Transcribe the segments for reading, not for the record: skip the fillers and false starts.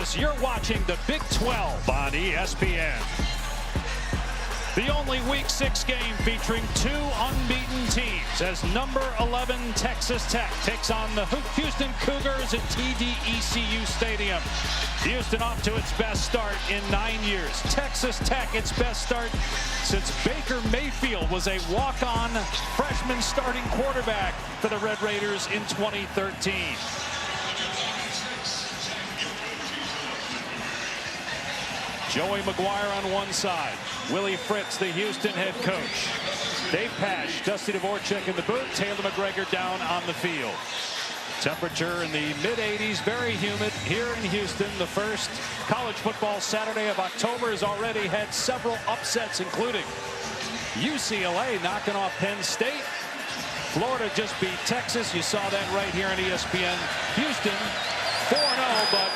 Texas. You're watching the Big 12 on ESPN. The only Week 6 game featuring two unbeaten teams as number 11 Texas Tech takes on the Houston Cougars at TD-ECU Stadium. Houston off to its best start in 9 years. Texas Tech its best start since Baker Mayfield was a walk-on freshman starting quarterback for the Red Raiders in 2013. Joey McGuire on one side. Willie Fritz, the Houston head coach. Dave Pasch, Dusty Dvorak in the booth. Taylor McGregor down on the field. Temperature in the mid-80s, very humid here in Houston. The first college football Saturday of October has already had several upsets, including UCLA knocking off Penn State. Florida just beat Texas. You saw that right here on ESPN. Houston 4-0, but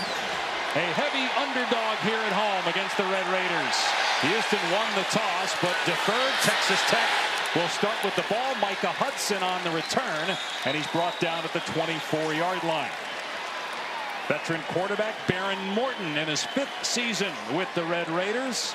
a heavy underdog here at home against the Red Raiders. Houston won the toss, but deferred. Texas Tech will start with the ball. Micah Hudson on the return, and he's brought down at the 24-yard line. Veteran quarterback Baron Morton in his 5th season with the Red Raiders.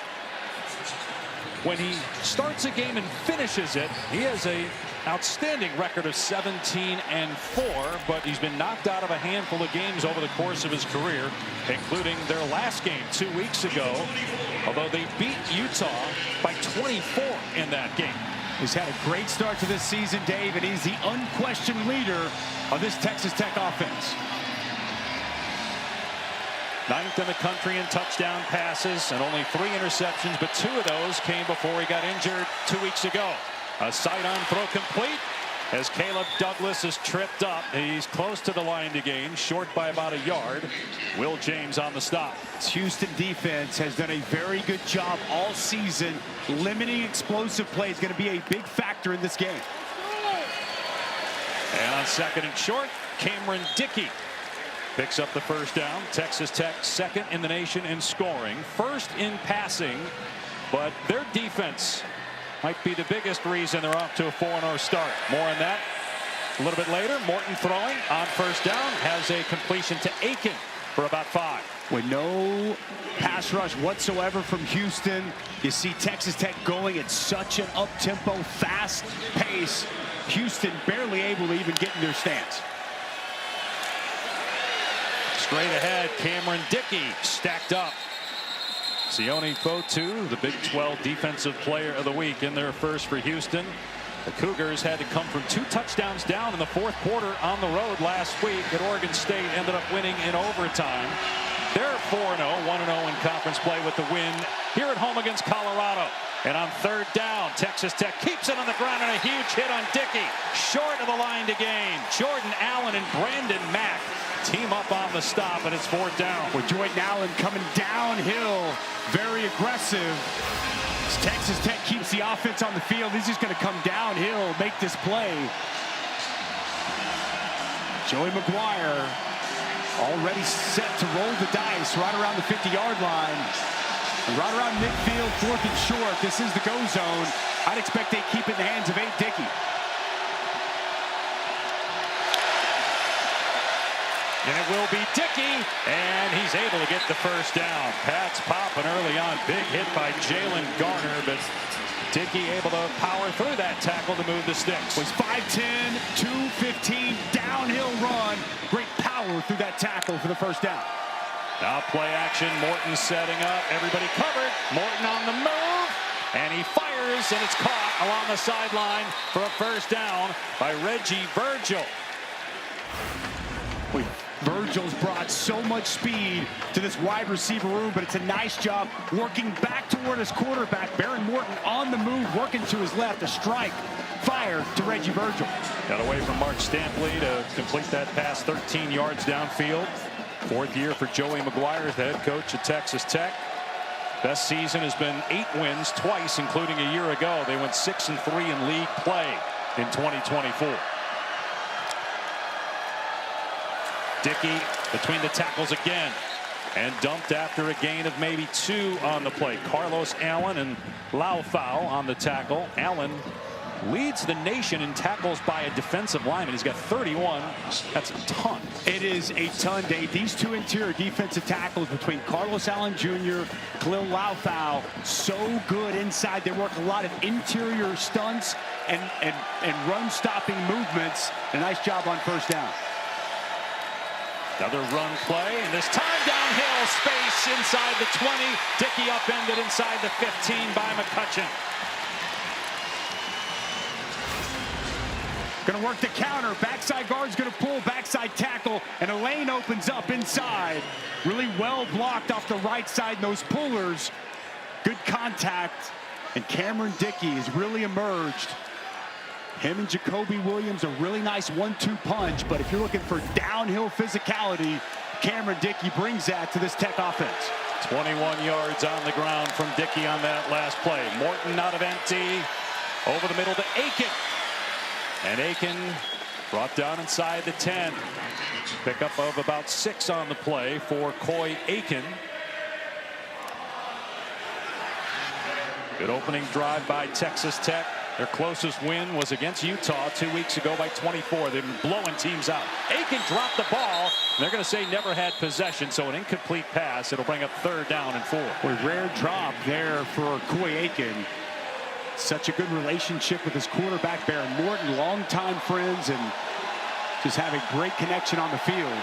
When he starts a game and finishes it, he has an outstanding record of 17-4, but he's been knocked out of a handful of games over the course of his career, including their last game 2 weeks ago, although they beat Utah by 24 in that game. He's had a great start to this season, Dave, and he's the unquestioned leader of this Texas Tech offense. 9th in the country in touchdown passes and only 3 interceptions, but 2 of those came before he got injured 2 weeks ago. A sidearm throw complete as Caleb Douglas is tripped up. He's close to the line to gain, short by about a yard. Will James on the stop. Houston defense has done a very good job all season. Limiting explosive play is going to be a big factor in this game. And on 2nd and short, Cameron Dickey picks up the first down. Texas Tech 2nd in the nation in scoring, 1st in passing, but their defense might be the biggest reason they're off to a 4-0 start. More on that a little bit later. Morton throwing on first down, has a completion to Aiken for about 5. With no pass rush whatsoever from Houston, you see Texas Tech going at such an up-tempo, fast pace. Houston barely able to even get in their stance. Straight ahead, Cameron Dickey stacked up. Sione Fotu, the Big 12 Defensive Player of the Week, in their first for Houston. The Cougars had to come from 2 touchdowns down in the 4th quarter on the road last week at Oregon State. Ended up winning in overtime. They're 4-0, 1-0 in conference play with the win here at home against Colorado. And on 3rd down, Texas Tech keeps it on the ground and a huge hit on Dickey. Short of the line to gain. Jordan Allen and Brandon Mack team up on the stop, and it's 4th down. With Jordan Allen coming downhill, very aggressive. As Texas Tech keeps the offense on the field, he's just going to come downhill, make this play. Joey McGuire already set to roll the dice right around the 50-yard line. And right around midfield, 4th and short. This is the go zone. I'd expect they keep it in the hands of Dickey. And it will be Dickey, and he's able to get the first down. Pats popping early on. Big hit by Jalen Garner, but Dickey able to power through that tackle to move the sticks. Was 5'10", 215, downhill run. Great power through that tackle for the first down. Now play action. Morton setting up. Everybody covered. Morton on the move, and he fires, and it's caught along the sideline for a first down by Reggie Virgil. Virgil's brought so much speed to this wide receiver room, but it's a nice job working back toward his quarterback. Baron Morton on the move, working to his left. A strike, fire to Reggie Virgil. Got away from Mark Stampley to complete that pass 13 yards downfield. 4th year for Joey McGuire, the head coach at Texas Tech. Best season has been 8 wins twice, including a year ago. They went 6-3 in league play in 2024. Dickey between the tackles again and dumped after a gain of maybe 2 on the play. Carlos Allen and Laufau on the tackle. Allen leads the nation in tackles by a defensive lineman. He's got 31. That's a ton. It is a ton, Dave. These two interior defensive tackles between Carlos Allen Jr., Khalil Laufau, so good inside. They work a lot of interior stunts and run-stopping movements. A nice job on first down. Another run play, and this time downhill, space inside the 20. Dickey upended inside the 15 by McCutcheon. Going to work the counter. Backside guard's going to pull, backside tackle, and a lane opens up inside. Really well blocked off the right side, and those pullers. Good contact, and Cameron Dickey has really emerged. Him and Jacoby Williams, a really nice 1-2 punch, but if you're looking for downhill physicality, Cameron Dickey brings that to this Tech offense. 21 yards on the ground from Dickey on that last play. Morton out of empty, over the middle to Aiken. And Aiken brought down inside the 10. Pickup of about 6 on the play for Coy Aiken. Good opening drive by Texas Tech. Their closest win was against Utah 2 weeks ago by 24. They've been blowing teams out. Aiken dropped the ball. They're going to say never had possession, so an incomplete pass. It'll bring up 3rd down and 4. A rare drop there for Coy Aiken. Such a good relationship with his quarterback, Baron Morton, longtime friends, and just have a great connection on the field.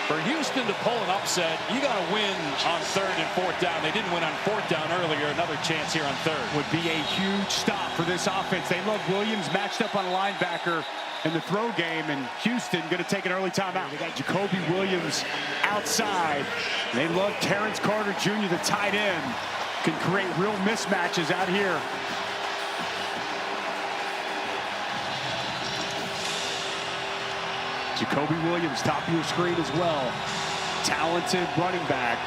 For Houston to pull an upset, you got to win on 3rd and 4th down. They didn't win on 4th down earlier. Another chance here on 3rd. Would be a huge stop for this offense. They love Williams matched up on a linebacker in the throw game, and Houston going to take an early timeout. They got Jacoby Williams outside. They love Terrence Carter Jr., the tight end. Can create real mismatches out here. Jacoby Williams, top of your screen as well. Talented running back.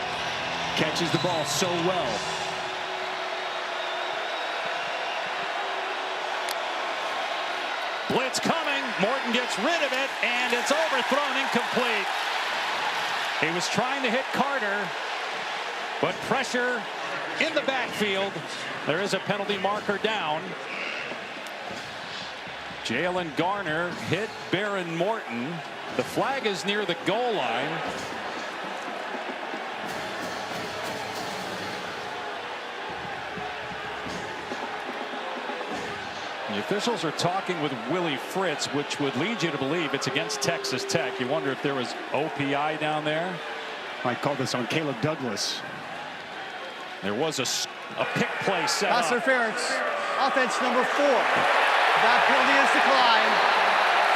Catches the ball so well. Blitz coming. Morton gets rid of it, and it's overthrown, incomplete. He was trying to hit Carter, but pressure in the backfield. There is a penalty marker down. Jalen Garner hit Baron Morton. The flag is near the goal line. The officials are talking with Willie Fritz, which would lead you to believe it's against Texas Tech. You wonder if there was OPI down there. Might call this on Caleb Douglas. There was a pick play set up. Pass interference. Offense number 4. That penalty is declined.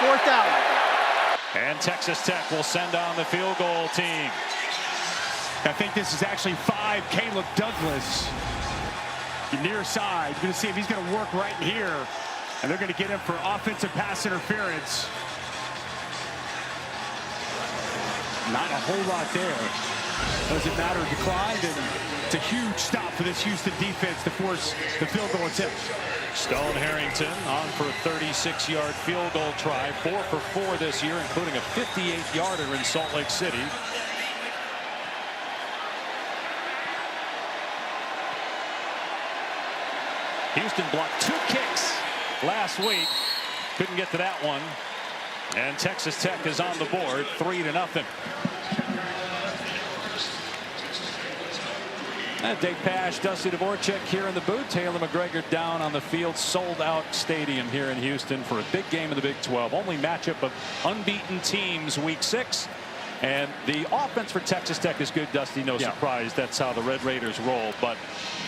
4th down. And Texas Tech will send on the field goal team. I think this is actually 5. Caleb Douglas. Near side. You're going to see if he's going to work right in here. And they're going to get him for offensive pass interference. Not a whole lot there. Doesn't matter, declined, and it's a huge stop for this Houston defense to force the field goal attempt. Stone Harrington on for a 36-yard field goal try. 4 for 4 this year, including a 58-yarder in Salt Lake City. Houston blocked 2 kicks last week. Couldn't get to that one. And Texas Tech is on the board, 3-0. Dave Pash, Dusty Dvorak here in the booth. Taylor McGregor down on the field. Sold out stadium here in Houston for a big game in the Big 12. Only matchup of unbeaten teams week 6. And the offense for Texas Tech is good, Dusty. No surprise. That's how the Red Raiders roll. But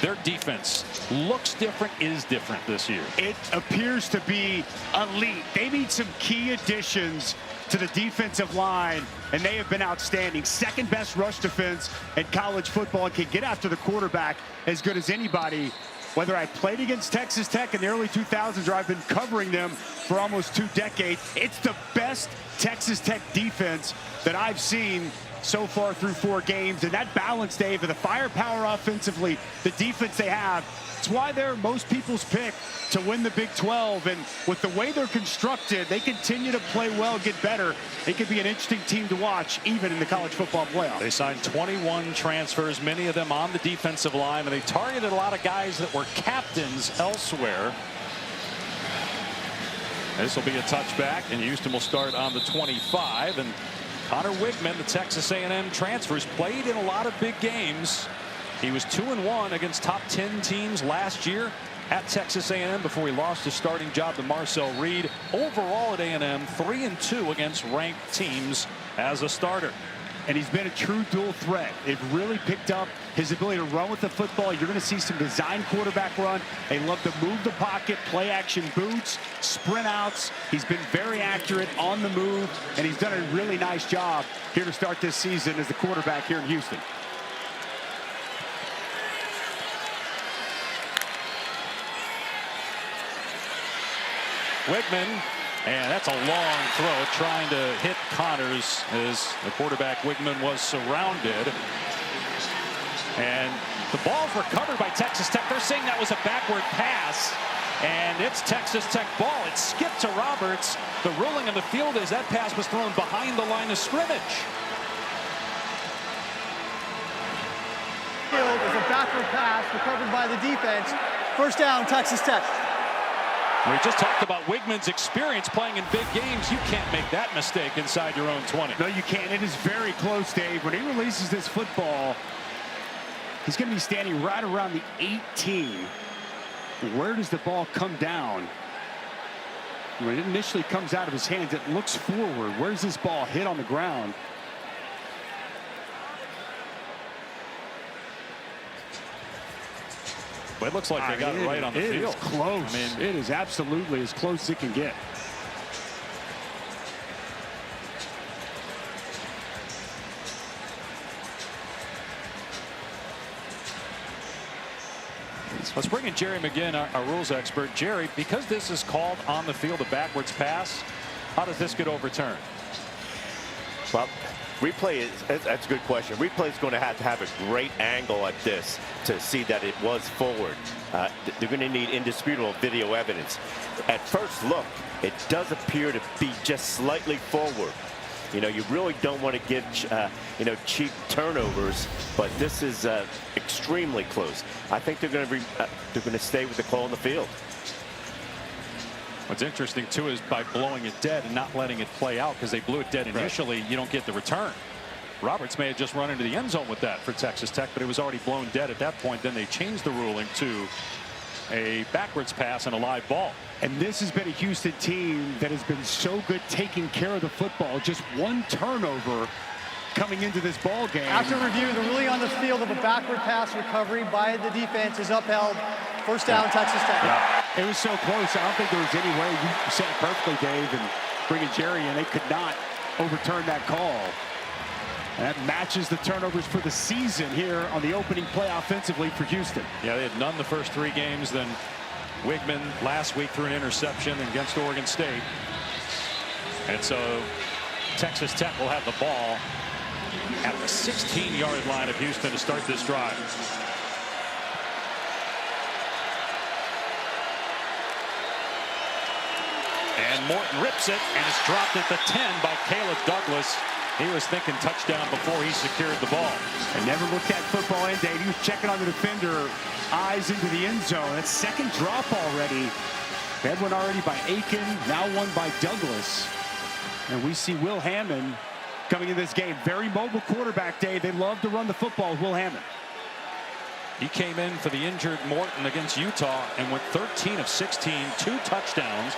their defense looks different, is different this year. It appears to be elite. They need some key additions to the defensive line, and they have been outstanding. 2nd best rush defense in college football, and can get after the quarterback as good as anybody. Whether I played against Texas Tech in the early 2000s or I've been covering them for almost 2 decades, it's the best Texas Tech defense that I've seen so far through 4 games. And that balance, Dave, of the firepower offensively, the defense they have, it's why they're most people's pick to win the Big 12. And with the way they're constructed, they continue to play well, get better. It could be an interesting team to watch, even in the college football playoff. They signed 21 transfers, many of them on the defensive line, and they targeted a lot of guys that were captains elsewhere. This will be a touchback, and Houston will start on the 25. And Connor Wigman, the Texas A&M transfers, played in a lot of big games. He was 2-1 against top 10 teams last year at Texas A&M before he lost his starting job to Marcel Reed. Overall at A&M, 3-2 against ranked teams as a starter. And he's been a true dual threat. They've really picked up his ability to run with the football. You're going to see some design quarterback run. They love to move the pocket, play action boots, sprint outs. He's been very accurate on the move, and he's done a really nice job here to start this season as the quarterback here in Houston. Wigman, and that's a long throw, trying to hit Connors as the quarterback Wigman was surrounded. And the ball's recovered by Texas Tech. They're saying that was a backward pass, and it's Texas Tech ball. It skipped to Roberts. The ruling on the field is that pass was thrown behind the line of scrimmage. Field is a backward pass recovered by the defense. First down, Texas Tech. We just talked about Wigman's experience playing in big games. You can't make that mistake inside your own 20. No, you can't. It is very close, Dave. When he releases this football, he's going to be standing right around the 18. Where does the ball come down? When it initially comes out of his hands, it looks forward. Where's this ball hit on the ground? But it looks like they got it right on the field. It is close. I mean, it is absolutely as close as it can get. Let's bring in Jerry McGinn, our rules expert. Jerry, because this is called on the field a backwards pass, how does this get overturned? Well, replay that's a good question. Replay is going to have a great angle at this to see that it was forward. They're going to need indisputable video evidence. At first look, it does appear to be just slightly forward. You know, you really don't want to give cheap turnovers, but this is extremely close. I think they're going to stay with the call on the field. What's interesting, too, is by blowing it dead and not letting it play out, because they blew it dead initially, you don't get the return. Roberts may have just run into the end zone with that for Texas Tech, but it was already blown dead at that point. Then they changed the ruling to a backwards pass and a live ball. And this has been a Houston team that has been so good taking care of the football. Just one turnover coming into this ball game. After review, the ruling on the field of a backward pass recovery by the defense is upheld. First down, Texas Tech. Yeah. It was so close. I don't think there was any way. You said it perfectly, Dave, and bringing Jerry in. They could not overturn that call. And that matches the turnovers for the season here on the opening play offensively for Houston. Yeah, they had none the first 3 games. Then Wigman last week threw an interception against Oregon State. And so Texas Tech will have the ball at the 16-yard line of Houston to start this drive. And Morton rips it, and it's dropped at the 10 by Caleb Douglas. He was thinking touchdown before he secured the ball. And never looked at football end, Dave. He was checking on the defender, eyes into the end zone. That's second drop already. They had one already by Aiken, now one by Douglas. And we see Will Hammond coming in this game. Very mobile quarterback, Dave. They love to run the football with Will Hammond. He came in for the injured Morton against Utah and went 13 of 16, 2 touchdowns.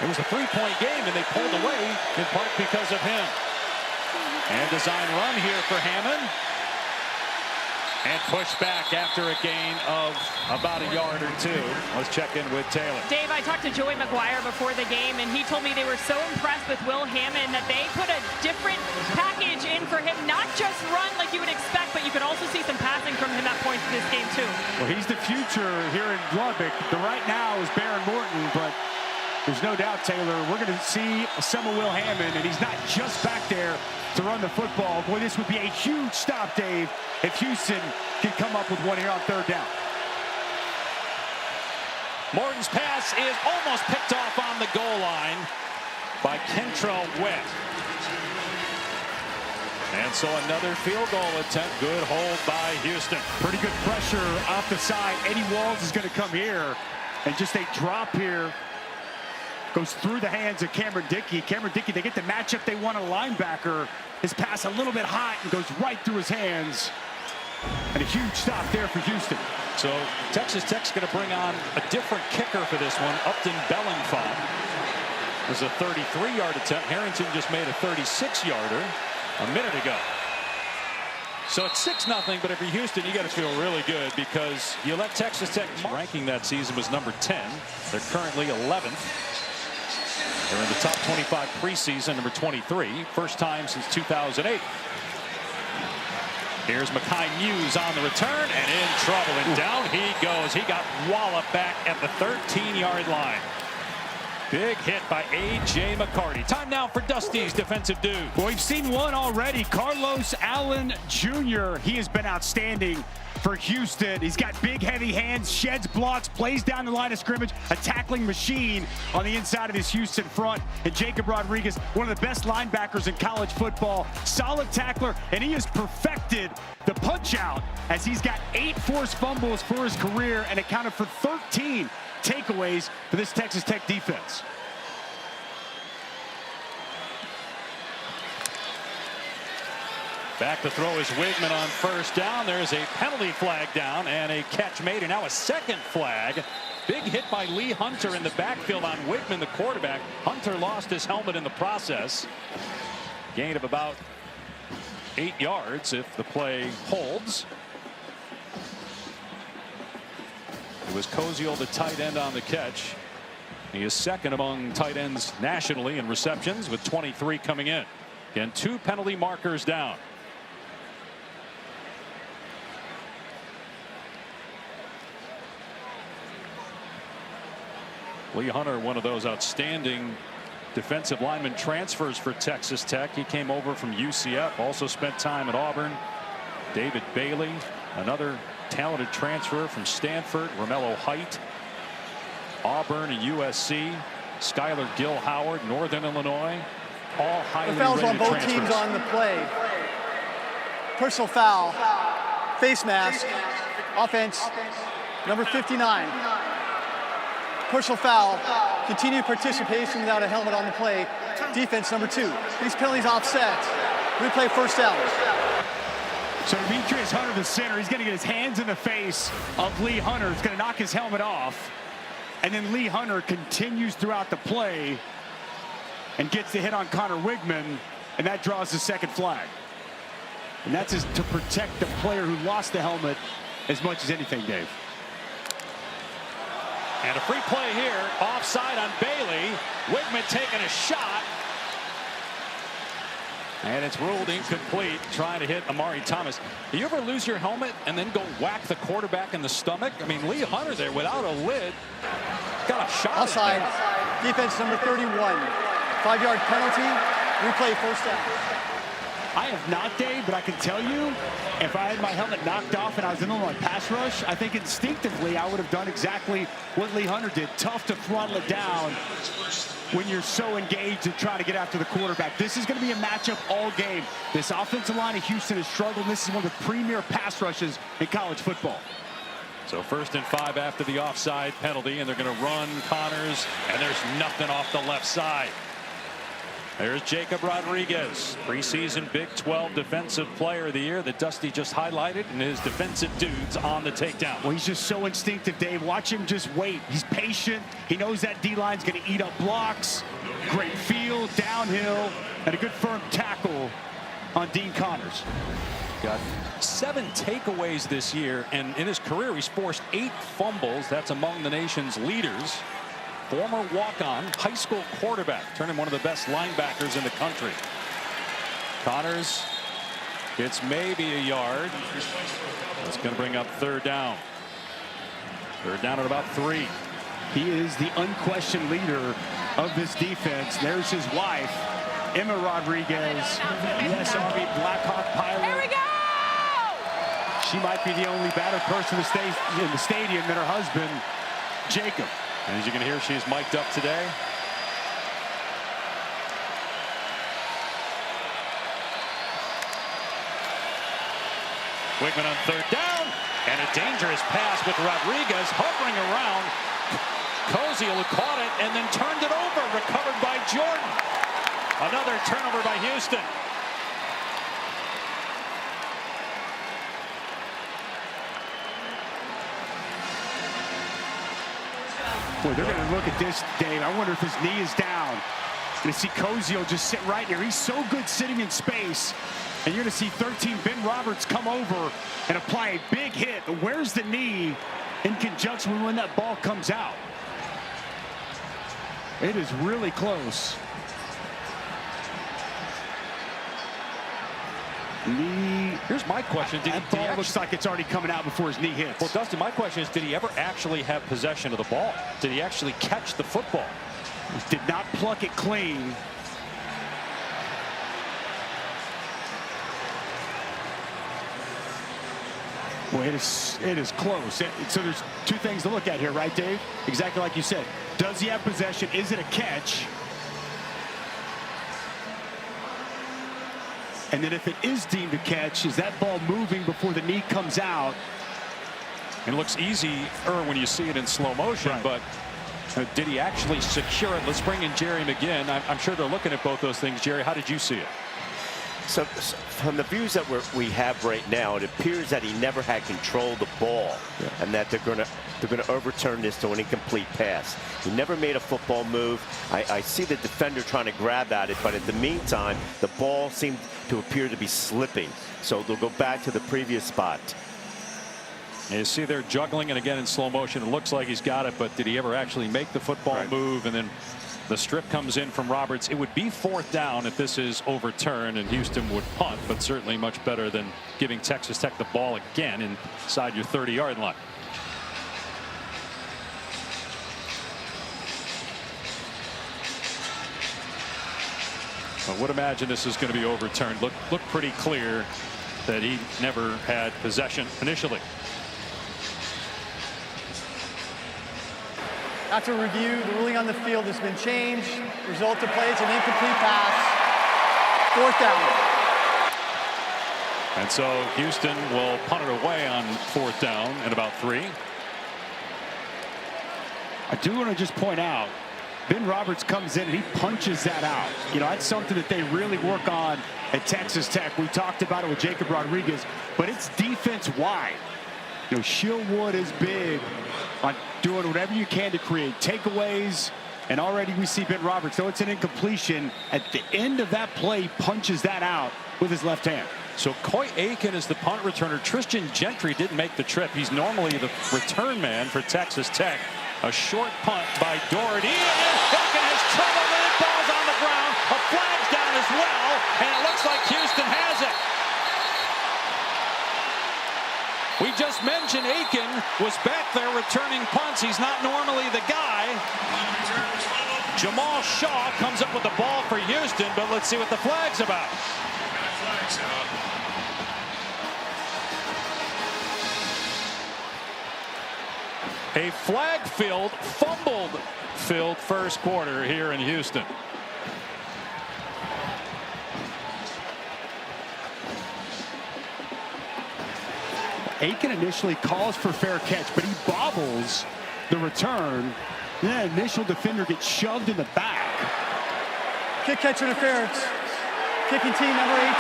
It was a 3-point game, and they pulled away in part because of him. And design run here for Hammond. And push back after a gain of about a yard or 2. Let's check in with Taylor. Dave, I talked to Joey McGuire before the game, and he told me they were so impressed with Will Hammond that they put a different package in for him. Not just run like you would expect, but you could also see some passing from him at points in this game, too. Well, he's the future here in Lubbock. The right now is Baron Morton, but There's no doubt, Taylor, we're going to see some of Will Hammond, and he's not just back there to run the football. Boy, this would be a huge stop, Dave, if Houston can come up with one here on 3rd down. Morton's pass is almost picked off on the goal line by Kentrell Webb. And so another field goal attempt. Good hold by Houston. Pretty good pressure off the side. Eddie Walls is going to come here. And just a drop here. Goes through the hands of Cameron Dickey. Cameron Dickey, they get the matchup they want a linebacker. His pass a little bit hot and goes right through his hands. And a huge stop there for Houston. So Texas Tech's going to bring on a different kicker for this one, Upton Bellenfond. It was a 33-yard attempt. Harrington just made a 36-yarder a minute ago. So it's 6-0, but if you're Houston, you got to feel really good because you let Texas Tech, ranking that season was number 10. They're currently 11th. They're in the top 25 preseason, number 23. First time since 2008. Here's Mekhi Muse on the return and in trouble, and down he goes. He got walloped back at the 13-yard line. Big hit by A.J. McCarty. Time now for Dusty's defensive dude. Well, we've seen one already. Carlos Allen Jr. He has been outstanding for Houston. He's got big, heavy hands, sheds blocks, plays down the line of scrimmage, a tackling machine on the inside of this Houston front. And Jacob Rodriguez, one of the best linebackers in college football, solid tackler, and he has perfected the punch out as he's got 8 forced fumbles for his career and accounted for 13 takeaways for this Texas Tech defense. Back to throw is Wigman on 1st down. There's a penalty flag down and a catch made, and now a second flag. Big hit by Lee Hunter in the backfield on Wigman, the quarterback. Hunter lost his helmet in the process. Gain of about 8 yards if the play holds. It was Koziel, the tight end, on the catch. He is second among tight ends nationally in receptions with 23 coming in. Again, 2 penalty markers down. Lee Hunter, one of those outstanding defensive lineman transfers for Texas Tech. He came over from UCF, also spent time at Auburn. David Bailey, another talented transfer from Stanford. Romello Height, Auburn and USC. Skylar Gill Howard, Northern Illinois. All highly the fouls rated on both transfers. teams on the play. Personal foul, face mask, offense, number 59. Personal foul, continued participation without a helmet on the play, defense number 2. These penalties offset. Replay 1st down. So Demetrius Hunter, the center, he's going to get his hands in the face of Lee Hunter. He's going to knock his helmet off. And then Lee Hunter continues throughout the play and gets the hit on Connor Wigman, and that draws the second flag. And that's to protect the player who lost the helmet as much as anything, Dave. And a free play here, offside on Bailey. Wigman taking a shot. And it's ruled incomplete, trying to hit Amari Thomas. Do you ever lose your helmet and then go whack the quarterback in the stomach? I mean, Lee Hunter there without a lid got a shot. Offside, defense number 31. 5-yard penalty, replay 1st down. I have not, Dave, but I can tell you, if I had my helmet knocked off and I was in on my pass rush, I think instinctively I would have done exactly what Lee Hunter did. Tough to throttle it down when you're so engaged and trying to get after the quarterback. This is going to be a matchup all game. This offensive line of Houston has struggled. This is one of the premier pass rushes in college football. So 1st and 5 after the offside penalty, and they're going to run Connors, and there's nothing off the left side. There's Jacob Rodriguez, preseason Big 12 Defensive Player of the Year that Dusty just highlighted, and his defensive dudes on the takedown. Well, he's just so instinctive, Dave. Watch him just wait. He's patient. He knows that D-line's going to eat up blocks. Great field, downhill, and a good firm tackle on Dean Connors. Got 7 takeaways this year, and in his career, he's forced 8 fumbles. That's among the nation's leaders. Former walk-on high school quarterback, turning one of the best linebackers in the country. Connors gets maybe a yard. That's going to bring up 3rd down. 3rd down at about 3. He is the unquestioned leader of this defense. There's his wife, Emma Rodriguez, U.S. Army Blackhawk pilot. Here we go! She might be the only battered person in the stadium than her husband, Jacob. And as you can hear, she's mic'd up today. Wigman on third down, and a dangerous pass with Rodriguez hovering around. Koziel who caught it and then turned it over, recovered by Jordan. Another turnover by Houston. Boy, they're going to look at this, Dave. I wonder if his knee is down. You're going to see Koziel just sit right here. He's so good sitting in space. And you're going to see 13 Ben Roberts come over and apply a big hit. Where's the knee in conjunction with when that ball comes out? It is really close. Knee. Here's my question. That ball looks like it's already coming out before his knee hits. Well, Dustin, my question is, did he ever actually have possession of the ball? Did he actually catch the football? He did not pluck it clean. Boy, it is close. So there's two things to look at here, right, Dave? Exactly like you said. Does he have possession? Is it a catch? And then if it is deemed a catch, is that ball moving before the knee comes out? It looks easier when you see it in slow motion, Right. but did he actually secure it? Let's bring in Jerry McGinn. I'm sure they're looking at both those things. Jerry, how did you see it? So from the views that we have right now, it appears that he never had control of the ball, and that they're going to overturn this to an incomplete pass. He never made a football move. I see the defender trying to grab at it, but in the meantime, the ball seemed to appear to be slipping. So they'll go back to the previous spot. And you see they're juggling, and again in slow motion, it looks like he's got it, but did he ever actually make the football move? And then the strip comes in from Roberts. It would be fourth down if this is overturned, and Houston would punt, but certainly much better than giving Texas Tech the ball again inside your 30-yard line. I would imagine this is going to be overturned. Look pretty clear that he never had possession initially. After review, the ruling on the field has been changed. Result of play is an incomplete pass. Fourth down. And so Houston will punt it away on fourth down at about 3. I do want to just point out, Ben Roberts comes in and he punches that out. You know, that's something that they really work on at Texas Tech. We talked about it with Jacob Rodriguez, but it's defense-wide. You know, Shieldwood is big on doing whatever you can to create takeaways, and already we see Ben Roberts, though it's an incompletion, at the end of that play, punches that out with his left hand. So Coy Aiken is the punt returner. Tristan Gentry didn't make the trip. He's normally the return man for Texas Tech. A short punt by Doherty, and Aiken has trouble with it. Ball's on the ground. A flag's down as well, and it looks like Houston has it. We just mentioned Aiken was back there returning punts. He's not normally the guy. Jamal Shaw comes up with the ball for Houston, but let's see what the flag's about. A flag-filled, fumbled-filled first quarter here in Houston. Aiken initially calls for fair catch, but he bobbles the return. Then initial defender gets shoved in the back. Kick catch interference. Kicking team number 18.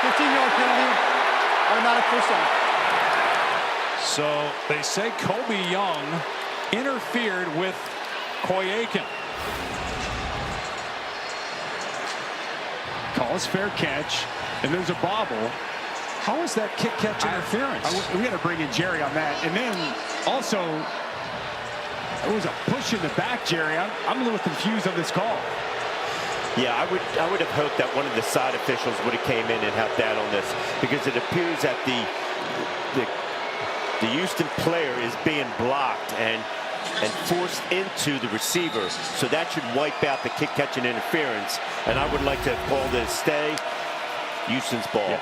15-yard penalty. Automatic first down. So they say Kobe Young interfered with Coy Aiken. Calls fair catch, and there's a bobble. How is that kick catch interference? We got to bring in Jerry on that. And then also, it was a push in the back, Jerry. I'm a little confused on this call. Yeah, I would have hoped that one of the side officials would have came in and helped out on this, because it appears that the Houston player is being blocked, and and forced into the receiver. So that should wipe out the kick catching interference. And I would like to call this stay Houston's ball.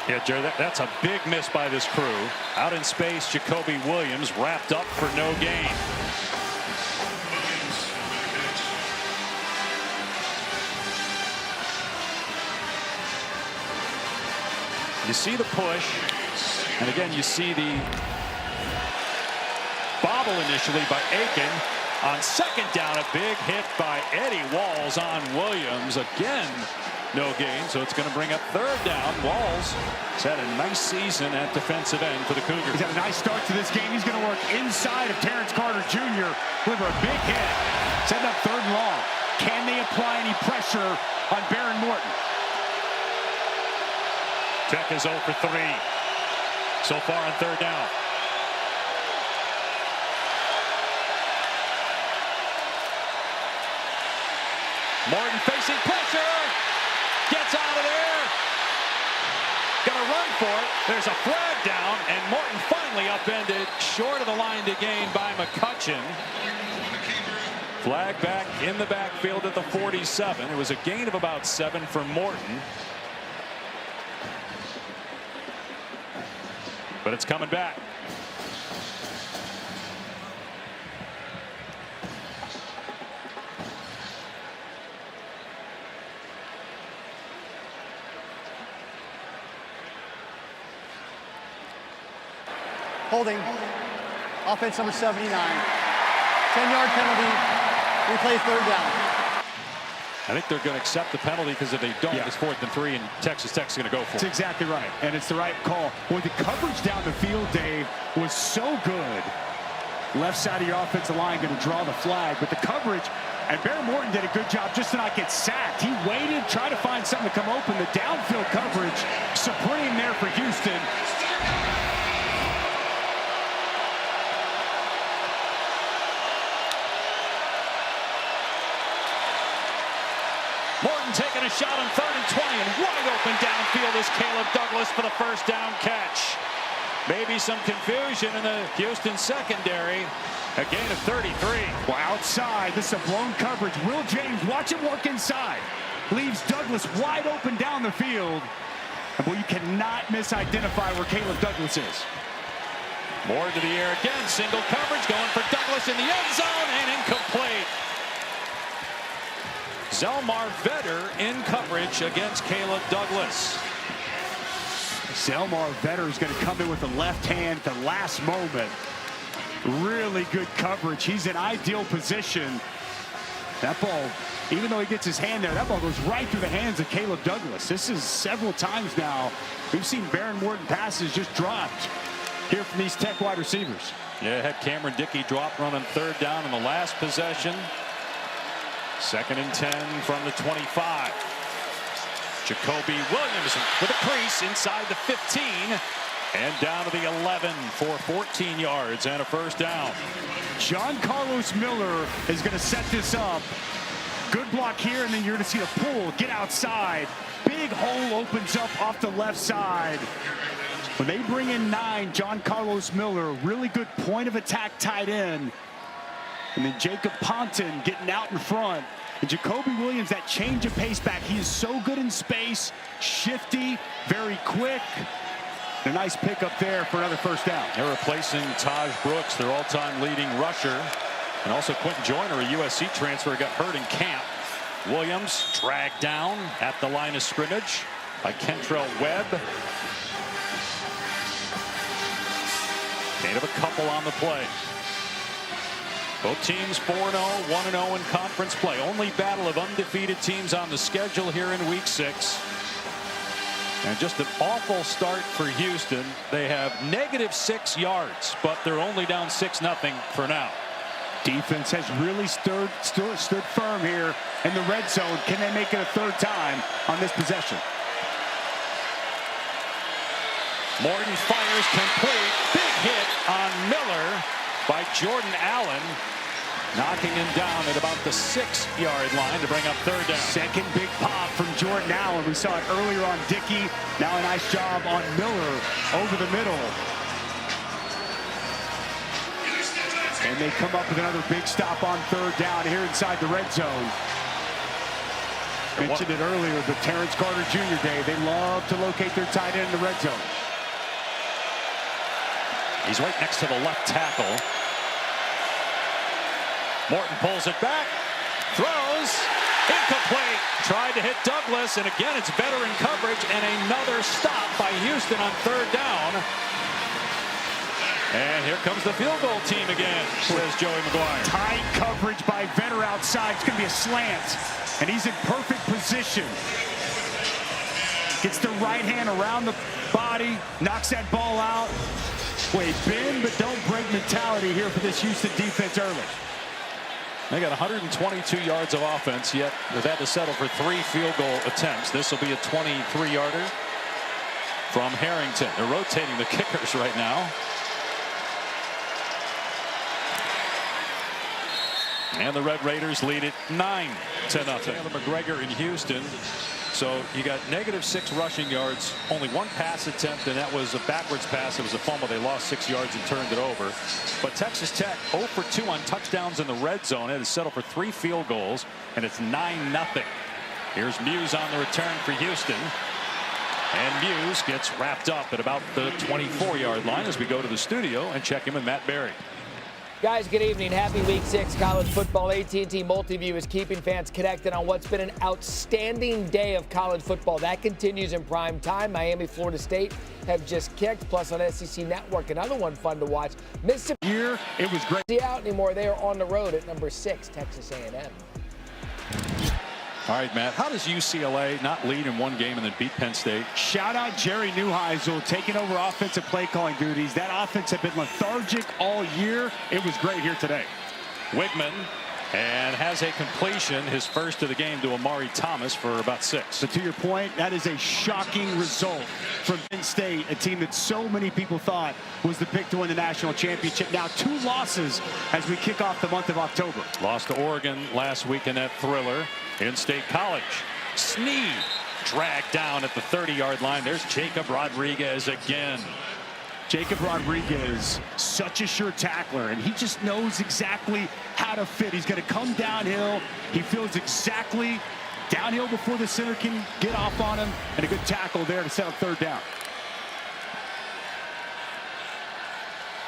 Yeah, Jerry, that's a big miss by this crew. Out in space, Jacoby Williams wrapped up for no gain. You see the push, and again, you see the bobble initially by Aiken. On second down, a big hit by Eddie Walls on Williams. Again, no gain, so it's going to bring up third down. Walls has had a nice season at defensive end for the Cougars. He's had a nice start to this game. He's going to work inside of Terrence Carter Jr. Deliver a big hit. Setting up third and long. Can they apply any pressure on Baron Morton? Tech is 0 for 3 so far on third down. Morton facing pressure. Gets out of there. Gonna run for it. There's a flag down, and Morton finally upended short of the line to gain by McCutcheon. Flag back in the backfield at the 47. It was a gain of about 7 for Morton. But it's coming back. Holding. Offense number 79. 10-yard penalty. Replay third down. I think they're going to accept the penalty because if they don't, it's 4th and 3, and Texas Tech's going to go for it. That's exactly right, and it's the right call. Well, the coverage down the field, Dave, was so good. Left side of your offensive line going to draw the flag, but the coverage, and Baron Morton did a good job just to not get sacked. He waited, tried to find something to come open. The downfield coverage, supreme there for Houston. Morton taking a shot on 3rd and 20, and wide open downfield is Caleb Douglas for the first down catch. Maybe some confusion in the Houston secondary. A gain of 33. Well, outside, this is a blown coverage. Will James, watch him work inside. Leaves Douglas wide open down the field. And boy, you cannot misidentify where Caleb Douglas is. More to the air again. Single coverage going for Douglas in the end zone, and incomplete. Zelmar Vetter in coverage against Caleb Douglas. Zelmar Vetter is going to come in with the left hand at the last moment. Really good coverage. He's in ideal position. That ball, even though he gets his hand there, that ball goes right through the hands of Caleb Douglas. This is several times now we've seen Baron Morton passes just dropped here from these Tech wide receivers. Yeah, had Cameron Dickey drop run on third down in the last possession. 2nd and 10 from the 25. Jacoby Williams with a crease inside the 15 and down to the 11 for 14 yards and a first down. John Carlos Miller is going to set this up. Good block here, and then you're going to see the pull. Get outside. Big hole opens up off the left side. When they bring in 9, John Carlos Miller, really good point of attack tight end. And then Jacob Ponton getting out in front. And Jacoby Williams, that change of pace back. He is so good in space, shifty, very quick. And a nice pickup there for another first down. They're replacing Taj Brooks, their all-time leading rusher. And also Quentin Joyner, a USC transfer, got hurt in camp. Williams dragged down at the line of scrimmage by Kentrell Webb. Gain of a couple on the play. Both teams 4-0, 1-0 in conference play. Only battle of undefeated teams on the schedule here in week 6. And just an awful start for Houston. They have -6 yards, but they're only down 6-0 for now. Defense has really stood firm here in the red zone. Can they make it a third time on this possession? Morton fires complete. Big hit on Miller by Jordan Allen, knocking him down at about the 6-yard line to bring up third down. Second big pop from Jordan Allen. We saw it earlier on Dickey. Now a nice job on Miller over the middle. And they come up with another big stop on third down here inside the red zone. Mentioned it earlier, the Terrence Carter Jr. day. They love to locate their tight end in the red zone. He's right next to the left tackle. Morton pulls it back, throws, incomplete. Tried to hit Douglas, and again it's veteran coverage, and another stop by Houston on third down. And here comes the field goal team again, says Joey McGuire. Tight coverage by Vetter outside. It's going to be a slant, and he's in perfect position. Gets the right hand around the body, knocks that ball out. Boy, bend but don't break mentality here for this Houston defense early. They got 122 yards of offense, yet they've had to settle for 3 field goal attempts. This will be a 23-yarder from Harrington. They're rotating the kickers right now. And the Red Raiders lead it 9-0. McGregor in Houston. So you got -6 rushing yards, only 1 pass attempt, and that was a backwards pass. It was a fumble. They lost 6 yards and turned it over. But Texas Tech 0 for 2 on touchdowns in the red zone. It has settled for 3 field goals, and it's 9-0. Here's Muse on the return for Houston. And Muse gets wrapped up at about the 24-yard line as we go to the studio and check in with Matt Berry. Guys, good evening. Happy Week 6 college football. AT&T Multiview is keeping fans connected on what's been an outstanding day of college football. That continues in prime time. Miami, Florida State have just kicked, plus on SEC Network. Another one fun to watch. Mississippi Here, it was great. Out anymore. They are on the road at number 6, Texas A&M. All right, Matt, how does UCLA not lead in 1 game and then beat Penn State? Shout out Jerry Neuheisel taking over offensive play calling duties. That offense had been lethargic all year. It was great here today. Wigman and has a completion, his first of the game, to Amari Thomas for about 6. So to your point, that is a shocking result from Penn State, a team that so many people thought was the pick to win the national championship. Now 2 losses as we kick off the month of October. Lost to Oregon last week in that thriller in State College. Sneed dragged down at the 30-yard line. There's Jacob Rodriguez again. Jacob Rodriguez, such a sure tackler, and he just knows exactly how to fit. He's going to come downhill. He feels exactly downhill before the center can get off on him, and a good tackle there to set up third down.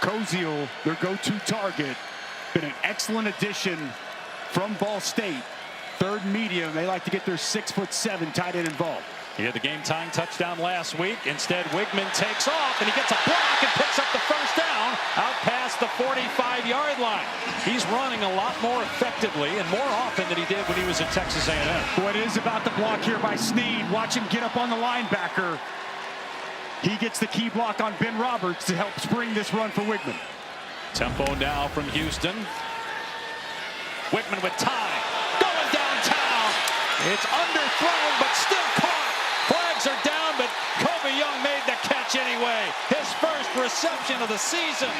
Koziel, their go-to target, been an excellent addition from Ball State. Third medium, they like to get their 6'7" tight end involved. He had the game-tying touchdown last week. Instead, Wigman takes off, and he gets a block and picks up the first down out past the 45-yard line. He's running a lot more effectively and more often than he did when he was at Texas A&M. What is about the block here by Sneed? Watch him get up on the linebacker. He gets the key block on Ben Roberts to help spring this run for Wigman. Tempo now from Houston. Wigman with time. Going downtown. It's underthrown, but still caught. Flags are down, but Kobe Young made the catch anyway. His first reception of the season.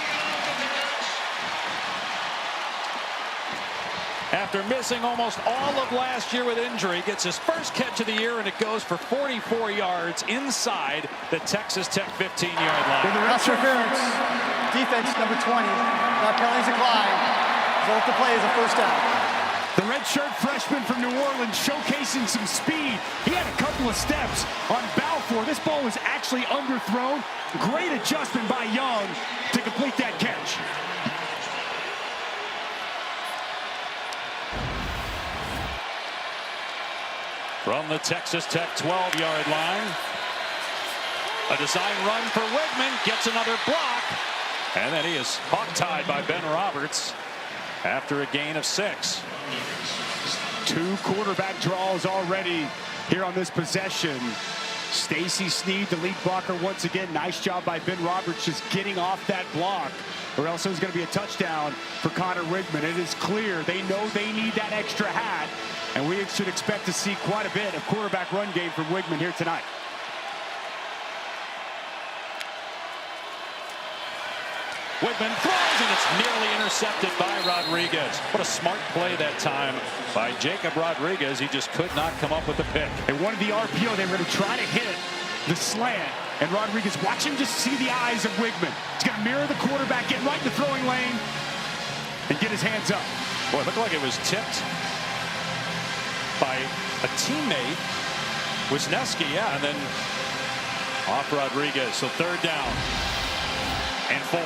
After missing almost all of last year with injury, gets his first catch of the year, and it goes for 44 yards inside the Texas Tech 15-yard line. Pass interference. Defense number 20. Now penalties decline. Result of the play is a first down. The redshirt freshman from New Orleans showcasing some speed. He had a couple of steps on Balfour. This ball was actually underthrown. Great adjustment by Young to complete that catch. From the Texas Tech 12-yard line. A design run for Wigman. Gets another block. And then he is hog-tied by Ben Roberts after a gain of 6. 2 quarterback draws already here on this possession. Stacy Sneed, the lead blocker once again. Nice job by Ben Roberts just getting off that block, or else it was going to be a touchdown for Connor Wigman. It is clear they know they need that extra hat, and we should expect to see quite a bit of quarterback run game from Wigman here tonight. Wigman throws, and it's nearly intercepted by Rodriguez. What a smart play that time by Jacob Rodriguez. He just could not come up with the pick. They wanted the RPO. They were going to try to hit the slant. And Rodriguez, watch him just see the eyes of Wigman. He's going to mirror the quarterback, get right in the throwing lane. and get his hands up. Boy, it looked like it was tipped by a teammate, Wisniewski, yeah, and then off Rodriguez. So 3rd down and 4.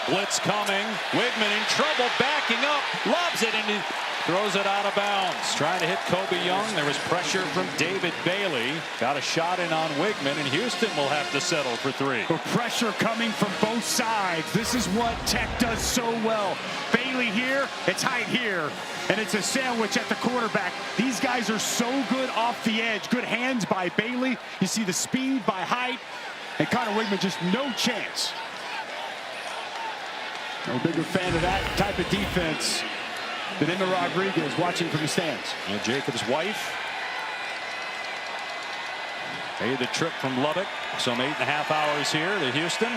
Blitz coming. Wigman in trouble, backing up, lobs it, and he throws it out of bounds. Trying to hit Kobe Young. There was pressure from David Bailey. Got a shot in on Wigman, and Houston will have to settle for 3. The pressure coming from both sides. This is what Tech does so well. Bailey here, it's Height here, and it's a sandwich at the quarterback. These guys are so good off the edge. Good hands by Bailey. You see the speed by Height, and Connor Wigman just no chance. No bigger fan of that type of defense than Emma Rodriguez watching from the stands. And Jacob's wife made the trip from Lubbock, some 8.5 hours here to Houston.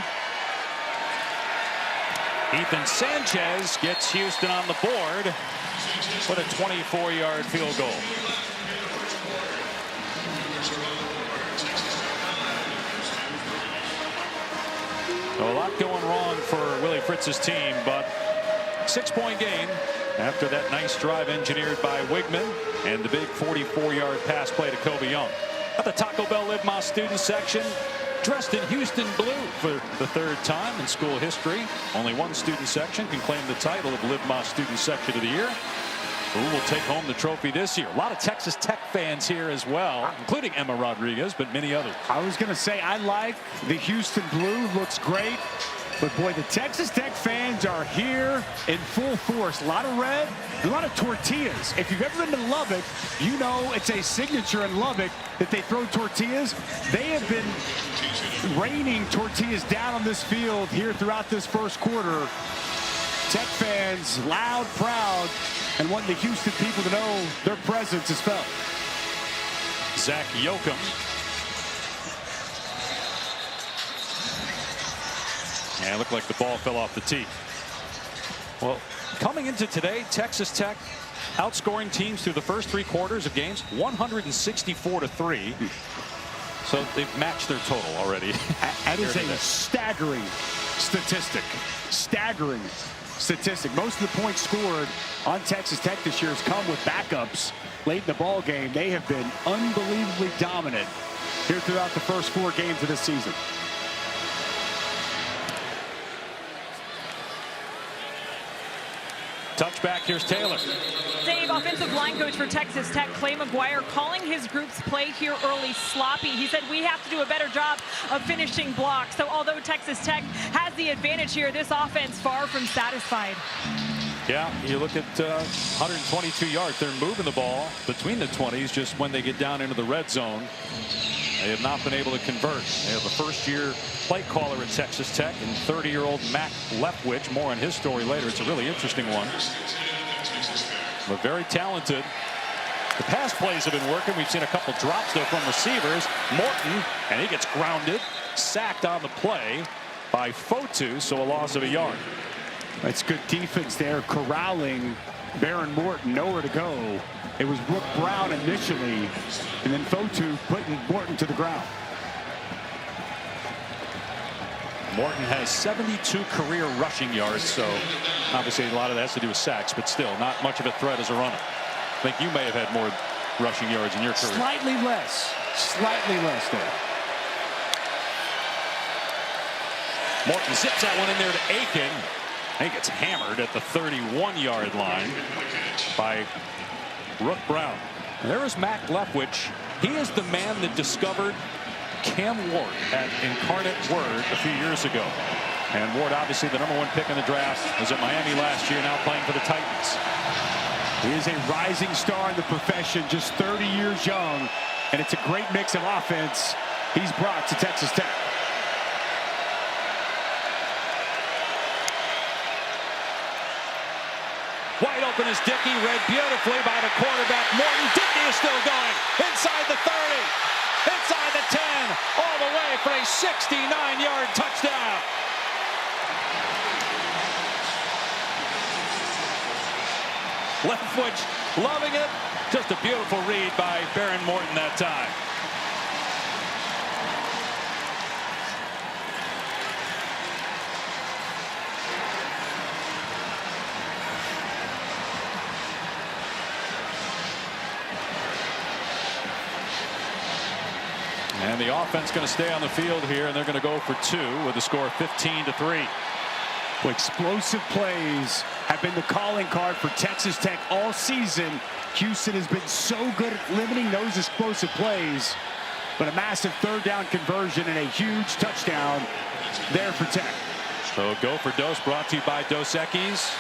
Ethan Sanchez gets Houston on the board with a 24-yard field goal. So a lot going wrong for Willie Fritz's team, but 6-point game after that nice drive engineered by Wigman and the big 44-yard pass play to Kobe Young. At the Taco Bell Live Más student section, dressed in Houston blue for the 3rd time in school history. Only one student section can claim the title of Live Más student section of the year. Who will take home the trophy this year? A lot of Texas Tech fans here as well, including Emma Rodriguez, but many others. I was going to say, I like the Houston blue. Looks great. But, boy, the Texas Tech fans are here in full force. A lot of red, a lot of tortillas. If you've ever been to Lubbock, you know it's a signature in Lubbock that they throw tortillas. They have been raining tortillas down on this field here throughout this first quarter. Tech fans loud, proud, and wanting the Houston people to know their presence is felt. Zach Yoakum. And it looked like the ball fell off the tee. Well, coming into today, Texas Tech outscoring teams through the first 3 quarters of games 164-3. So they've matched their total already. That is a staggering statistic. Staggering statistic. Most of the points scored on Texas Tech this year has come with backups late in the ball game. They have been unbelievably dominant here throughout the first 4 games of this season. Touchback, here's Taylor. Dave, offensive line coach for Texas Tech, Clay McGuire, calling his group's play here early sloppy. He said we have to do a better job of finishing blocks. So although Texas Tech has the advantage here, this offense far from satisfied. Yeah, you look at 122 yards. They're moving the ball between the 20s just when they get down into the red zone. They have not been able to convert. They have a first-year play caller at Texas Tech and 30-year-old Mac Leftwich. More on his story later. It's a really interesting one. But very talented. The pass plays have been working. We've seen a couple drops, though, from receivers. Morton, and he gets grounded, sacked on the play by Fotu, so a loss of a yard. That's good defense there, corralling Baron Morton, nowhere to go. It was Rook Brown initially, and then Fotu putting Morton to the ground. Morton has 72 career rushing yards, so obviously a lot of that has to do with sacks, but still not much of a threat as a runner. I think you may have had more rushing yards in your career. Slightly less there. Morton zips that one in there to Aiken. He gets hammered at the 31-yard line by Rook Brown. And there is Mac Leftwich. He is the man that discovered Cam Ward at Incarnate Word a few years ago. And Ward, obviously the #1 pick in the draft, was at Miami last year, now playing for the Titans. He is a rising star in the profession, just 30 years young, and it's a great mix of offense he's brought to Texas Tech. Wide open is Dickey, read beautifully by the quarterback. Morton. Dickey is still going inside the 30, inside the 10, all the way for a 69-yard touchdown. Leftwich loving it. Just a beautiful read by Baron Morton that time. And the offense going to stay on the field here, and they're going to go for 2 with the score 15-3. Explosive plays have been the calling card for Texas Tech all season. Houston has been so good at limiting those explosive plays, but a massive third down conversion and a huge touchdown there for Tech. So go for Dos, brought to you by Dos Equis.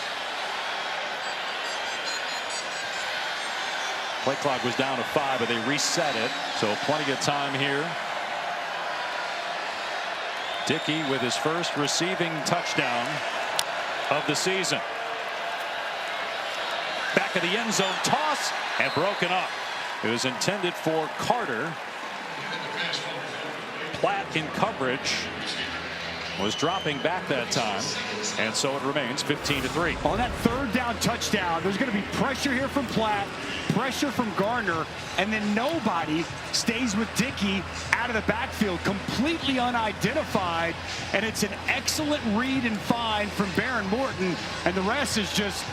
Play clock was down to 5, but they reset it, so plenty of time here. Dickey with his first receiving touchdown of the season. Back of the end zone, toss, and broken up. It was intended for Carter. Platt in coverage was dropping back that time, and so it remains 15-3. On that third down touchdown, there's going to be pressure here from Platt, pressure from Garner, and then nobody stays with Dickey out of the backfield, completely unidentified, and it's an excellent read and find from Baron Morton, and the rest is just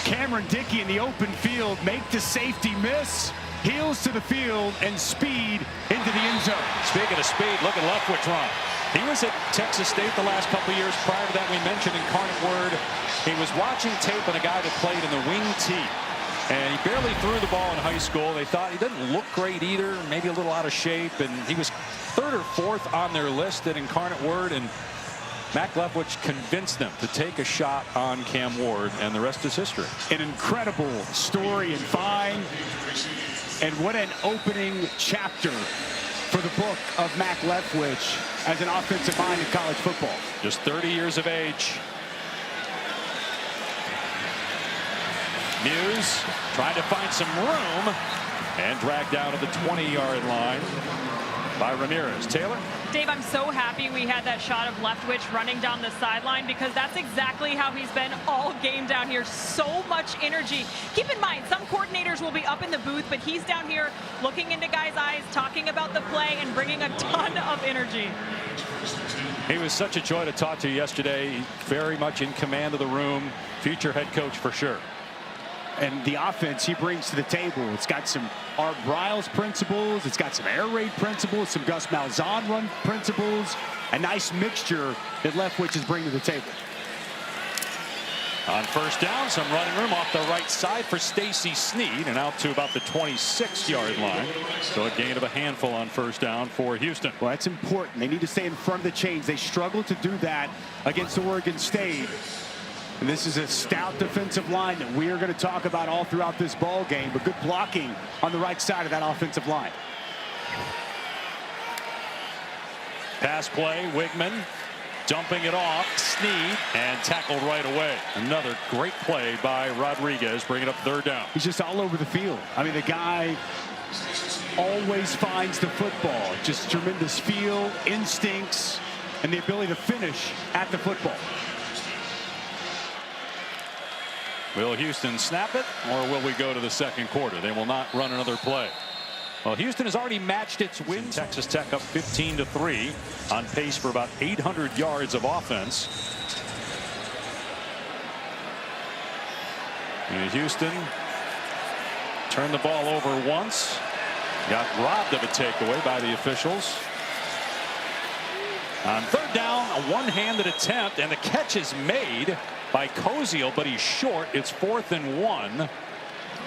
Cameron Dickey in the open field, make the safety miss, heels to the field, and speed into the end zone. Speaking of speed, look at Leftwich run. He was at Texas State the last couple of years. Prior to that, we mentioned Incarnate Word. He was watching tape on a guy that played in the wing tee. And he barely threw the ball in high school. They thought he didn't look great either, maybe a little out of shape. And he was 3rd or 4th on their list at Incarnate Word. And Mac Leftwich convinced them to take a shot on Cam Ward, and the rest is history. An incredible story and find. And what an opening chapter for the book of Mac Leftwich as an offensive mind in college football. Just 30 years of age. Muse trying to find some room and dragged down to the 20-yard line by Ramirez. Taylor? Dave, I'm so happy we had that shot of Leftwich running down the sideline, because that's exactly how he's been all game down here. So much energy. Keep in mind, some coordinators will be up in the booth, but he's down here looking into guys' eyes, talking about the play, and bringing a ton of energy. He was such a joy to talk to yesterday. Very much in command of the room. Future head coach for sure. And the offense he brings to the table, it's got some Art Briles principles, it's got some air raid principles, some Gus Malzahn run principles, a nice mixture that Leftwich is bringing to the table. On first down, some running room off the right side for Stacy Snead, and out to about the 26-yard line. So a gain of a handful on first down for Houston. Well, that's important. They need to stay in front of the chains. They struggled to do that against Oregon State. And this is a stout defensive line that we are going to talk about all throughout this ball game, but good blocking on the right side of that offensive line. Pass play, Wigman dumping it off, Snead, and tackled right away. Another great play by Rodriguez, bringing up third down. He's just all over the field. I mean, the guy always finds the football. Just tremendous feel, instincts, and the ability to finish at the football. Will Houston snap it, or will we go to the second quarter? They will not run another play. Well, Houston has already matched its win. Texas Tech up 15-3, on pace for about 800 yards of offense. And Houston turned the ball over once, got robbed of a takeaway by the officials. On third down, a one-handed attempt, and the catch is made by Koziel, but he's short. It's 4th and 1.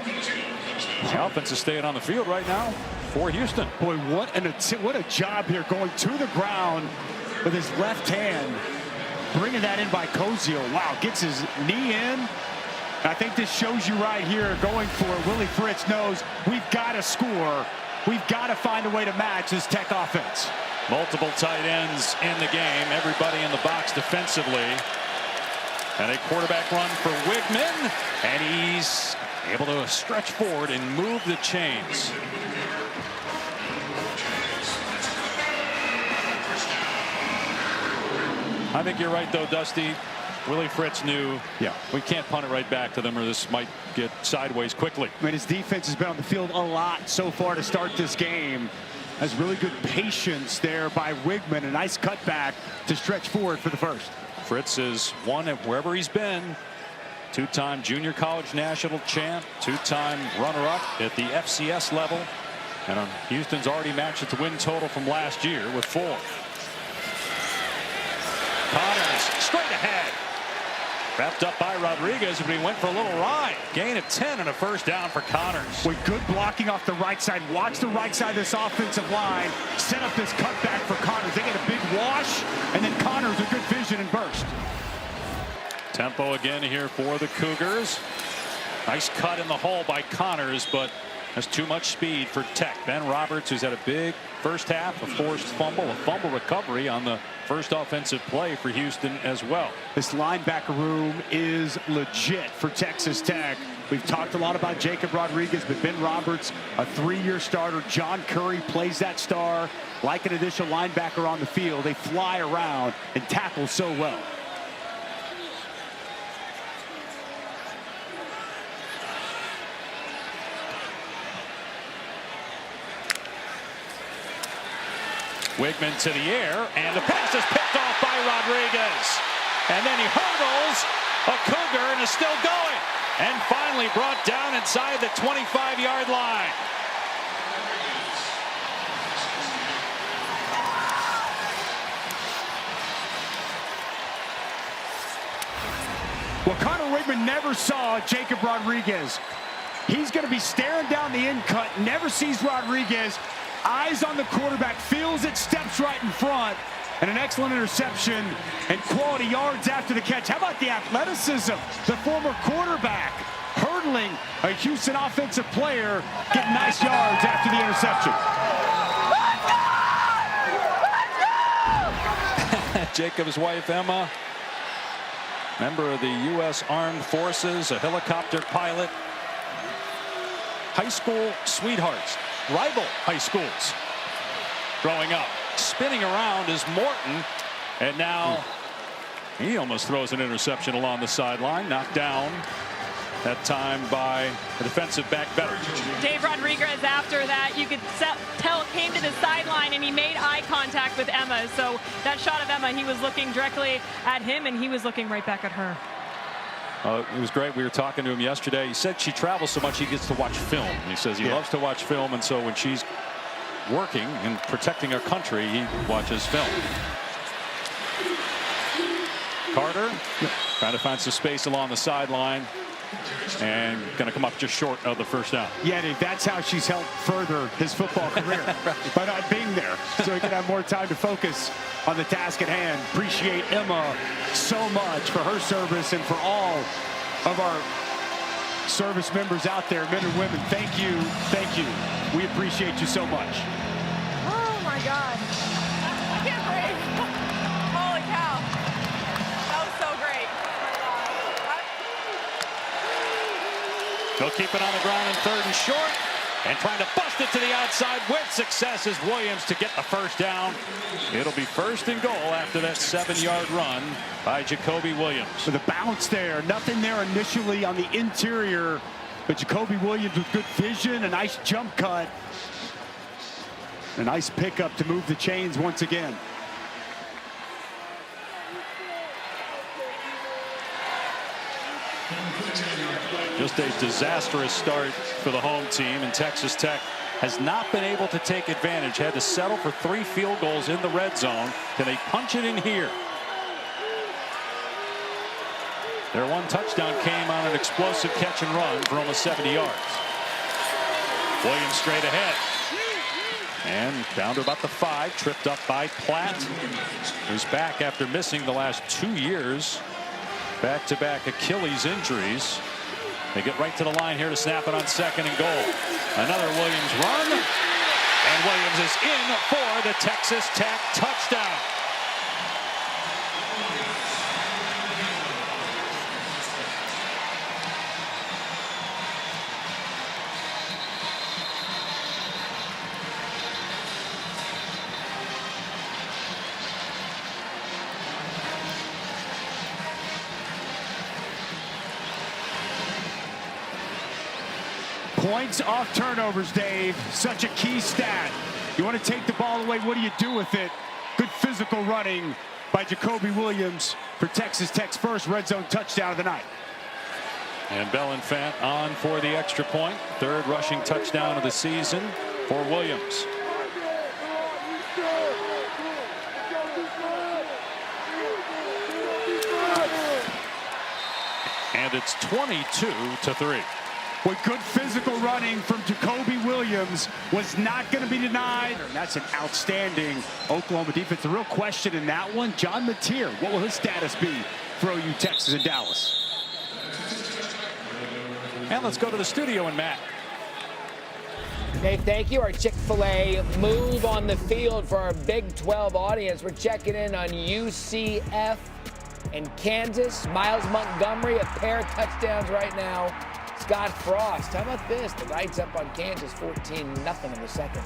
The offense is staying on the field right now for Houston. Boy, what a job here, going to the ground with his left hand, bringing that in by Koziel. Wow, gets his knee in. I think this shows you right here, going for it. Willie Fritz knows we've got to score. We've got to find a way to match this Tech offense. Multiple tight ends in the game. Everybody in the box defensively. And a quarterback run for Wigman. And he's able to stretch forward and move the chains. I think you're right, though, Dusty. Willie Fritz knew, we can't punt it right back to them, or this might get sideways quickly. I mean, his defense has been on the field a lot so far to start this game. Has really good patience there by Wigman. A nice cutback to stretch forward for the first. Fritz is one at wherever he's been. Two-time junior college national champ, two-time runner-up at the FCS level. And Houston's already matched its win total from last year with 4. Connors straight ahead. Wrapped up by Rodriguez, but he went for a little ride. Gain of 10 and a first down for Connors. With good blocking off the right side. Watch the right side of this offensive line. Set up this cutback for Connors. They get a big wash, and then Connors with good vision and burst. Tempo again here for the Cougars. Nice cut in the hole by Connors, but that's too much speed for Tech. Ben Roberts, who's had a big first half, a forced fumble, a fumble recovery on the first offensive play for Houston as well. This linebacker room is legit for Texas Tech. We've talked a lot about Jacob Rodriguez, but Ben Roberts, a 3-year starter. John Curry plays that star like an additional linebacker on the field. They fly around and tackle so well. Wigman to the air, and the pass is picked off by Rodriguez. And then he hurdles a Cougar and is still going. And finally brought down inside the 25-yard line. Well, Connor Wigman never saw Jacob Rodriguez. He's going to be staring down the end cut, never sees Rodriguez. Eyes on the quarterback, feels it, steps right in front, and an excellent interception and quality yards after the catch. How about the athleticism? The former quarterback hurdling a Houston offensive player, getting nice yards after the interception. Jacob's wife, Emma, member of the U.S. Armed Forces, a helicopter pilot. High school sweethearts. Rival high schools growing up. Spinning around is Morton, and now he almost throws an interception along the sideline, knocked down that time by the defensive back better. Dave Rodriguez, after that, you could tell, came to the sideline and he made eye contact with Emma. So that shot of Emma, he was looking directly at him and he was looking right back at her. It was great. We were talking to him yesterday. He said she travels so much he gets to watch film. He says he loves to watch film, and so when she's working and protecting our country, he watches film. Carter trying to find some space along the sideline and going to come up just short of the first down. Yeah, Dave, that's how she's helped further his football career by not being there, so he can have more time to focus on the task at hand. Appreciate Emma so much for her service and for all of our service members out there, men and women. Thank you. Thank you. We appreciate you so much. Oh, my God. I can't breathe. Holy cow. That was so great. They'll keep it on the ground in 3rd and short, and trying to bust it to the outside with success is Williams to get the first down. It'll be 1st and goal after that 7-yard run by Jacoby Williams. So the bounce there, nothing there initially on the interior, but Jacoby Williams with good vision, a nice jump cut, a nice pickup to move the chains once again. Just a disastrous start for the home team, and Texas Tech has not been able to take advantage. Had to settle for 3 field goals in the red zone. Can they punch it in here? Their one touchdown came on an explosive catch and run for almost 70 yards. Williams straight ahead. And down to about the 5, tripped up by Platt, who's back after missing the last 2 years. Back-to-back Achilles injuries. They get right to the line here to snap it on 2nd and goal. Another Williams run. And Williams is in for the Texas Tech touchdown. Points off turnovers, Dave. Such a key stat. You want to take the ball away, what do you do with it? Good physical running by Jacoby Williams for Texas Tech's first red zone touchdown of the night. And Belenfant on for the extra point. 3rd rushing touchdown of the season. for Williams. And it's 22-3. Boy, good physical running from Jacoby Williams was not going to be denied. That's an outstanding Oklahoma defense. The real question in that one, John Mateer, what will his status be for OU, Texas, and Dallas? And let's go to the studio and Matt. Dave, thank you. Our Chick-fil-A move on the field for our Big 12 audience. We're checking in on UCF and Kansas. Miles Montgomery, a pair of touchdowns right now. Scott Frost, how about this? The Knights up on Kansas 14-0 in the second.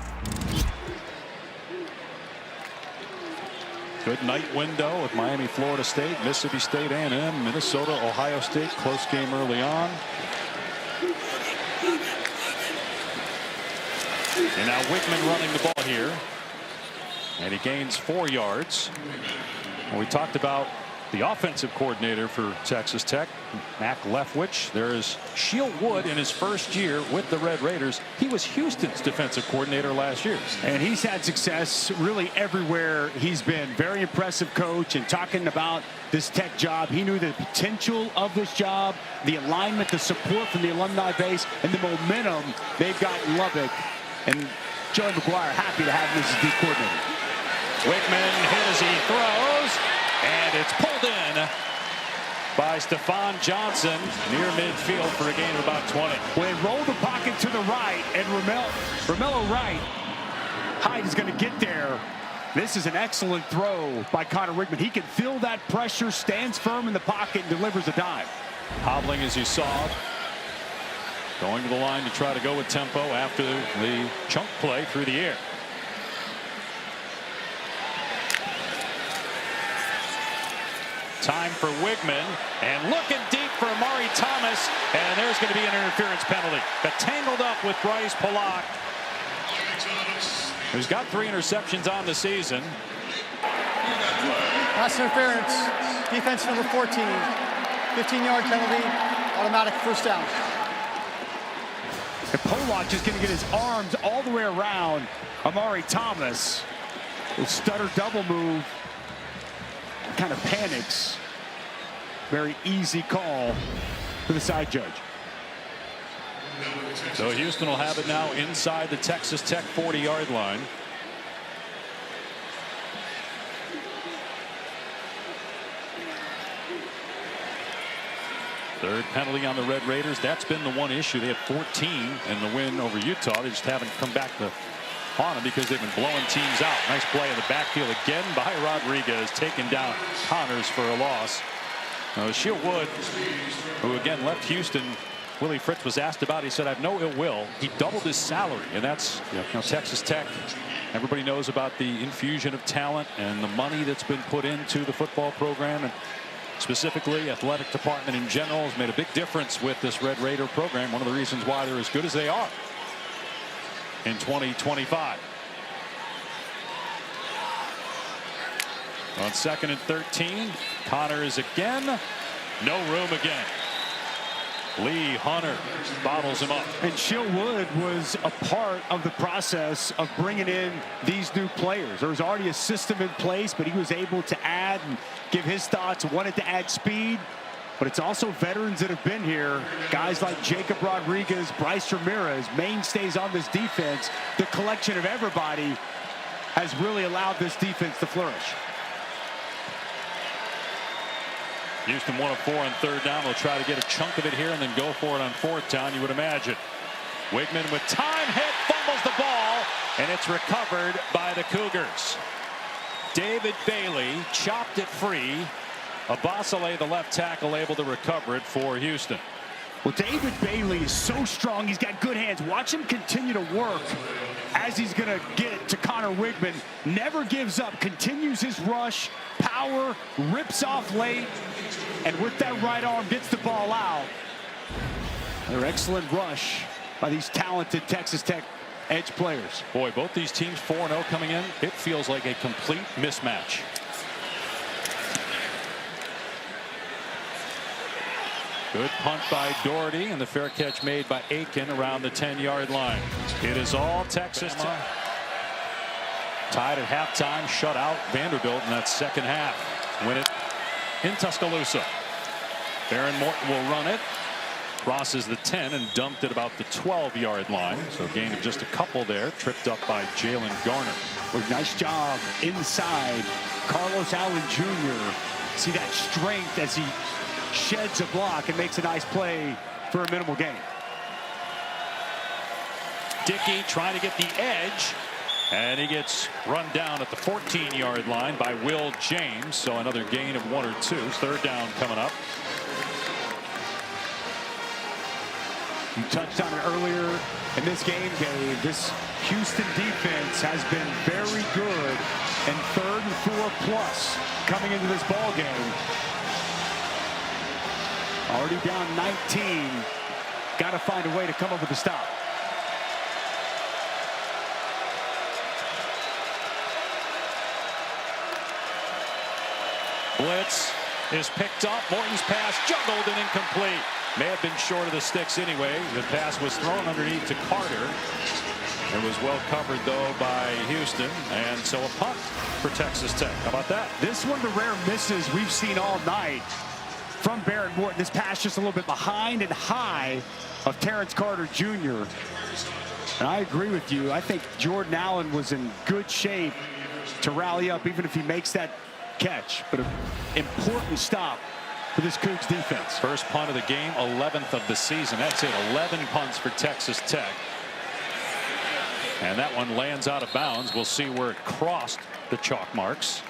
Good night window with Miami, Florida State, Mississippi State A&M, Minnesota, Ohio State. Close game early on. And now Wickman running the ball here. And he gains 4 yards. And we talked about the offensive coordinator for Texas Tech, Mac Leftwich. There is Shield Wood in his first year with the Red Raiders. He was Houston's defensive coordinator last year. And he's had success really everywhere he's been. Very impressive coach. And talking about this Tech job, he knew the potential of this job, the alignment, the support from the alumni base, and the momentum they've got in Lubbock. And Joey McGuire happy to have him as his D coordinator. Wickman hit as he throws, and it's pulled in by Stephon Johnson near midfield for a gain of about 20. When roll the pocket to the right, and Romello Wright, Hyde is going to get there. This is an excellent throw by Connor Wickman. He can feel that pressure, stands firm in the pocket, and delivers a dive. Hobbling as you saw. Going to the line to try to go with tempo after the chunk play through the air. Time for Wickman, and looking deep for Amari Thomas, and there's going to be an interference penalty. Got tangled up with Bryce Pollock, who's got 3 interceptions on the season. Pass interference, defense number 14, 15-yard penalty, automatic first down. And Pollock just going to get his arms all the way around Amari Thomas. A stutter double move. Kind of panics. Very easy call for the side judge. So Houston will have it now inside the Texas Tech 40-yard line. Third penalty on the Red Raiders. That's been the one issue. They had 14 in the win over Utah. They just haven't come back to haunt them because they've been blowing teams out. Nice play in the backfield again by Rodriguez, taking down Connors for a loss. Shield Wood, who again left Houston, Willie Fritz was asked about. He said, I have no ill will. He doubled his salary, and that's Texas Tech. Everybody knows about the infusion of talent and the money that's been put into the football program, and specifically athletic department in general has made a big difference with this Red Raider program. One of the reasons why they're as good as they are in 2025. On 2nd and 13, Connors again. No room again. Lee Hunter bottles him up. And Shield Wood was a part of the process of bringing in these new players. There was already a system in place, but he was able to add and give his thoughts, wanted to add speed. But it's also veterans that have been here. Guys like Jacob Rodriguez, Bryce Ramirez, mainstays on this defense. The collection of everybody has really allowed this defense to flourish. Houston 1 of 4 on 3rd down. They'll try to get a chunk of it here and then go for it on 4th down, you would imagine. Wickman with time hit, fumbles the ball, and it's recovered by the Cougars. David Bailey chopped it free. Abasale, the left tackle, able to recover it for Houston. Well, David Bailey is so strong. He's got good hands. Watch him continue to work as he's going to get to Connor Wickman. Never gives up, continues his rush, power, rips off late, and with that right arm gets the ball out. Another excellent rush by these talented Texas Tech edge players. Boy, both these teams 4-0 coming in. It feels like a complete mismatch. Good punt by Doherty, and the fair catch made by Aiken around the 10-yard line. It is all Texas Tech. Tied at halftime, shut out Vanderbilt in that second half. Win it in Tuscaloosa. Baron Morton will run it. Crosses the 10 and dumped at about the 12-yard line. So gain of just a couple there. Tripped up by Jalen Garner. Well, nice job inside. Carlos Allen Jr. See that strength as he sheds a block and makes a nice play for a minimal gain. Dickey trying to get the edge. And he gets run down at the 14-yard line by Will James. So another gain of 1 or 2. Third down coming up. You touched on it earlier in this game, Dave. This Houston defense has been very good and 3rd and 4+ coming into this ball game. Already down 19. Got to find a way to come up with a stop. Blitz is picked up. Morton's pass juggled and incomplete. May have been short of the sticks anyway. The pass was thrown underneath to Carter. It was well covered, though, by Houston. And so a punt for Texas Tech. How about that? This one of the rare misses we've seen all night from Baron Morton. This pass just a little bit behind and high of Terrence Carter Jr. And I agree with you. I think Jordan Allen was in good shape to rally up, even if he makes that catch. But an important stop for this Cougs defense. First punt of the game, 11th of the season. That's it, 11 punts for Texas Tech. And that one lands out of bounds. We'll see where it crossed the chalk marks.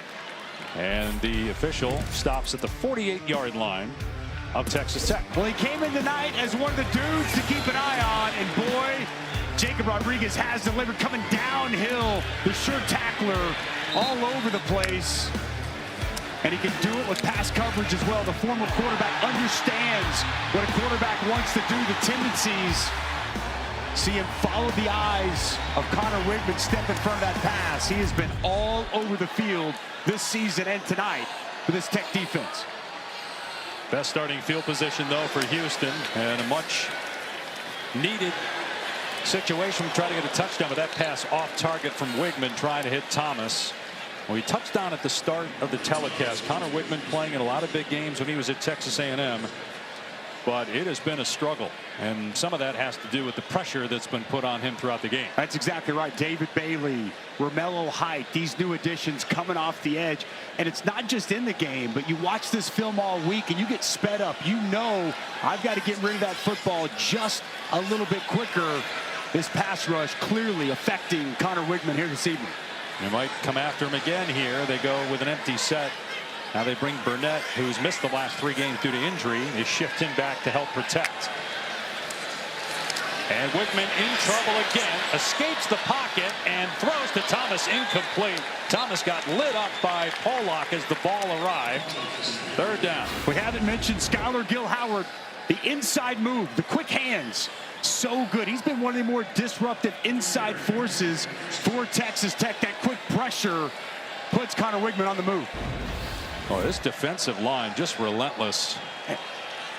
And the official stops at the 48-yard line of Texas Tech. Well, he came in tonight as one of the dudes to keep an eye on. And boy, Jacob Rodriguez has delivered coming downhill. The sure tackler all over the place. And he can do it with pass coverage as well. The former quarterback understands what a quarterback wants to do, the tendencies. See him follow the eyes of Connor Wigman, step in front of that pass. He has been all over the field this season and tonight for this Tech defense. Best starting field position, though, for Houston. And a much needed situation to try to get a touchdown. But that pass off target from Wigman trying to hit Thomas. Well, he touched on at the start of the telecast. Connor Wigman playing in a lot of big games when he was at Texas A&M. But it has been a struggle. And some of that has to do with the pressure that's been put on him throughout the game. That's exactly right. David Bailey, Romello Height, these new additions coming off the edge. And it's not just in the game, but you watch this film all week and you get sped up. You know, I've got to get rid of that football just a little bit quicker. This pass rush clearly affecting Connor Wigman here this evening. They might come after him again here. They go with an empty set. Now they bring Burnett, who's missed the last 3 games due to injury, is shifting back to help protect. And Wigman in trouble again, escapes the pocket and throws to Thomas, incomplete. Thomas got lit up by Pollock as the ball arrived. Third down. We haven't mentioned Skylar Gill-Howard, the inside move, the quick hands. So good. He's been one of the more disruptive inside forces for Texas Tech. That quick pressure puts Connor Wigman on the move. Oh, this defensive line just relentless.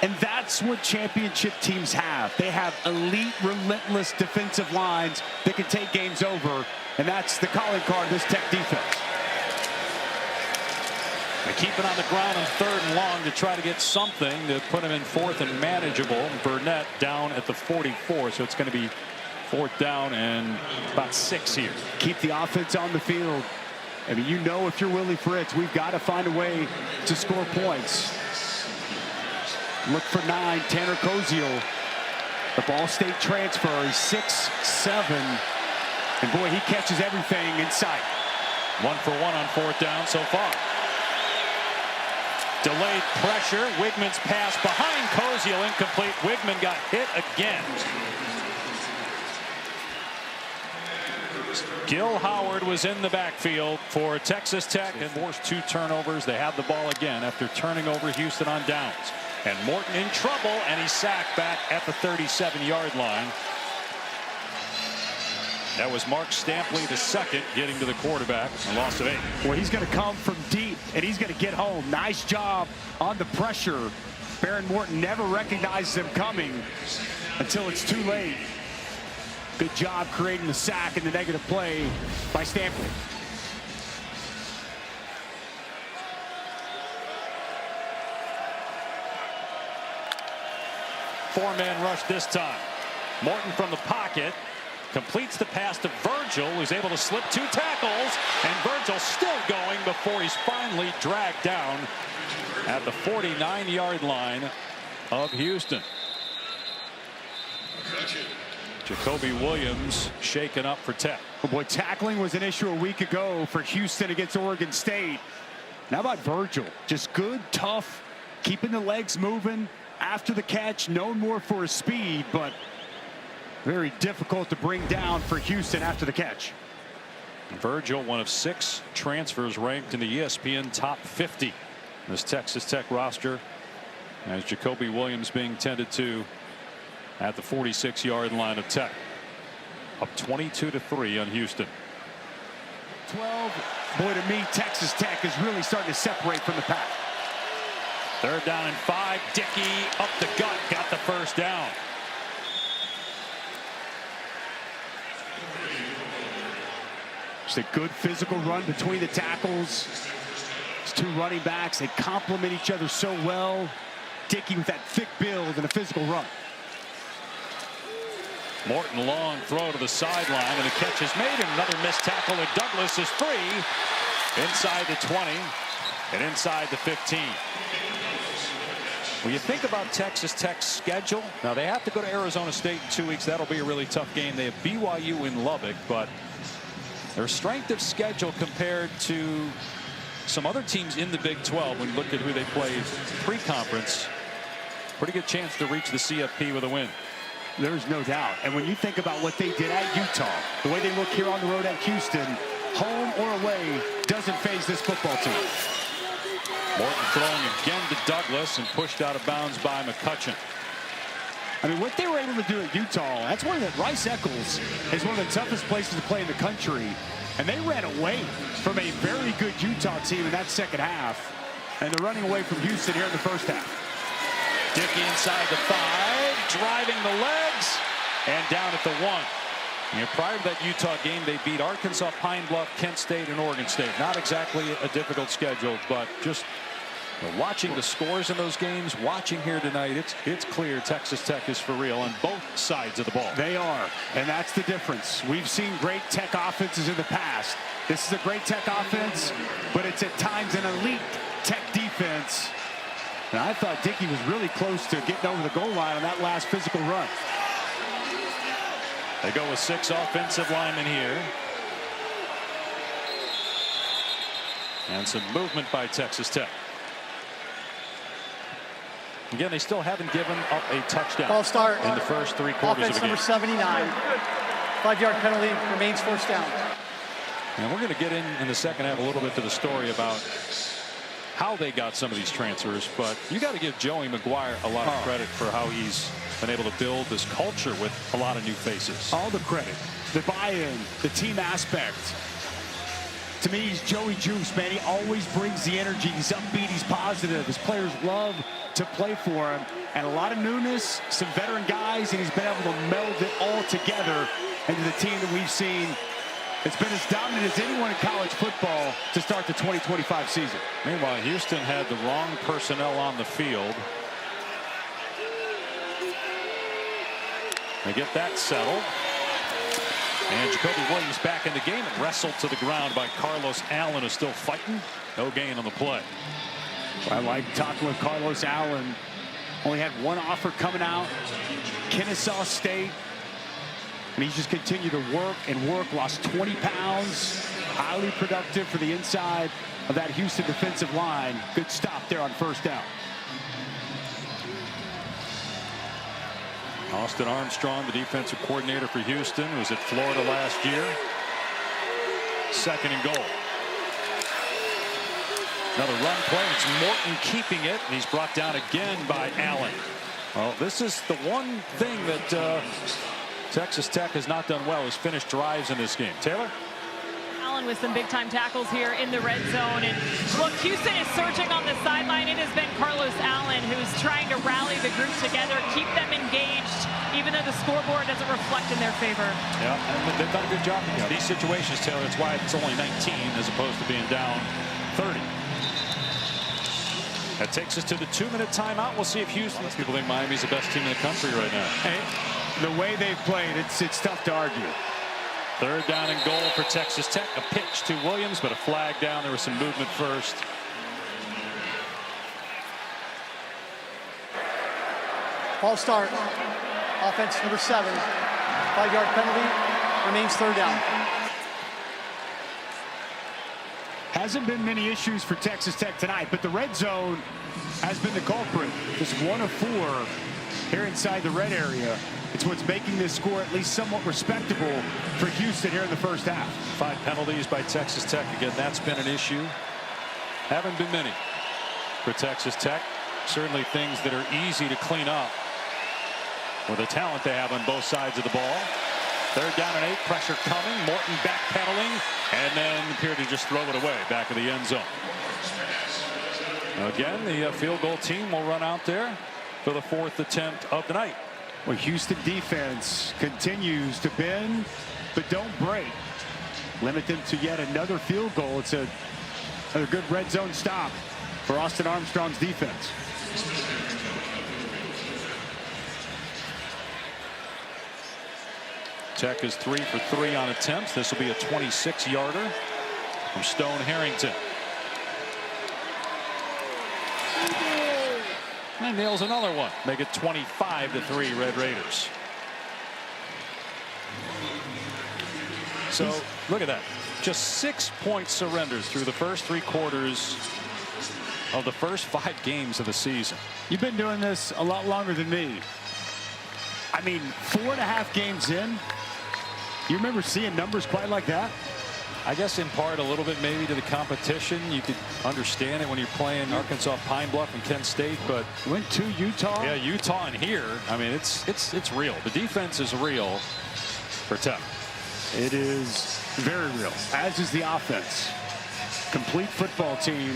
And that's what championship teams have. They have elite, relentless defensive lines that can take games over. And that's the calling card of this Tech defense. They keep it on the ground on 3rd and long to try to get something to put him in 4th and manageable. Burnett down at the 44, so it's going to be 4th down and about 6 here. Keep the offense on the field. I mean, you know, if you're Willie Fritz, we've got to find a way to score points. Look for 9, Tanner Koziel, the Ball State transfer. He's 6'7", and boy, he catches everything in sight. 1 for 1 on 4th down so far. Delayed pressure. Wigman's pass behind Koziel, incomplete. Wigman got hit again. Gill-Howard was in the backfield for Texas Tech and forced 2 turnovers. They have the ball again after turning over Houston on downs. And Morton in trouble, and he's sacked back at the 37-yard line. That was Mark Stampley, the second, getting to the quarterback. A loss of 8. Well, he's going to come from deep, and he's going to get home. Nice job on the pressure Baron Morton never recognizes him coming until it's too late. Good job creating the sack and the negative play by Stanford. Four-man rush this time. Morton from the pocket completes the pass to Virgil, who's able to slip 2 tackles, and Virgil still going before he's finally dragged down at the 49-yard line of Houston. Jacoby Williams shaken up for Tech. Oh boy, tackling was an issue a week ago for Houston against Oregon State. Now about Virgil, just good, tough, keeping the legs moving after the catch, known more for his speed, but very difficult to bring down for Houston after the catch. Virgil, one of 6 transfers ranked in the ESPN top 50. This Texas Tech roster, as Jacoby Williams being tended to at the 46-yard line of Tech. Up 22-3 on Houston. 12. Boy, to me, Texas Tech is really starting to separate from the pack. 3rd down and 5. Dickey up the gut, got the first down. Just a good physical run between the tackles. These 2 running backs, they complement each other so well. Dickey with that thick build and a physical run. Morton, long throw to the sideline, and the catch is made, and another missed tackle, and Douglas is free inside the 20 and inside the 15. When you think about Texas Tech's schedule, now they have to go to Arizona State in 2 weeks. That'll be a really tough game. They have BYU in Lubbock, but their strength of schedule compared to some other teams in the Big 12, when you look at who they play pre-conference, pretty good chance to reach the CFP with a win. There's no doubt. And when you think about what they did at Utah, the way they look here on the road at Houston, home or away, doesn't faze this football team. Morton throwing again to Douglas and pushed out of bounds by McCutcheon. I mean, what they were able to do at Utah, that's one of the, Rice Eccles is one of the toughest places to play in the country. And they ran away from a very good Utah team in that second half. And they're running away from Houston here in the first half. Dickey inside the 5, driving the legs, and down at the 1. Prior to that Utah game, they beat Arkansas, Pine Bluff, Kent State, and Oregon State. Not exactly a difficult schedule, but just watching the scores in those games, watching here tonight, it's clear Texas Tech is for real on both sides of the ball. They are, and that's the difference. We've seen great Tech offenses in the past. This is a great Tech offense, but it's at times an elite Tech defense. And I thought Dickey was really close to getting over the goal line on that last physical run. They go with 6 offensive linemen here. And some movement by Texas Tech. Again, they still haven't given up a touchdown Ball start in the first 3 quarters offense of the game. number 79. 5-yard penalty, remains first down. And we're going to get in the second half a little bit to the story about how they got some of these transfers, but you got to give Joey McGuire a lot of credit for how he's been able to build this culture with a lot of new faces. All the credit, the buy-in, the team aspect. To me, he's Joey Juice, man. He always brings the energy. He's upbeat, he's positive. His players love to play for him. And a lot of newness, some veteran guys, and he's been able to meld it all together into the team that we've seen. It's been as dominant as anyone in college football to start the 2025 season. Meanwhile, Houston had the wrong personnel on the field. They get that settled. And Jacoby Williams back in the game and wrestled to the ground by Carlos Allen, who's still fighting. No gain on the play. I like talking with Carlos Allen. Only had one offer coming out, Kennesaw State. And he's just continued to work and work, lost 20 pounds. Highly productive for the inside of that Houston defensive line. Good stop there on first down. Austin Armstrong, the defensive coordinator for Houston, who was at Florida last year. 2nd and goal. Another run play. It's Morton keeping it, and he's brought down again by Allen. Well, this is the one thing that Texas Tech has not done well, is finish drives in this game. Taylor? Allen Allen with some big-time tackles here in the red zone. And look, Houston is surging on the sideline. It has been Carlos Allen who's trying to rally the group together, keep them engaged, even though the scoreboard doesn't reflect in their favor. Yeah, and they've done a good job in these situations, Taylor. That's why it's only 19 as opposed to being down 30. That takes us to the 2-minute timeout. We'll see if Houston. People think Miami's the best team in the country right now. Hey, the way they've played, it's tough to argue. 3rd down and goal for Texas Tech. A pitch to Williams, but a flag down. There was some movement first. False start. Offense number 7. 5-yard penalty. Remains 3rd down. Hasn't been many issues for Texas Tech tonight, but the red zone has been the culprit. Just 1 of 4 here inside the red area. It's what's making this score at least somewhat respectable for Houston here in the first half. 5 penalties by Texas Tech. Again, that's been an issue. Haven't been many for Texas Tech. Certainly things that are easy to clean up with the talent they have on both sides of the ball. 3rd down and 8. Pressure coming. Morton backpedaling, and then appeared to just throw it away back of the end zone. Again, the field goal team will run out there for the 4th attempt of the night. Well, Houston defense continues to bend, but don't break. Limit them to yet another field goal. It's another good red zone stop for Austin Armstrong's defense. Tech is 3 for 3 on attempts. This will be a 26-yarder from Stone Harrington. And nails another one. Make it 25-3 Red Raiders. So look at that. Just 6-point surrenders through the first 3 quarters of the first 5 games of the season. You've been doing this a lot longer than me. I mean, 4.5 games in, you remember seeing numbers quite like that? I guess in part a little bit maybe to the competition. You could understand it when you're playing Arkansas, Pine Bluff, and Kent State, but went to Utah. Yeah, Utah and here. I mean, it's real. The defense is real for Tech. It is very real, as is the offense. Complete football team.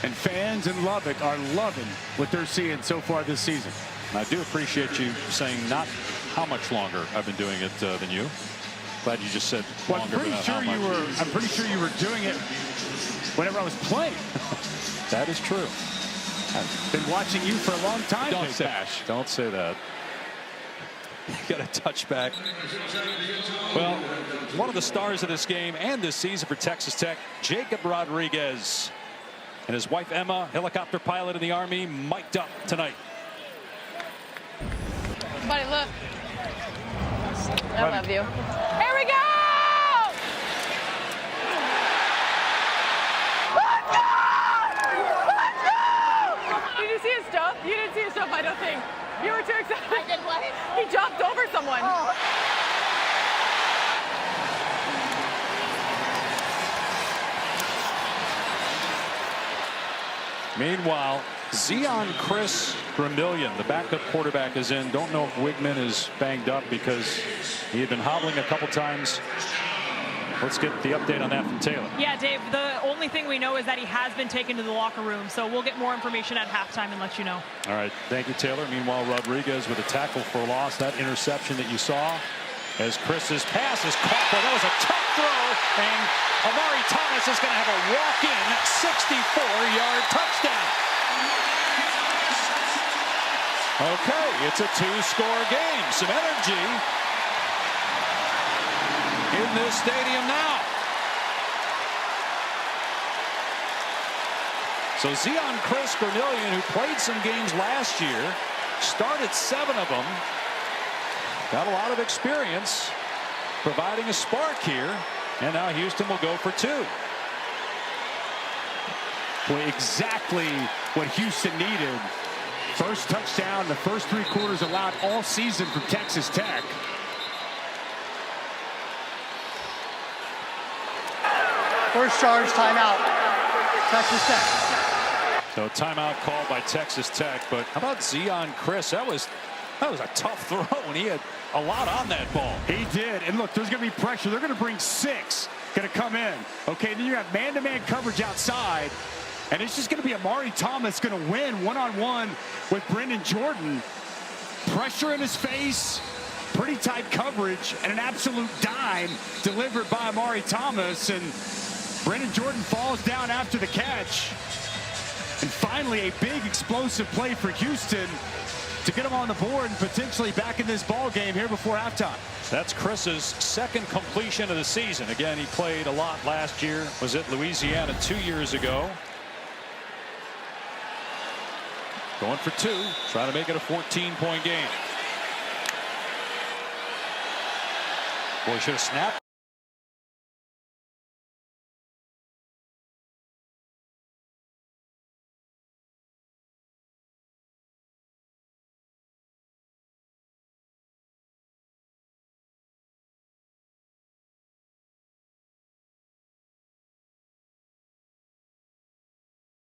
And fans in Lubbock are loving what they're seeing so far this season. I do appreciate you saying not how much longer I've been doing it than you. Glad you just said longer. I'm pretty sure you were doing it whenever I was playing. That is true. I've been watching you for a long time. Don't say that. You got a touchback. Well, one of the stars of this game and this season for Texas Tech, Jacob Rodriguez, and his wife Emma, helicopter pilot in the Army, mic'd up tonight. Buddy, look. I love you. Here we go! Let's go! Let's go! Did you see his stuff? You didn't see his stuff, I don't think. You were too excited. I did what? He jumped over someone. Oh. Meanwhile, Chris Gramillion, the backup quarterback, is in. Don't know if Wigman is banged up because he had been hobbling a couple times. Let's get the update on that from Taylor. Yeah, Dave, the only thing we know is that he has been taken to the locker room, so we'll get more information at halftime and let you know. All right, thank you, Taylor. Meanwhile, Rodriguez with a tackle for loss. That interception that you saw as Chris's pass is caught. But that was a tough throw, and Amari Thomas is going to have a walk-in 64-yard touchdown. Okay, it's a 2-score game. Some energy in this stadium now. So Chris Gramillion, who played some games last year, started 7 of them, got a lot of experience providing a spark here, and now Houston will go for 2. Well, exactly what Houston needed. First touchdown, the first 3 quarters allowed all season from Texas Tech. First charge, timeout. Texas Tech. So timeout called by Texas Tech, but how about Chris? That was That was a tough throw, and he had a lot on that ball. He did. And look, there's going to be pressure. They're going to bring 6. Going to come in. Okay, then you have man-to-man coverage outside. And it's just going to be Amari Thomas going to win one-on-one with Brendan Jordan. Pressure in his face, pretty tight coverage, and an absolute dime delivered by Amari Thomas. And Brendan Jordan falls down after the catch. And finally, a big explosive play for Houston to get him on the board and potentially back in this ball game here before halftime. That's Chris's second completion of the season. Again, he played a lot last year. Was at Louisiana 2 years ago. Going for 2, trying to make it a 14-point game. Boy, should have snapped.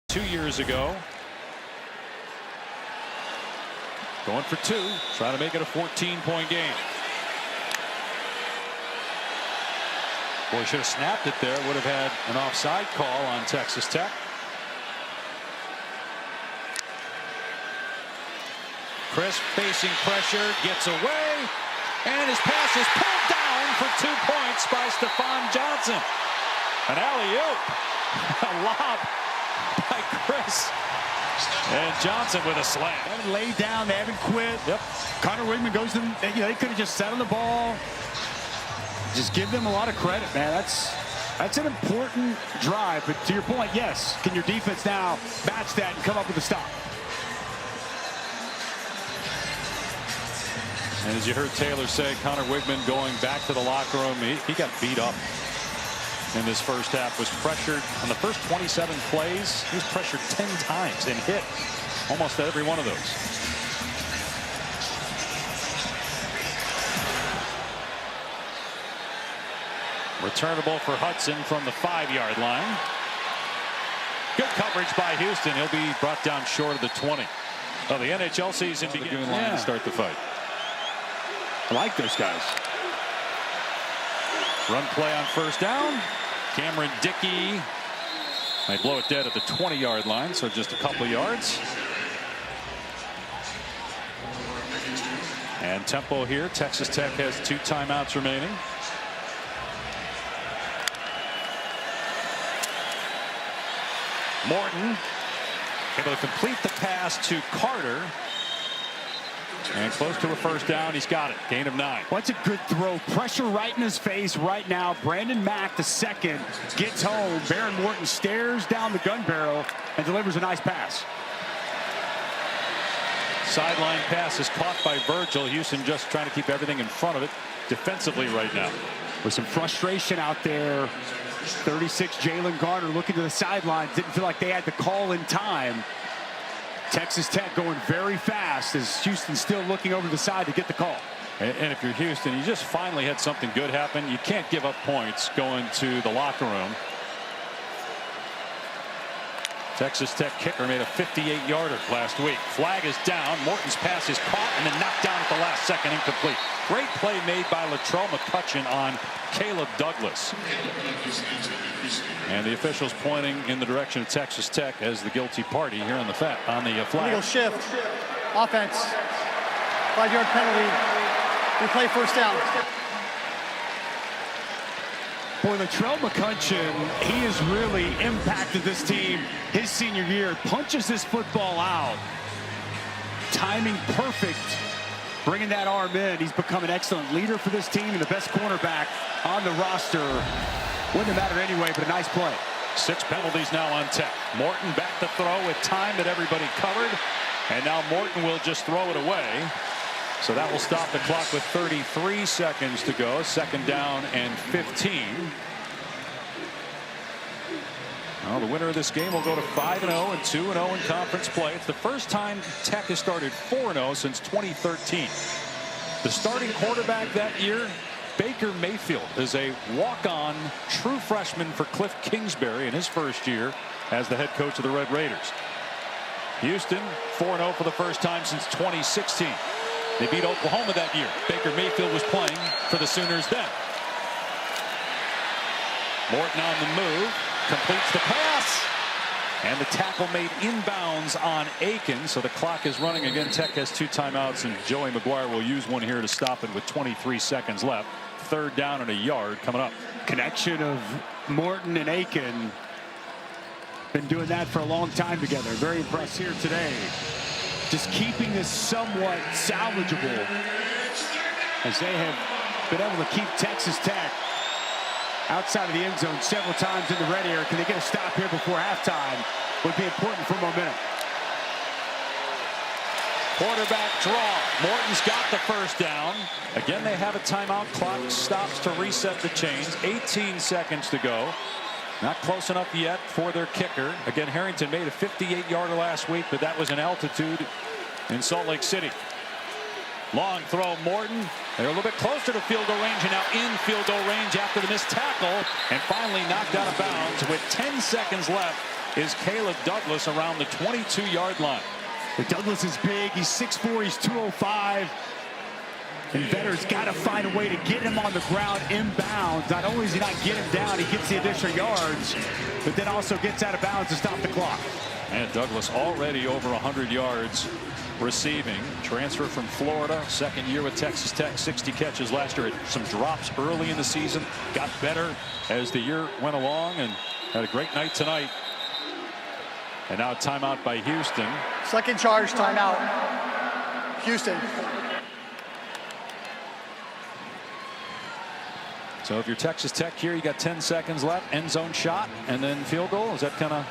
Two years ago. Going for 2, trying to make it a 14-point game. Boy, should have snapped it there. Would have had an offside call on Texas Tech. Chris facing pressure, gets away, and his pass is pulled down for 2 points by Stephon Johnson. An alley-oop. A lob by Chris. And Johnson with a slam. They haven't laid down. They haven't quit. Yep. Connor Wigman goes to them. They could have just sat on the ball. Just give them a lot of credit, man. That's an important drive. But to your point, yes. Can your defense now match that and come up with a stop? And as you heard Taylor say, Connor Wigman going back to the locker room. He got beat up in this first half, was pressured on the first 27 plays. He was pressured 10 times and hit almost every one of those. Returnable for Hudson from the 5-yard line. Good coverage by Houston. He'll be brought down short of the 20. Well, the NHL season begins to start the fight. I like those guys. Run play on first down. Cameron Dickey may blow it dead at the 20-yard line, so just a couple of yards. And tempo here. Texas Tech has 2 timeouts remaining. Morton able to complete the pass to Carter. And close to a first down. He's got it. Gain of 9. What's a good throw? Pressure right in his face right now. Brandon Mack, the second, gets home. Baron Morton stares down the gun barrel and delivers a nice pass. Sideline pass is caught by Virgil. Houston just trying to keep everything in front of it defensively right now. With some frustration out there. 36 Jalen Garner looking to the sidelines. Didn't feel like they had the call in time. Texas Tech going very fast as Houston still looking over the side to get the call. And if you're Houston, you just finally had something good happen. You can't give up points going to the locker room. Texas Tech kicker made a 58-yarder last week. Flag is down. Morton's pass is caught and then knocked down at the last second, incomplete. Great play made by Latrell McCutcheon on Caleb Douglas. And the officials pointing in the direction of Texas Tech as the guilty party here on the flag. Illegal shift. Offense. 5-yard penalty. Replay first down. Boy, Latrell McCutcheon, he has really impacted this team his senior year. Punches this football out. Timing perfect. Bringing that arm in. He's become an excellent leader for this team and the best cornerback on the roster. Wouldn't have mattered anyway, but a nice play. 6 penalties now on Tech. Morton back to throw with time that everybody covered. And now Morton will just throw it away. So that will stop the clock with 33 seconds to go. Second down and 15. Well, the winner of this game will go to 5-0 and 2-0 in conference play. It's the first time Tech has started 4-0 since 2013. The starting quarterback that year, Baker Mayfield, is a walk-on true freshman for Cliff Kingsbury in his first year as the head coach of the Red Raiders. Houston 4-0 for the first time since 2016. They beat Oklahoma that year. Baker Mayfield was playing for the Sooners then. Morton on the move, completes the pass, and the tackle made inbounds on Aiken. So the clock is running again. Tech has 2 timeouts, and Joey McGuire will use one here to stop it with 23 seconds left. 3rd down and a yard coming up. Connection of Morton and Aiken. Been doing that for a long time together. Very impressed here today. Just keeping this somewhat salvageable as they have been able to keep Texas Tech outside of the end zone several times in the red area. Can they get a stop here before halftime? Would be important for momentum. Quarterback draw. Morton's got the 1st down. Again, they have a timeout. Clock stops to reset the chains. 18 seconds to go. Not close enough yet for their kicker. Again, Harrington made a 58-yarder last week, but that was an altitude in Salt Lake City. Long throw, Morton. They're a little bit closer to field goal range, and now in field goal range after the missed tackle, and finally knocked out of bounds. With 10 seconds left is Caleb Douglas around the 22-yard line. But Douglas is big. He's 6'4", he's 205. And Vetter's got to find a way to get him on the ground inbounds. Not only does he not get him down, he gets the additional yards, but then also gets out of bounds to stop the clock. And Douglas already over 100 yards receiving. Transfer from Florida, 2nd year with Texas Tech, 60 catches last year. Had some drops early in the season, got better as the year went along, and had a great night tonight. And now a timeout by Houston. 2nd charge timeout. Houston. So if you're Texas Tech here, you got 10 seconds left, end zone shot, and then field goal. Is that kind of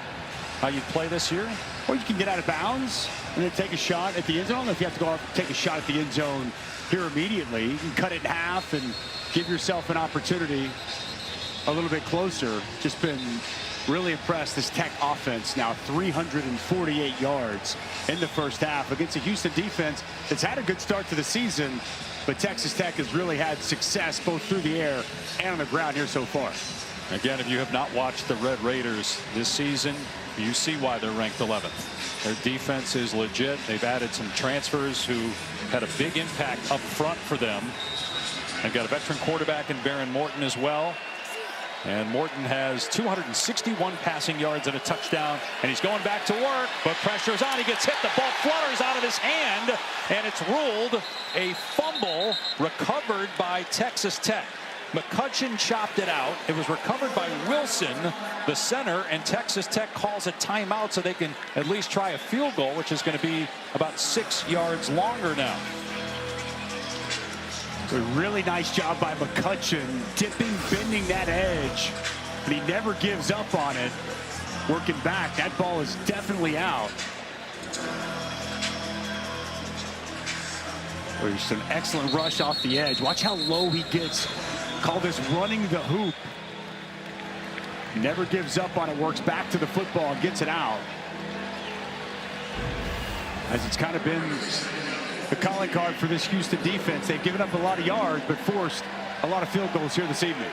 how you play this year? Or you can get out of bounds and then take a shot at the end zone. If you have to go out and take a shot at the end zone here immediately, you can cut it in half and give yourself an opportunity a little bit closer. Just been really impressed. This Tech offense now 348 yards in the 1st half against a Houston defense that's had a good start to the season. But Texas Tech has really had success both through the air and on the ground here so far. Again, if you have not watched the Red Raiders this season, you see why they're ranked 11th. Their defense is legit. They've added some transfers who had a big impact up front for them. They've got a veteran quarterback in Baron Morton as well. And Morton has 261 passing yards and a touchdown, and he's going back to work, but pressure's on. He gets hit. The ball flutters out of his hand, and it's ruled a fumble recovered by Texas Tech. McCutcheon chopped it out. It was recovered by Wilson, the center, and Texas Tech calls a timeout so they can at least try a field goal, which is going to be about 6 yards longer now. A really nice job by McCutcheon, dipping, bending that edge, but he never gives up on it. Working back, that ball is definitely out. There's an excellent rush off the edge. Watch how low he gets. Call this running the hoop. Never gives up on it, works back to the football and gets it out. As it's kind of been the calling card for this Houston defense. They've given up a lot of yards, but forced a lot of field goals here this evening.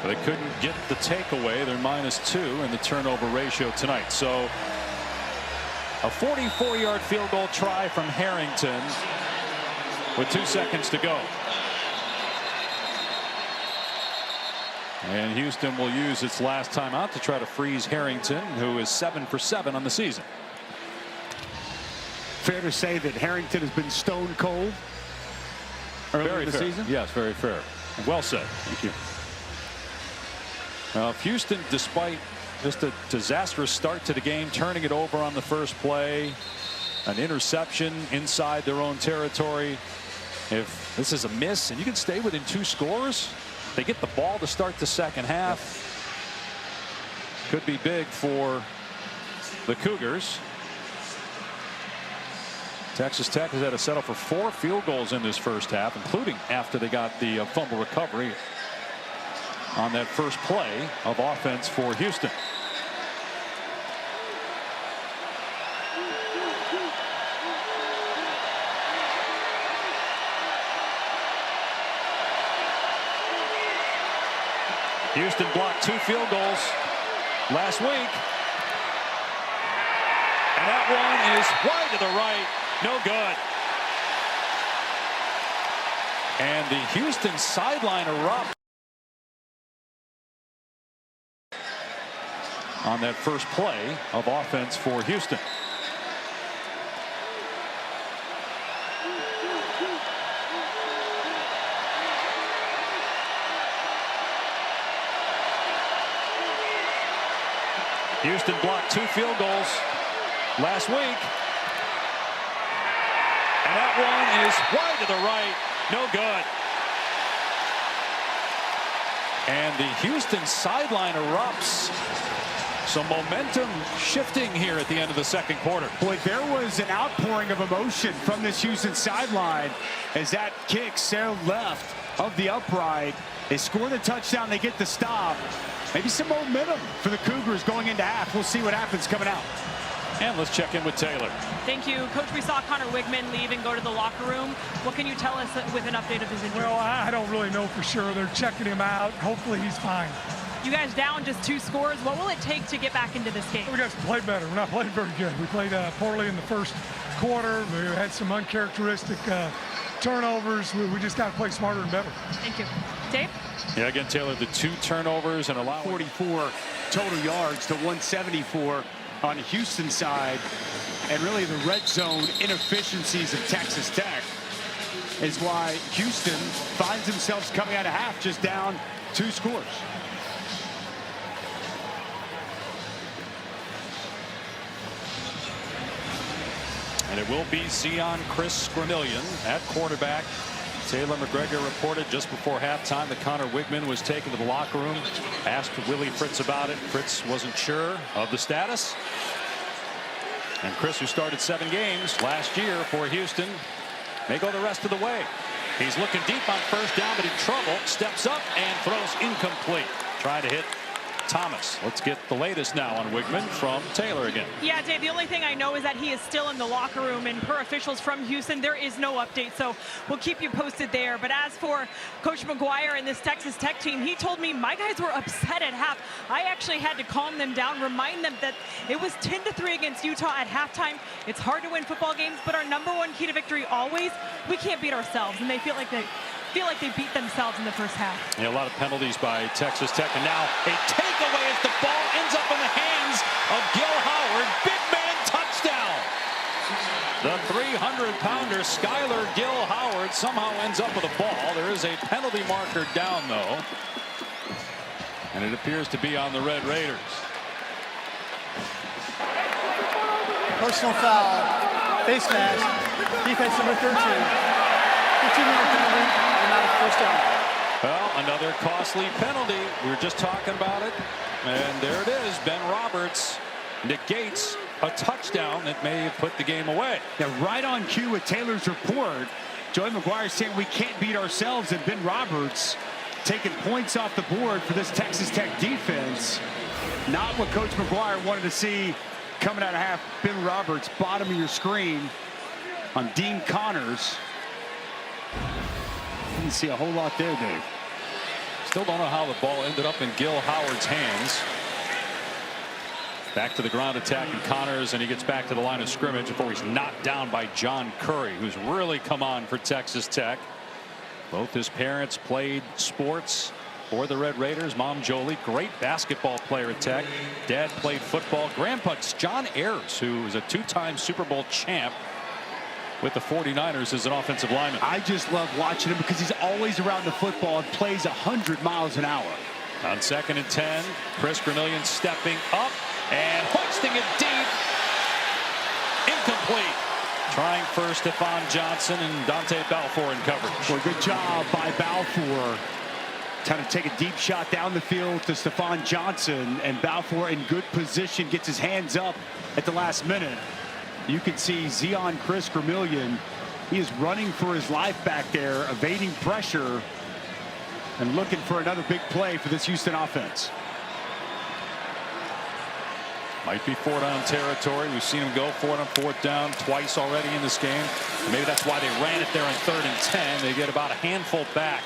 They couldn't get the takeaway. They're -2 in the turnover ratio tonight. So a 44-yard field goal try from Harrington with 2 seconds to go. And Houston will use its last timeout to try to freeze Harrington, who is 7 for 7 on the season. Fair to say that Harrington has been stone cold early in the season? Yes, very fair. Well said. Thank you. If Houston, despite just a disastrous start to the game, turning it over on the first play, an interception inside their own territory, if this is a miss and you can stay within 2 scores, they get the ball to start the second half. Could be big for the Cougars. Texas Tech has had to settle for 4 field goals in this first half, including after they got the fumble recovery on that first play of offense for Houston. Houston blocked 2 field goals last week. And that one is wide to the right. No good. And the Houston sideline erupts on that first play of offense for Houston. Houston blocked 2 field goals last week. And that one is wide to the right. No good. And the Houston sideline erupts. Some momentum shifting here at the end of the second quarter. Boy, there was an outpouring of emotion from this Houston sideline as that kick sailed left of the upright. They score the touchdown. They get the stop. Maybe some momentum for the Cougars going into half. We'll see what happens coming out. And let's check in with Taylor. Thank you. Coach, we saw Connor Wigman leave and go to the locker room. What can you tell us with an update of his injury? Well, I don't really know for sure. They're checking him out. Hopefully he's fine. You guys down just 2 scores. What will it take to get back into this game? We got to play better. We're not playing very good. We played poorly in the first quarter. We had some uncharacteristic turnovers. We just got to play smarter and better. Thank you. Dave? Yeah, again, Taylor, the 2 turnovers and allowing 44 total yards to 174 on the Houston side. And really the red zone inefficiencies of Texas Tech is why Houston finds themselves coming out of half just down 2 scores. And it will be Chris Gramillion at quarterback. Taylor McGregor reported just before halftime that Connor Wigman was taken to the locker room. Asked Willie Fritz about it. Fritz wasn't sure of the status. And Chris, who started 7 games last year for Houston, may go the rest of the way. He's looking deep on first down, but in trouble. Steps up and throws incomplete. Trying to hit Thomas. Let's get the latest now on Wigman from Taylor again. Yeah, Dave, the only thing I know is that he is still in the locker room, and per officials from Houston, there is no update, so we'll keep you posted there. But as for Coach McGuire and this Texas Tech team, he told me my guys were upset at half. I actually had to calm them down, remind them that it was 10-3 against Utah at halftime. It's hard to win football games, but our #1 key to victory always, we can't beat ourselves, and they feel like they beat themselves in the first half. Yeah, a lot of penalties by Texas Tech, and now a takeaway as the ball ends up in the hands of Gil Howard. Big man touchdown. The 300-pounder Skylar Gil Howard somehow ends up with a ball. There is a penalty marker down, though, and it appears to be on the Red Raiders. Personal foul, face mask, defense number 13. 15-yard penalty. First down. Well, another costly penalty. We were just talking about it. And there it is. Ben Roberts negates a touchdown that may have put the game away. Now, right on cue with Taylor's report, Joey McGuire saying we can't beat ourselves, and Ben Roberts taking points off the board for this Texas Tech defense. Not what Coach McGuire wanted to see coming out of half. Ben Roberts, bottom of your screen on Dean Connors. Didn't see a whole lot there, Dave. Still don't know how the ball ended up in Gil Howard's hands. Back to the ground attack and Connors, and he gets back to the line of scrimmage before he's knocked down by John Curry, who's really come on for Texas Tech. Both his parents played sports for the Red Raiders. Mom Jolie, great basketball player at Tech. Dad played football. Grandpa's John Ayers, who is a 2-time Super Bowl champ with the 49ers as an offensive lineman. I just love watching him because he's always around the football and plays 100 miles an hour. On 2nd and 10, Chris Gramillion stepping up and hoisting it deep. Incomplete. Trying first Stephon Johnson and Dante Balfour in coverage. Well, good job by Balfour. Trying to take a deep shot down the field to Stephon Johnson, and Balfour in good position gets his hands up at the last minute. You can see Chris Gramillion. He is running for his life back there, evading pressure and looking for another big play for this Houston offense. Might be 4-down territory. We've seen him go for it on 4th down twice already in this game. Maybe that's why they ran it there on 3rd and 10. They get about a handful back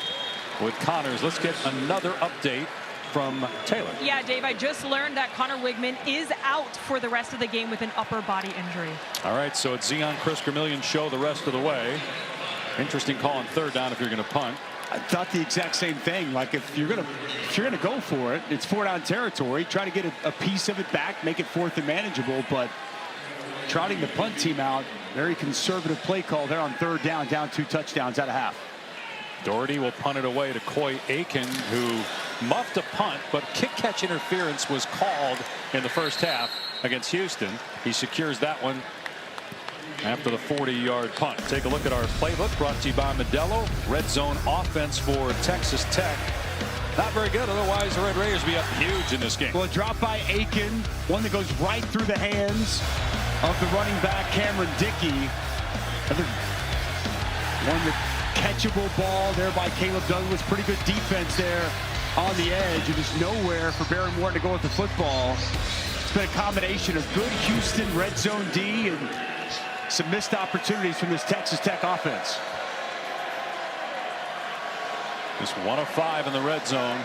with Connors. Let's get another update from Taylor. Yeah, Dave, I just learned that Connor Wigman is out for the rest of the game with an upper body injury. All right, so it's Chris Gramillion show the rest of the way. Interesting call on third down if you're going to punt. I thought the exact same thing. Like if you're gonna go for it, it's 4-down territory. Try to get a piece of it back, make it 4th and manageable. But trotting the punt team out, very conservative play call there on 3rd down, down 2 touchdowns out of half. Doherty will punt it away to Coy Aiken, who muffed a punt, but kick-catch interference was called in the first half against Houston. He secures that one after the 40-yard punt. Take a look at our playbook brought to you by Modelo. Red zone offense for Texas Tech. Not very good, otherwise the Red Raiders will be up huge in this game. Well, a drop by Aiken, one that goes right through the hands of the running back Cameron Dickey. One that catchable ball there by Caleb Douglas. Pretty good defense there on the edge. And there's nowhere for Barry Morton to go with the football. It's been a combination of good Houston red zone D and some missed opportunities from this Texas Tech offense. Just 1 of 5 in the red zone.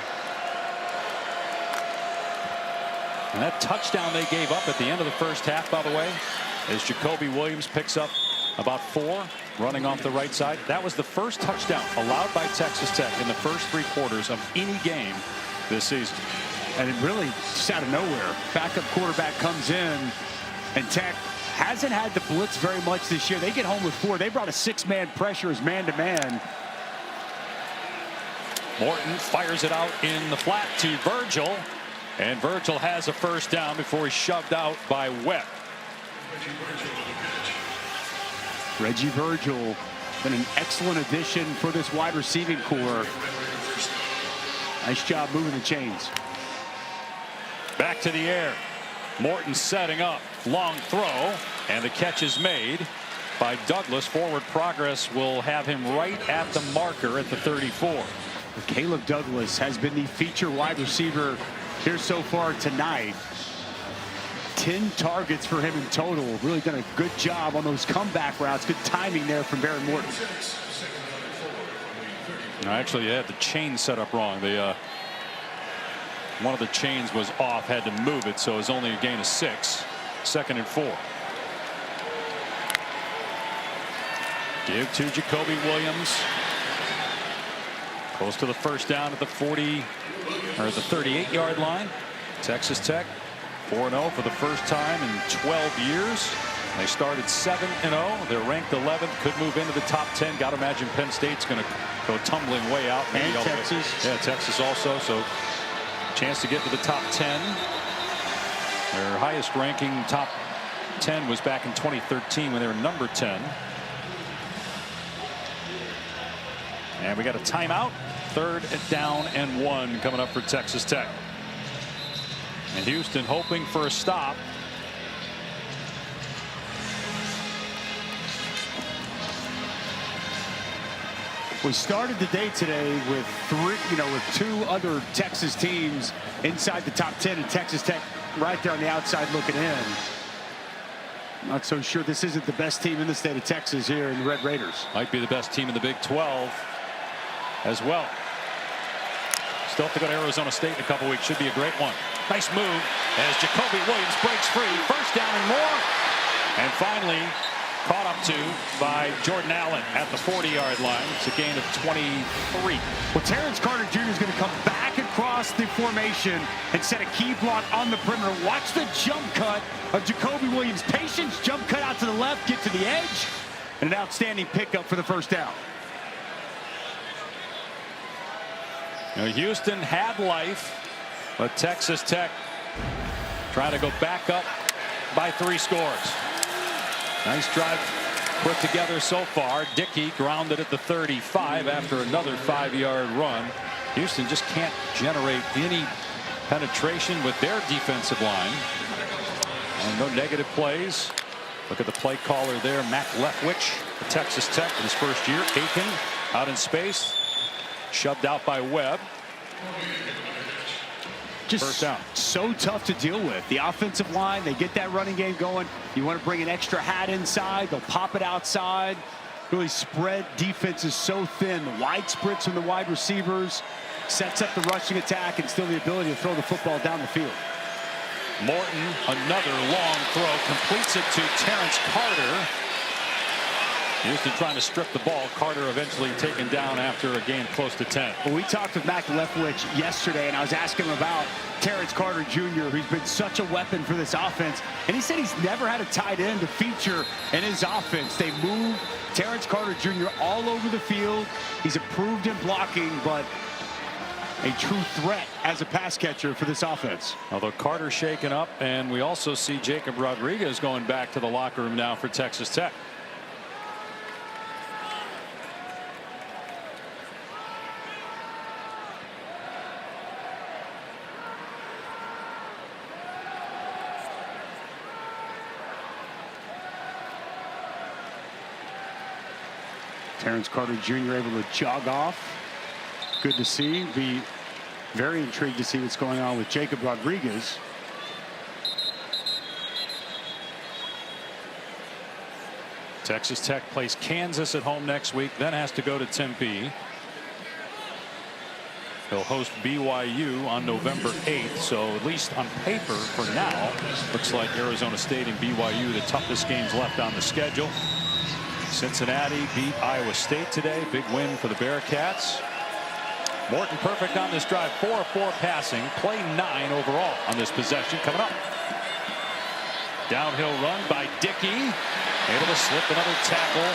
And that touchdown they gave up at the end of the first half, by the way, as Jacoby Williams picks up about 4 running off the right side. That was the first touchdown allowed by Texas Tech in the first 3 quarters of any game this season. And it really just out of nowhere. Backup quarterback comes in, and Tech hasn't had to blitz very much this year. They get home with 4. They brought a 6-man pressure as man-to-man. Morton fires it out in the flat to Virgil, and Virgil has a first down before he's shoved out by Webb. Reggie Virgil, been an excellent addition for this wide receiving core. Nice job moving the chains. Back to the air. Morton setting up, long throw, and the catch is made by Douglas. Forward progress will have him right at the marker at the 34. Caleb Douglas has been the feature wide receiver here so far tonight. 10 targets for him in total. Really done a good job on those comeback routes. Good timing there from Barry Morton. No, actually, they had the chain set up wrong. One of the chains was off, had to move it, so it was only a gain of 6. 2nd and 4. Give to Jacoby Williams. Close to the first down at the 40 or the 38-yard line. Texas Tech 4-0 for the first time in 12 years. They started 7-0. They're ranked 11th. Could move into the top 10. Got to imagine Penn State's going to go tumbling way out. And Texas. Yeah, Texas also. So chance to get to the top 10. Their highest ranking top 10 was back in 2013 when they were number 10. And we got a timeout. 3rd down and 1 coming up for Texas Tech. And Houston hoping for a stop. We started the day today with 2 other Texas teams inside the top 10, and Texas Tech right there on the outside looking in. Not so sure this isn't the best team in the state of Texas here in the Red Raiders. Might be the best team in the Big 12 as well. Still have to go to Arizona State in a couple weeks. Should be a great one. Nice move as Jacoby Williams breaks free. First down and more. And finally caught up to by Jordan Allen at the 40-yard line. It's a gain of 23. Well, Terrence Carter Jr. is going to come back across the formation and set a key block on the perimeter. Watch the jump cut of Jacoby Williams. Patience, jump cut out to the left, get to the edge, and an outstanding pickup for the first down. Now, Houston had life, but Texas Tech trying to go back up by 3 scores. Nice drive put together so far. Dickey grounded at the 35 after another 5-yard run. Houston just can't generate any penetration with their defensive line. And no negative plays. Look at the play caller there, Matt Leftwich, Texas Tech in his first year. Aiken out in space, shoved out by Webb. Just first down. So tough to deal with. The offensive line, they get that running game going. You want to bring an extra hat inside, they'll pop it outside. Really spread defense is so thin. The wide spreads from the wide receivers sets up the rushing attack and still the ability to throw the football down the field. Morton, another long throw, completes it to Terrence Carter. Houston trying to strip the ball. Carter eventually taken down after a gain close to 10. Well, we talked with Mac Leftwich yesterday, and I was asking him about Terrence Carter Jr., who's been such a weapon for this offense. And he said he's never had a tight end to feature in his offense. They move Terrence Carter Jr. all over the field. He's improved in blocking, but a true threat as a pass catcher for this offense. Although Carter shaken up, and we also see Jacob Rodriguez going back to the locker room now for Texas Tech. Terrence Carter Jr. able to jog off. Good to see. Be very intrigued to see what's going on with Jacob Rodriguez. Texas Tech plays Kansas at home next week, then has to go to Tempe. They'll host BYU on November 8th, so at least on paper for now, looks like Arizona State and BYU the toughest games left on the schedule. Cincinnati beat Iowa State today. Big win for the Bearcats. Morton perfect on this drive. 4 of 4 passing. Play 9 overall on this possession coming up. Downhill run by Dickey. Able to slip another tackle.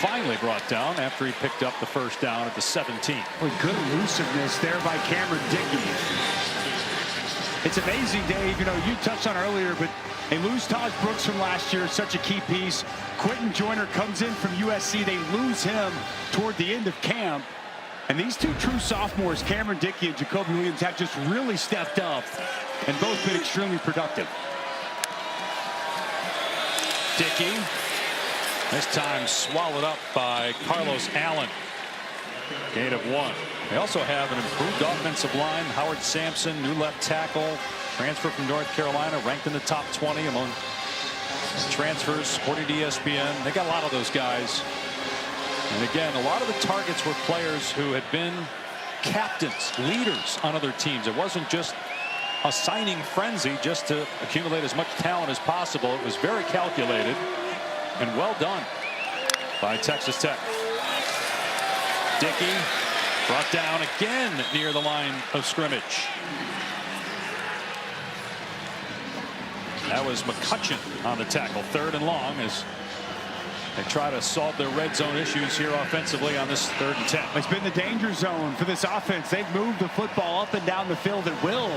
Finally brought down after he picked up the first down at the 17. Well, good elusiveness there by Cameron Dickey. It's amazing, Dave. You know, you touched on earlier, but they lose Taj Brooks from last year, such a key piece. Quentin Joyner comes in from USC. They lose him toward the end of camp. And these two true sophomores, Cameron Dickey and Jacoby Williams, have just really stepped up and both been extremely productive. Dickey, this time swallowed up by Carlos Allen. Gain of 1. They also have an improved offensive line. Howard Sampson, new left tackle, transfer from North Carolina, ranked in the top 20 among transfers according to ESPN. They got a lot of those guys. And again, a lot of the targets were players who had been captains, leaders on other teams. It wasn't just a signing frenzy just to accumulate as much talent as possible. It was very calculated and well done by Texas Tech. Dickey brought down again near the line of scrimmage. That was McCutcheon on the tackle. 3rd and long as they try to solve their red zone issues here offensively on this 3rd and 10. It's been the danger zone for this offense. They've moved the football up and down the field at will.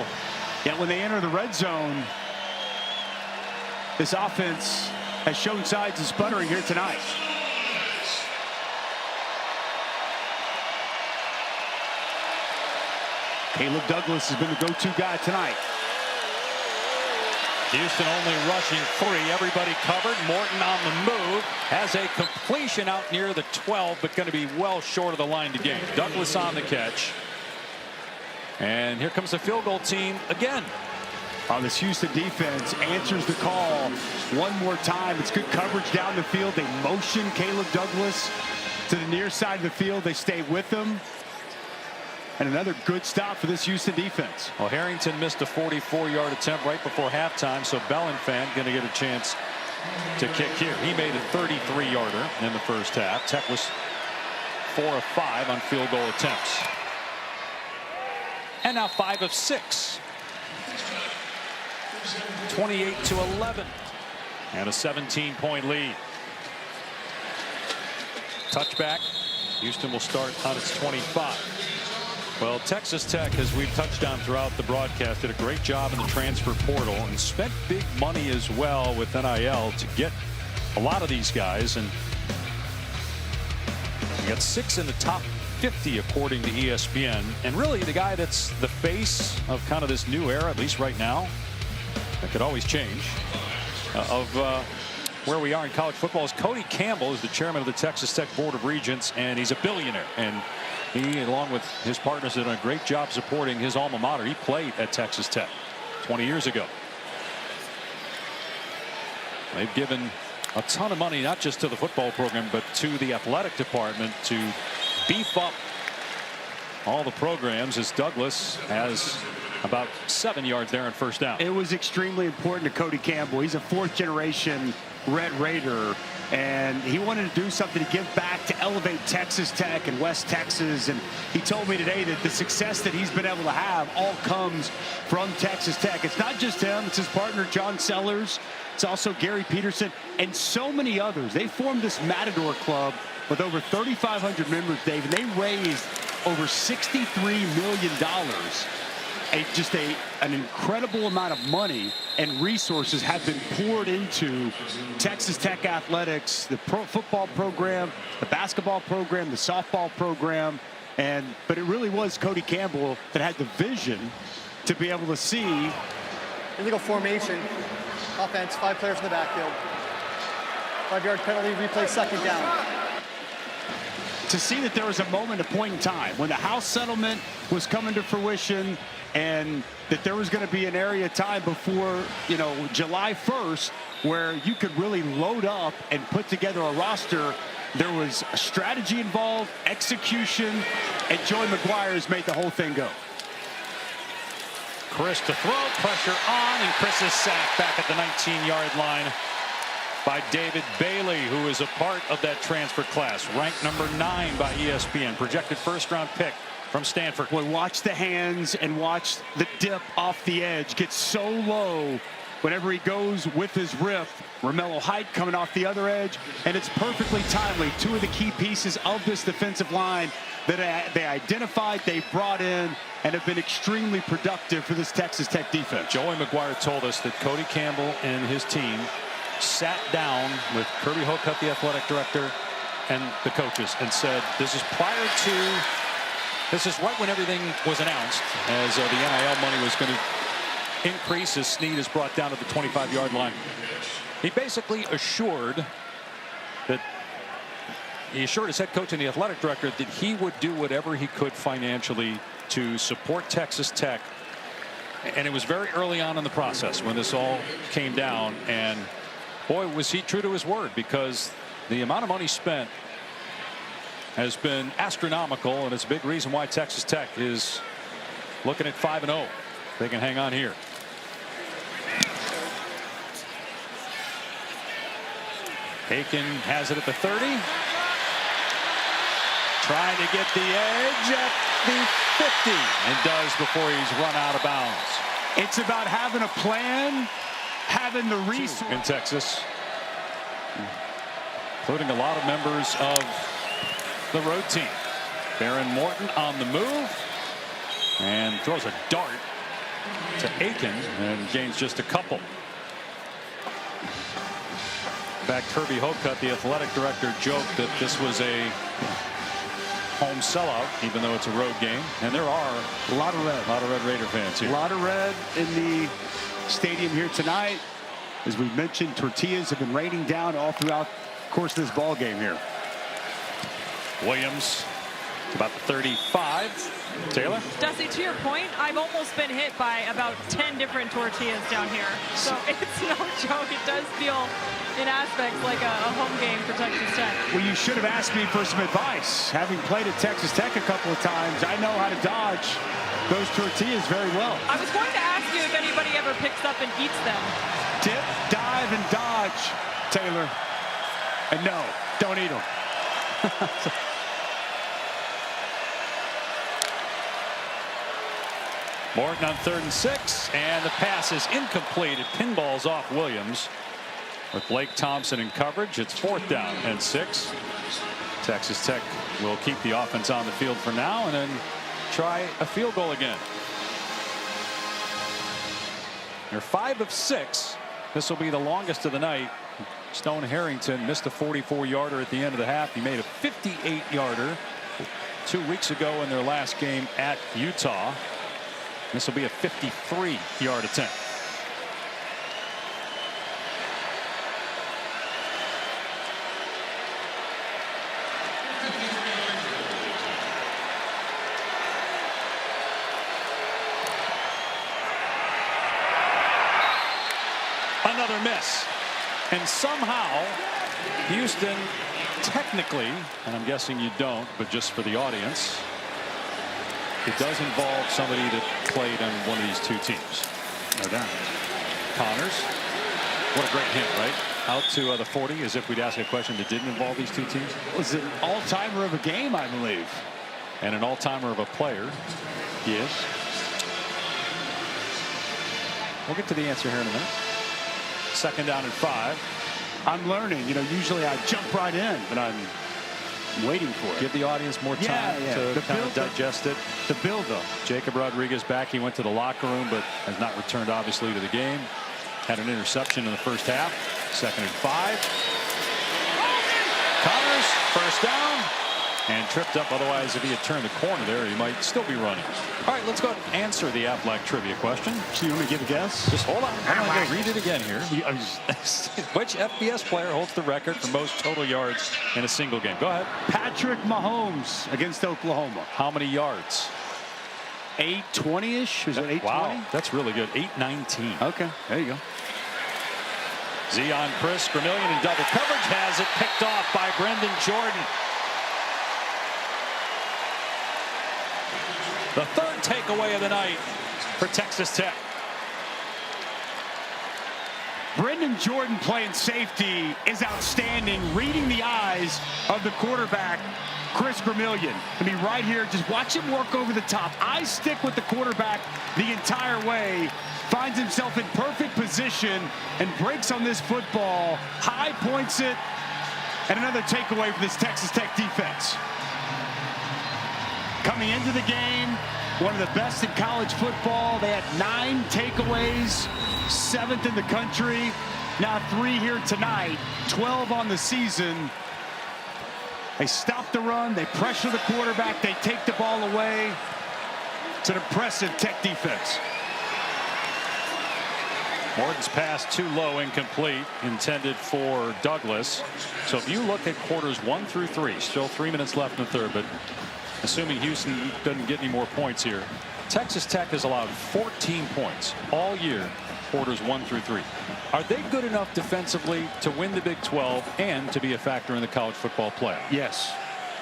Yet when they enter the red zone, this offense has shown signs of sputtering here tonight. Caleb Douglas has been the go-to guy tonight. Houston only rushing 3. Everybody covered. Morton on the move. Has a completion out near the 12, but going to be well short of the line to gain. Douglas on the catch. And here comes the field goal team again. Oh, this Houston defense answers the call one more time. It's good coverage down the field. They motion Caleb Douglas to the near side of the field. They stay with him. And another good stop for this Houston defense. Well, Harrington missed a 44-yard attempt right before halftime, so Bellinfan going to get a chance to kick here. He made a 33-yarder in the first half. Tech was 4 of 5 on field goal attempts. And now 5 of 6. 28-11. And a 17-point lead. Touchback. Houston will start on its 25. Well, Texas Tech, as we've touched on throughout the broadcast, did a great job in the transfer portal and spent big money as well with NIL to get a lot of these guys. And we got 6 in the top 50 according to ESPN. And really the guy that's the face of kind of this new era, at least right now, that could always change, of where we are in college football is Cody Campbell, is the chairman of the Texas Tech Board of Regents, and he's a billionaire. And he, along with his partners, did a great job supporting his alma mater. He played at Texas Tech 20 years ago. They've given a ton of money, not just to the football program, but to the athletic department to beef up all the programs, as Douglas has about 7 yards there on first down. It was extremely important to Cody Campbell. He's a 4th-generation Red Raider. and he wanted to do something to give back, to elevate Texas Tech and West Texas. And he told me today that the success that he's been able to have all comes from Texas Tech. It's not just him, it's his partner John Sellers. It's also Gary Peterson and so many others. They formed this Matador Club with over 3,500 members, Dave, and they raised over $63 million. An incredible amount of money and resources have been poured into Texas Tech athletics, the pro football program, the basketball program, the softball program. But it really was Cody Campbell that had the vision to be able to see. Illegal formation. Offense, 5 players in the backfield. 5-yard penalty, replay, second down. To see that there was a moment, a point in time when the House settlement was coming to fruition, and that there was going to be an area of time before, July 1st, where you could really load up and put together a roster. There was a strategy involved, execution, and Joey McGuire has made the whole thing go. Chris to throw, pressure on, and Chris is sacked back at the 19-yard line by David Bailey, who is a part of that transfer class, ranked number 9 by ESPN, projected first-round pick from Stanford. Well, watch the hands and watch the dip off the edge. Gets so low whenever he goes with his rip. Romello Height coming off the other edge, and it's perfectly timely. 2 of the key pieces of this defensive line that they identified, they brought in, and have been extremely productive for this Texas Tech defense. Joey McGuire told us that Cody Campbell and his team sat down with Kirby Hocutt, the athletic director, and the coaches, and said, this is right when everything was announced, as the NIL money was going to increase as Snead is brought down to the 25-yard line. He basically assured his head coach and the athletic director that he would do whatever he could financially to support Texas Tech. And it was very early on in the process when this all came down. And boy, was he true to his word, because the amount of money spent has been astronomical, and it's a big reason why Texas Tech is looking at 5-0. They can hang on here. Aiken has it at the 30. Trying to get the edge at the 50, and does before he's run out of bounds. It's about having a plan, having the resources. In Texas, including a lot of members of the road team. Baron Morton on the move and throws a dart to Aiken and gains just a couple. In fact, Kirby Hocutt, the athletic director, joked that this was a home sellout, even though it's a road game. And there are a lot of Red Raider fans here. A lot of red in the stadium here tonight. As we mentioned, tortillas have been raining down all throughout the course of this ball game here. Williams to about the 35. Taylor? Dusty, to your point, I've almost been hit by about 10 different tortillas down here. So it's no joke. It does feel, in aspects, like a home game for Texas Tech. Well, you should have asked me for some advice. Having played at Texas Tech a couple of times, I know how to dodge those tortillas very well. I was going to ask you if anybody ever picks up and eats them. Dip, dive, and dodge, Taylor. And no, don't eat them. Morton on 3rd and 6, and the pass is incomplete. It pinballs off Williams with Blake Thompson in coverage. It's 4th down and 6. Texas Tech will keep the offense on the field for now and then try a field goal again. They're 5 of 6. This will be the longest of the night. Stone Harrington missed a 44-yarder at the end of the half. He made a 58-yarder 2 weeks ago in their last game at Utah. This will be a 53-yard attempt. Another miss. And somehow Houston technically, and I'm guessing you don't, but just for the audience, it does involve somebody that played on one of these two teams. No doubt. Connors. What a great hint, right? out to the 40 as if we'd ask a question that didn't involve these two teams. It was an all-timer of a game, I believe. And an all-timer of a player. Yes. We'll get to the answer here in a minute. 2nd down and 5. I'm learning. You know, usually I jump right in, but I'm waiting for it. Give the audience more time to kind of digest it. The build-up. Jacob Rodriguez back. He went to the locker room, but has not returned, obviously, to the game. Had an interception in the first half. 2nd and 5. Connors, first down. And tripped up. Otherwise, if he had turned the corner there, he might still be running. All right, let's go ahead and answer the Aflac trivia question. So you want me to give a guess? Just hold on. I'm going to read it again here. Which FBS player holds the record for most total yards in a single game? Go ahead. Patrick Mahomes against Oklahoma. How many yards? 820-ish? Is it 820? Wow, that's really good. 819. Okay, there you go. Zion Chris, Gramillion in double coverage, has it picked off by Brendan Jordan. The 3rd takeaway of the night for Texas Tech. Brendan Jordan playing safety is outstanding, reading the eyes of the quarterback, Chris Gramillion. I mean, right here, just watch him work over the top. Eyes stick with the quarterback the entire way. Finds himself in perfect position and breaks on this football. High points it. And another takeaway for this Texas Tech defense. Coming into the game, one of the best in college football. They had 9 takeaways, 7th in the country. Now 3 here tonight, 12 on the season. They stop the run, they pressure the quarterback, they take the ball away. It's an impressive Tech defense. Morton's pass too low, incomplete, intended for Douglas. So if you look at quarters 1 through 3, still 3 minutes left in the 3rd, but assuming Houston doesn't get any more points here, Texas Tech has allowed 14 points all year, quarters 1 through 3. Are they good enough defensively to win the Big 12 and to be a factor in the college football playoff? Yes.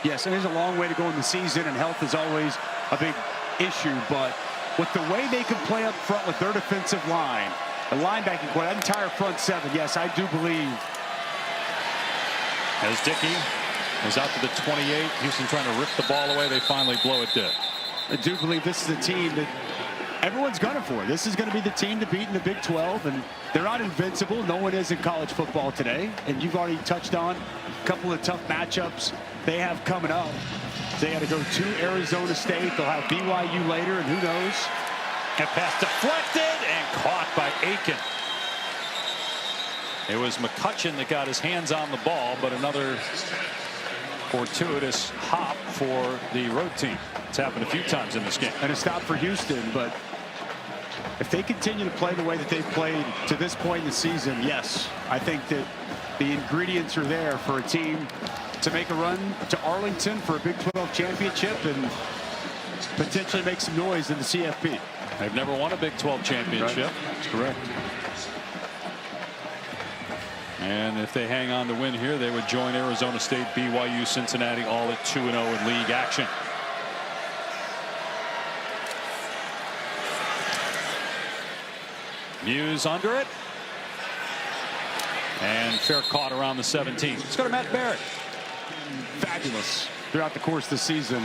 Yes, and there's a long way to go in the season, and health is always a big issue. But with the way they can play up front with their defensive line, the linebacking core, that entire front 7, yes, I do believe. As Dickey is out to the 28. Houston trying to rip the ball away. They finally blow it dead. I do believe this is a team that everyone's gunning for. This is going to be the team to beat in the Big 12, and they're not invincible. No one is in college football today, and you've already touched on a couple of tough matchups they have coming up. They got to go to Arizona State. They'll have BYU later, and who knows? And pass deflected and caught by Aiken. It was McCutcheon that got his hands on the ball, but another fortuitous hop for the road team. It's happened a few times in this game. And a stop for Houston, but if they continue to play the way that they've played to this point in the season, yes, I think that the ingredients are there for a team to make a run to Arlington for a Big 12 championship and potentially make some noise in the CFP. They've never won a Big 12 championship. Right. That's correct. And if they hang on to win here, they would join Arizona State, BYU, Cincinnati, all at 2-0 in league action. Muse under it. And fair caught around the 17. Let's go to Matt Barrett. Fabulous throughout the course of the season.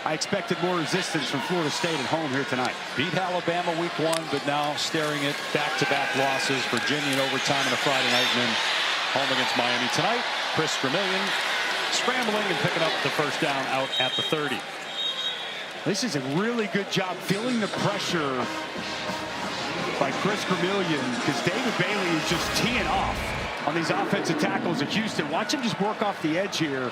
I expected more resistance from Florida State at home here tonight. Beat Alabama week 1, but now staring at back-to-back losses. Virginia in overtime on a Friday night, and then home against Miami tonight. Chris Gramillion scrambling and picking up the first down out at the 30. This is a really good job feeling the pressure by Chris Gramillion, because David Bailey is just teeing off on these offensive tackles at Houston. Watch him just work off the edge here.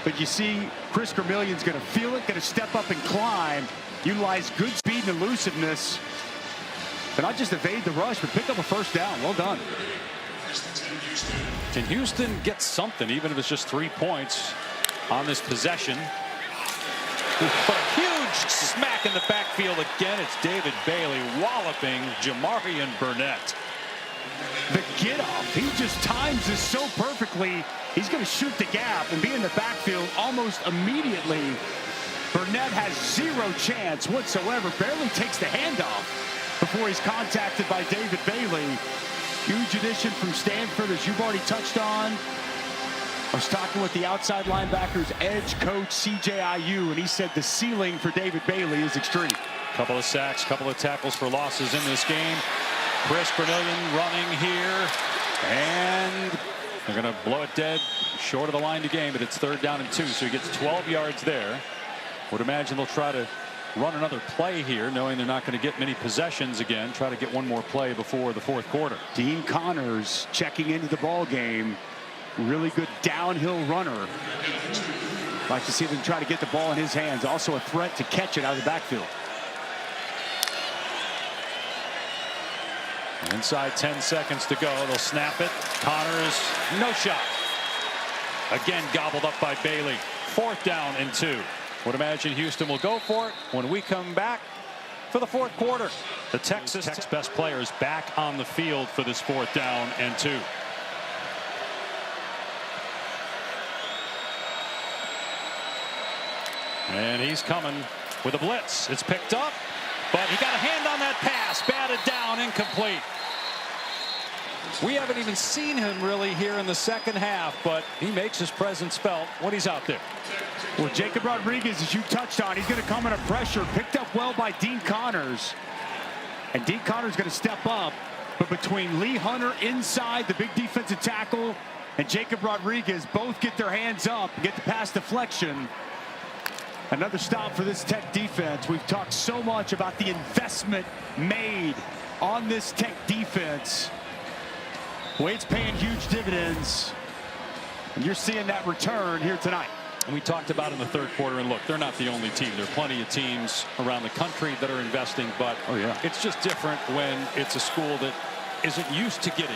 But you see Chris Gramillion's going to feel it, going to step up and climb, utilize good speed and elusiveness, but not just evade the rush, but pick up a first down. Well done. Can Houston get something, even if it's just 3 points on this possession? But a huge smack in the backfield again. It's David Bailey walloping Jamarian Burnett. The get off, he just times this so perfectly. He's going to shoot the gap and be in the backfield almost immediately. Burnett has zero chance whatsoever. Barely takes the handoff before he's contacted by David Bailey. Huge addition from Stanford, as you've already touched on. I was talking with the outside linebackers edge coach CJIU, and he said the ceiling for David Bailey is extreme. Couple of sacks, couple of tackles for losses in this game. Chris Bernillion running here, and they're going to blow it dead short of the line to gain, but it's 3rd down and 2, so he gets 12 yards there. Would imagine they'll try to run another play here, knowing they're not going to get many possessions again. Try to get one more play before the 4th quarter. Dean Connors checking into the ball game. Really good downhill runner. Like to see them try to get the ball in his hands. Also a threat to catch it out of the backfield. Inside 10 seconds to go. They'll snap it. Connors, no shot. Again gobbled up by Bailey. 4th down and 2. Would imagine Houston will go for it when we come back for the 4th quarter. The Texas Tech's best players back on the field for this 4th down and 2. And he's coming with a blitz. It's picked up, but he got a hand on that pass. Batted down, incomplete. We haven't even seen him really here in the 2nd half, but he makes his presence felt when he's out there. Well, Jacob Rodriguez, as you touched on, he's going to come under pressure. Picked up well by Dean Connors. And Dean Connors going to step up. But between Lee Hunter inside, the big defensive tackle, and Jacob Rodriguez both get their hands up, get the pass deflection. Another stop for this Tech defense. We've talked so much about the investment made on this Tech defense. Well, it's paying huge dividends, and you're seeing that return here tonight. And we talked about in the 3rd quarter, and look, they're not the only team. There are plenty of teams around the country that are investing, but it's just different when it's a school that isn't used to getting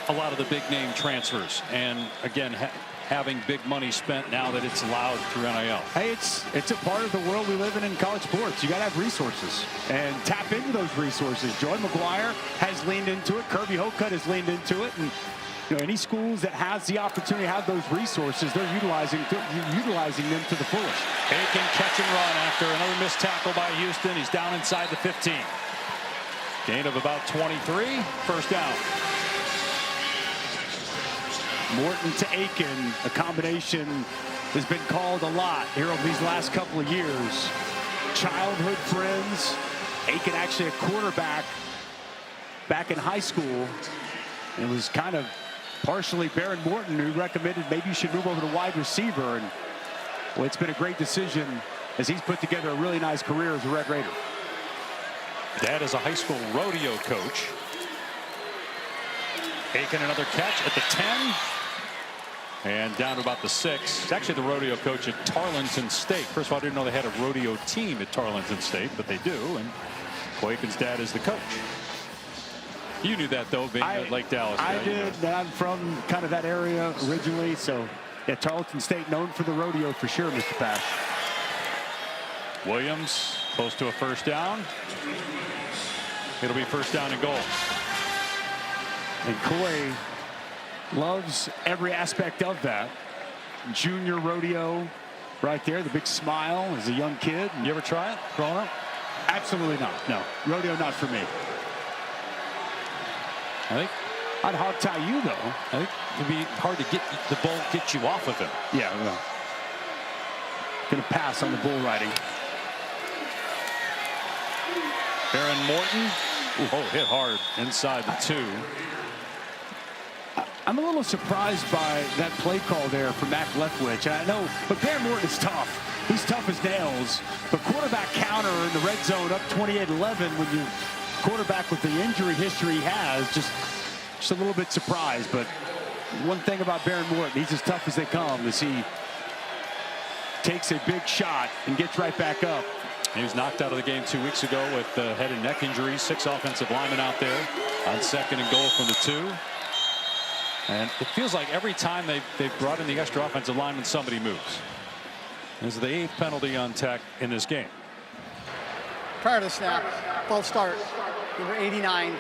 a lot of the big name transfers. And again, having big money spent now that it's allowed through NIL. Hey, it's a part of the world we live in college sports. You got to have resources and tap into those resources. Joy McGuire has leaned into it. Kirby Hocutt has leaned into it. And you know, any schools that has the opportunity to have those resources, they're utilizing them to the fullest. Aiken catch and run after another missed tackle by Houston. He's down inside the 15. Gain of about 23. 1st down. Morton to Aiken, a combination has been called a lot here over these last couple of years. Childhood friends. Aiken actually a quarterback back in high school. It was kind of partially Baron Morton who recommended maybe you should move over to wide receiver. And well, it's been a great decision as he's put together a really nice career as a Red Raider. Dad is a high school rodeo coach. Aiken another catch at the 10. And down to about the 6. It's actually the rodeo coach at Tarleton State. First of all, I didn't know they had a rodeo team at Tarleton State, but they do. And Aiken's dad is the coach. You knew that, though, being at Lake Dallas. I did. I'm from kind of that area originally. So, yeah, Tarleton State known for the rodeo for sure, Mr. Pash. Williams close to a 1st down. It'll be 1st down and goal. And Coy loves every aspect of that. Junior rodeo right there, the big smile as a young kid. You ever try it growing up? Absolutely not. No, rodeo not for me. I think I'd hog tie you though. I think it'd be hard to get the bull get you off of him. Yeah, well, gonna pass on the bull riding. Baron Morton. Oh, hit hard inside the 2. I'm a little surprised by that play call there from Mac Leftwich. I know, but Baron Morton is tough. He's tough as nails. But quarterback counter in the red zone up 28-11 when you quarterback with the injury history he has, just a little bit surprised. But one thing about Baron Morton, he's as tough as they come as he takes a big shot and gets right back up. He was knocked out of the game 2 weeks ago with head and neck injuries. 6 offensive linemen out there on 2nd and goal from the 2. And it feels like every time they've brought in the extra offensive lineman, somebody moves. This is the 8th penalty on Tech in this game. Prior to the snap, false start, number 89,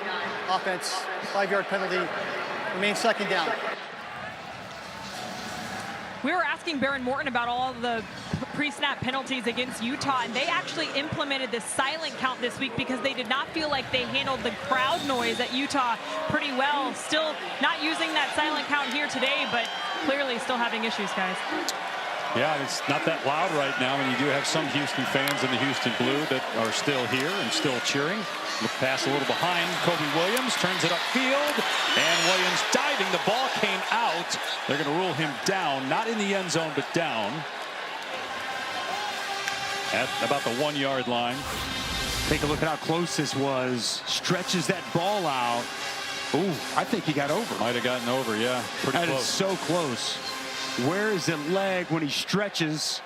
offense, 5-yard penalty, remains 2nd down. We were asking Baron Morton about all of the pre-snap penalties against Utah, and they actually implemented this silent count this week because they did not feel like they handled the crowd noise at Utah pretty well. Still not using that silent count here today, but clearly still having issues, guys. Yeah, it's not that loud right now, and you do have some Houston fans in the Houston blue that are still here and still cheering. The pass a little behind. Kobe Williams turns it upfield, and Williams diving. The ball came out. They're going to rule him down, not in the end zone, but down at about the 1 yard line. Take a look at how close this was. Stretches that ball out. Ooh, I think he got over. Might have gotten over, yeah. Pretty That close. is so close. Where is the leg when he stretches?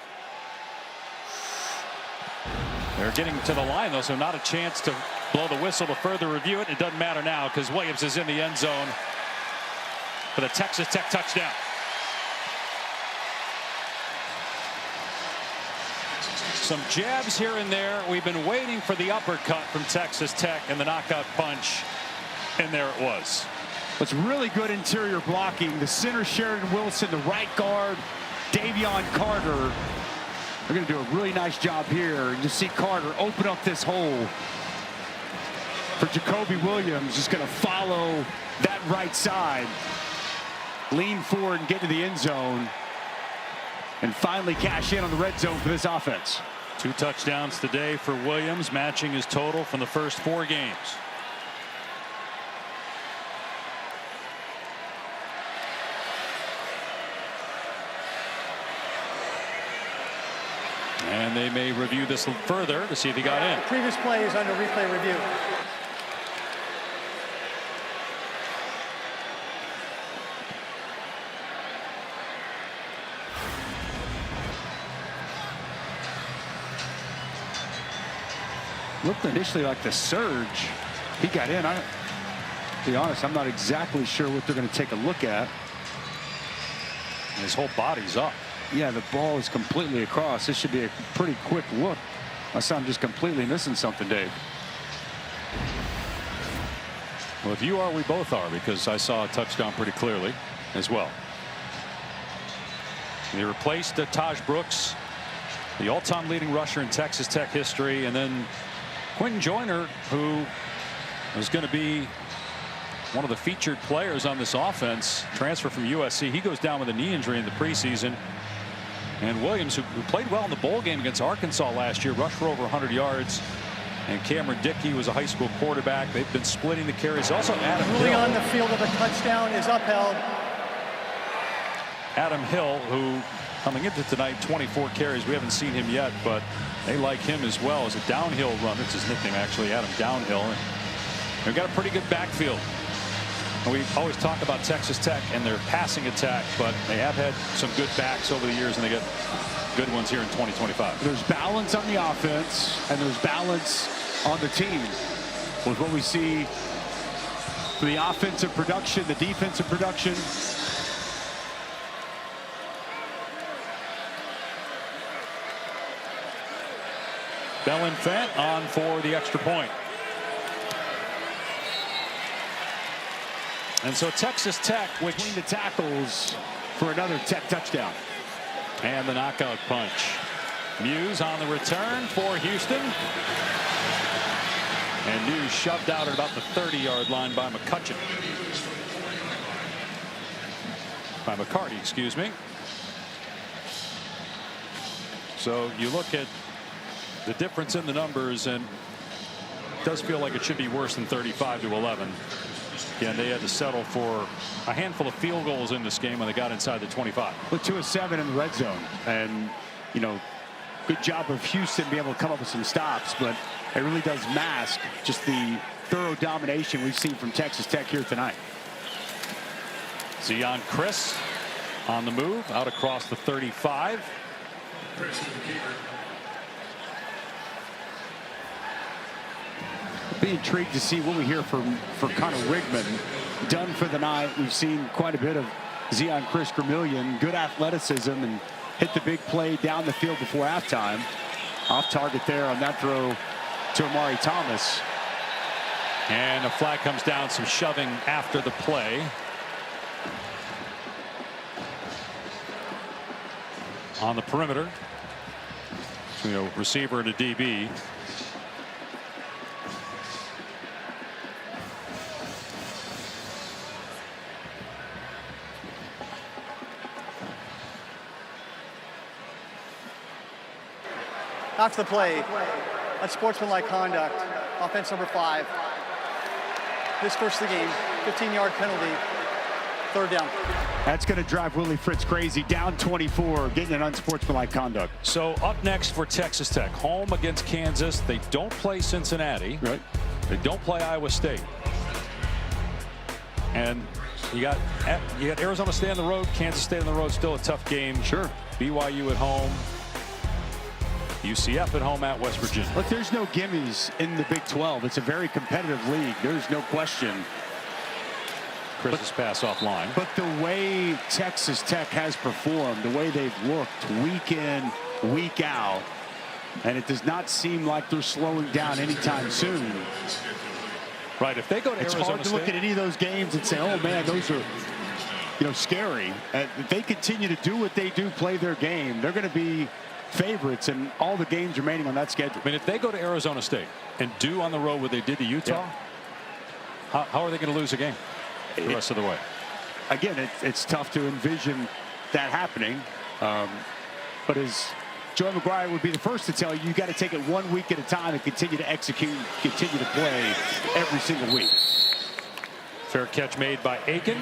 They're getting to the line, though, so not a chance to blow the whistle to further review it. It doesn't matter now because Williams is in the end zone for the Texas Tech touchdown. Some jabs here and there. We've been waiting for the uppercut from Texas Tech and the knockout punch, and there it was. It's really good interior blocking. The center, Sheridan Wilson, the right guard, Davion Carter. They're going to do a really nice job here. You see Carter open up this hole for Jacoby Williams. Just going to follow that right side, lean forward and get to the end zone, and finally cash in on the red zone for this offense. 2 touchdowns today for Williams, matching his total from the first 4 games. And they may review this further to see if he got in. Previous play is under replay review. Looked initially like the surge. He got in. To be honest, I'm not exactly sure what they're going to take a look at. His whole body's up. Yeah, the ball is completely across. This should be a pretty quick look. Unless I'm just completely missing something, Dave. Well, if you are, we both are, because I saw a touchdown pretty clearly as well. They replaced Taj Brooks, the all-time leading rusher in Texas Tech history, and then Quentin Joyner, who is going to be one of the featured players on this offense, transfer from USC. He goes down with a knee injury in the preseason. And Williams, who played well in the bowl game against Arkansas last year, rushed for over 100 yards. And Cameron Dickey was a high school quarterback. They've been splitting the carries. Also, Adam Ruling Hill. on the field of a touchdown is upheld. Adam Hill, who coming into tonight, 24 carries. We haven't seen him yet, but they like him as well as a downhill runner. It's his nickname, actually, Adam Downhill. And they've got a pretty good backfield. And we always talk about Texas Tech and their passing attack, but they have had some good backs over the years, and they got good ones here in 2025. There's balance on the offense, and there's balance on the team with what we see for the offensive production, the defensive production. Belenfant on for the extra point. And so Texas Tech, which Between the tackles for another Tech touchdown. and the knockout punch. Muse on the return for Houston. And Muse shoved out at about the 30-yard line by McCutcheon. By McCarty, excuse me. So you look at the difference in the numbers, and it does feel like it should be worse than 35-11. Again, they had to settle for a handful of field goals in this game when they got inside the 25. With 2 of 7 in the red zone, and you know, good job of Houston being able to come up with some stops, but it really does mask just the thorough domination we've seen from Texas Tech here tonight. Zion Chris on the move out across the 35. Be intrigued to see what we hear for Connor Wigman. Done for the night. We've seen quite a bit of Zion Chris Gramillion. Good athleticism and hit the big play down the field before halftime. Off target there on that throw to Amari Thomas. And a flag comes down, some shoving after the play. on the perimeter. Between a receiver and a DB. After the play, unsportsmanlike conduct, offense number 5. This first of the game, 15-yard penalty, 3rd down. That's going to drive Willie Fritz crazy. Down 24, getting an unsportsmanlike conduct. So up next for Texas Tech, home against Kansas. They don't play Cincinnati. Right. They don't play Iowa State. And you got Arizona State on the road, Kansas State on the road, still a tough game. Sure. BYU at home. UCF at home at West Virginia. Look, there's no gimmies in the Big 12. It's a very competitive league. There's no question. Chris's pass offline. But the way Texas Tech has performed, the way they've looked week in, week out, and it does not seem like they're slowing down anytime soon. Right, if they go to It's Arizona hard to State, look at any of those games and say, oh man, those are, scary. If they continue to do what they do, play their game, they're going to be favorites in all the games remaining on that schedule. I mean, if they go to Arizona State and do on the road what they did to Utah, how are they going to lose a game the rest of the way? Again, it's tough to envision that happening. But as Joey McGuire would be the first to tell you, you got to take it 1 week at a time and continue to execute, continue to play every single week. Fair catch made by Aiken.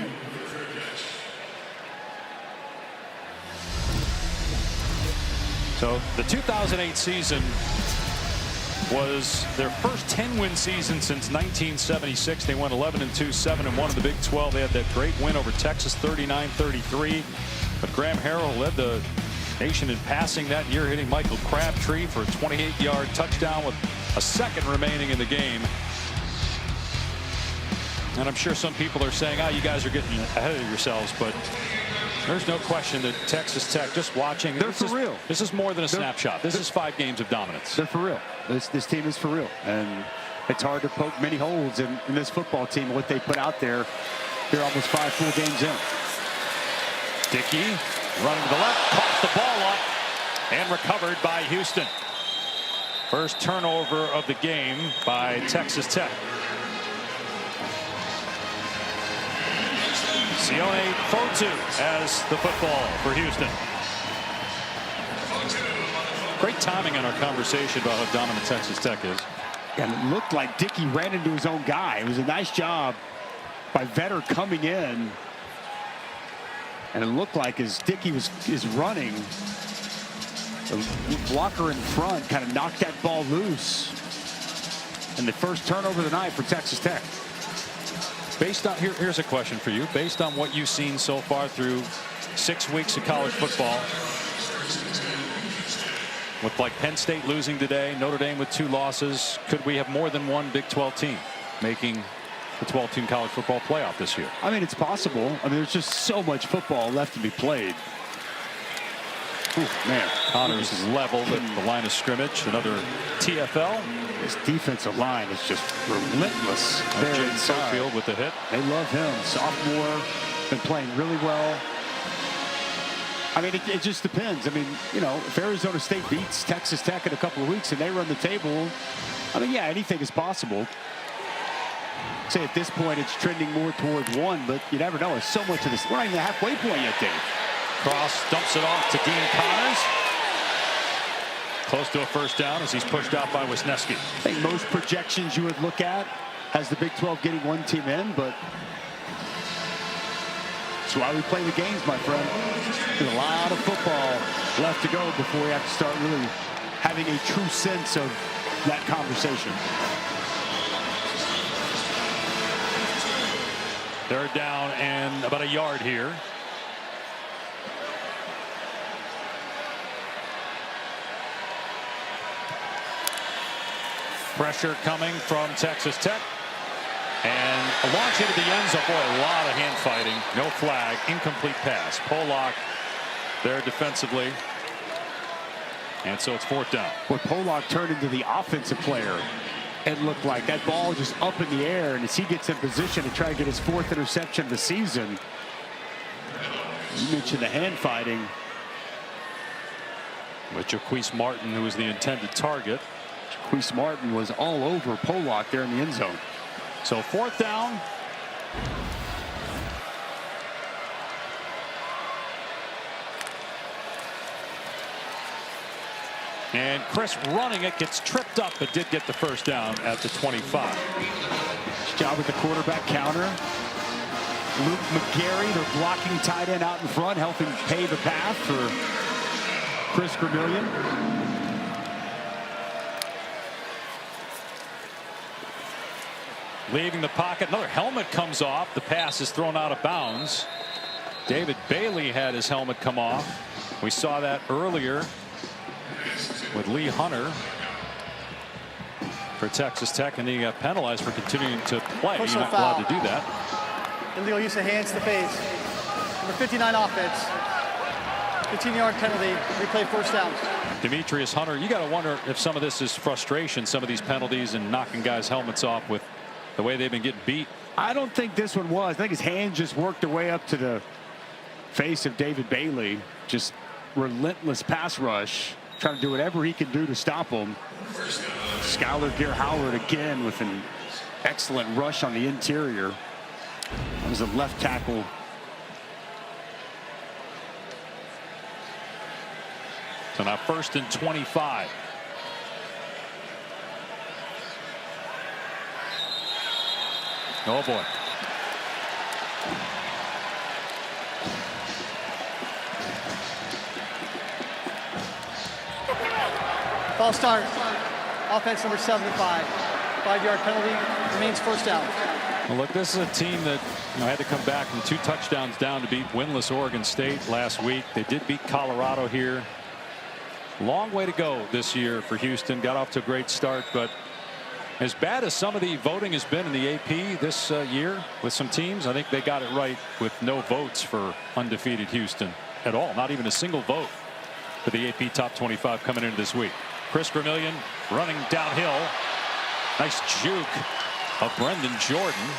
So the 2008 season was their first 10-win season since 1976. They won 11-2, 7-1 in the Big 12. They had that great win over Texas, 39-33. But Graham Harrell led the nation in passing that year, hitting Michael Crabtree for a 28-yard touchdown with a second remaining in the game. And I'm sure some people are saying, you guys are getting ahead of yourselves, but there's no question that Texas Tech, just watching, they're for real. This is more than a snapshot. This is 5 games of dominance. They're for real. This team is for real. And it's hard to poke many holes in this football team, what they put out there. They're almost 5 full games in. Dickey running to the left, caught the ball up, and recovered by Houston. First turnover of the game by Texas Tech. Sione Fotu has the football for Houston. Great timing on our conversation about how dominant Texas Tech is. And it looked like Dickey ran into his own guy. It was a nice job by Vetter coming in. And it looked like as Dickey is running, the blocker in front kind of knocked that ball loose. And the first turnover of the night for Texas Tech. Based on here's a question for you. Based on what you've seen so far through 6 weeks of college football, with like Penn State losing today, Notre Dame with 2 losses, could we have more than one Big 12 team making the 12-team college football playoff this year? I mean, it's possible. I mean, there's just so much football left to be played. Ooh, man, Connors is leveled at the line of scrimmage. Another TFL. This defensive line is just relentless there inside. Field with the hit. They love him. Sophomore, been playing really well. I mean, it just depends. I mean, if Arizona State beats Texas Tech in a couple of weeks and they run the table, I mean, yeah, anything is possible. Say at this point it's trending more towards 1, but you never know. There's so much of this. We're not even the halfway point yet, Dave. Cross dumps it off to Dean Connors. Close to a first down as he's pushed out by Wisniewski. I think most projections you would look at has the Big 12 getting 1 team in, but that's why we play the games, my friend. There's a lot of football left to go before we have to start really having a true sense of that conversation. 3rd down and about a yard here. Pressure coming from Texas Tech. And a launch into the end zone. Boy, a lot of hand fighting. No flag. Incomplete pass. Pollock there defensively. And so it's 4th down. When Pollock turned into the offensive player, it looked like that ball just up in the air. And as he gets in position to try to get his 4th interception of the season, you mentioned the hand fighting. With Jaquise Martin, who was the intended target. Jaquise Martin was all over Pollock there in the end zone. So 4th down. And Chris running it, gets tripped up, but did get the first down at the 25. Nice job with the quarterback counter. Luke McGarry, their blocking tight end out in front, helping pave the path for Chris Gramillion. Leaving the pocket, another helmet comes off. The pass is thrown out of bounds. David Bailey had his helmet come off. We saw that earlier with Lee Hunter for Texas Tech, and he got penalized for continuing to play. You're not allowed to do that. Illegal use of hands to the face. Number 59 offense. 15-yard penalty. Replay 1st down. Demetrius Hunter, you got to wonder if some of this is frustration, some of these penalties and knocking guys' helmets off with the way they've been getting beat. I don't think this one was. I think his hand just worked their way up to the face of David Bailey. Just relentless pass rush. Trying to do whatever he can do to stop him. Skylar Gear-Howard again with an excellent rush on the interior. That was a left tackle. So now 1st and 25. Oh boy. False start. Offense number 75. 5-yard penalty. Remains 1st down. Well, look, this is a team that had to come back from 2 touchdowns down to beat winless Oregon State last week. They did beat Colorado here. Long way to go this year for Houston. Got off to a great start, but as bad as some of the voting has been in the AP this year with some teams, I think they got it right with no votes for undefeated Houston at all. Not even a single vote for the AP Top 25 coming into this week. Chris Gramillion running downhill. Nice juke of Brendan Jordan.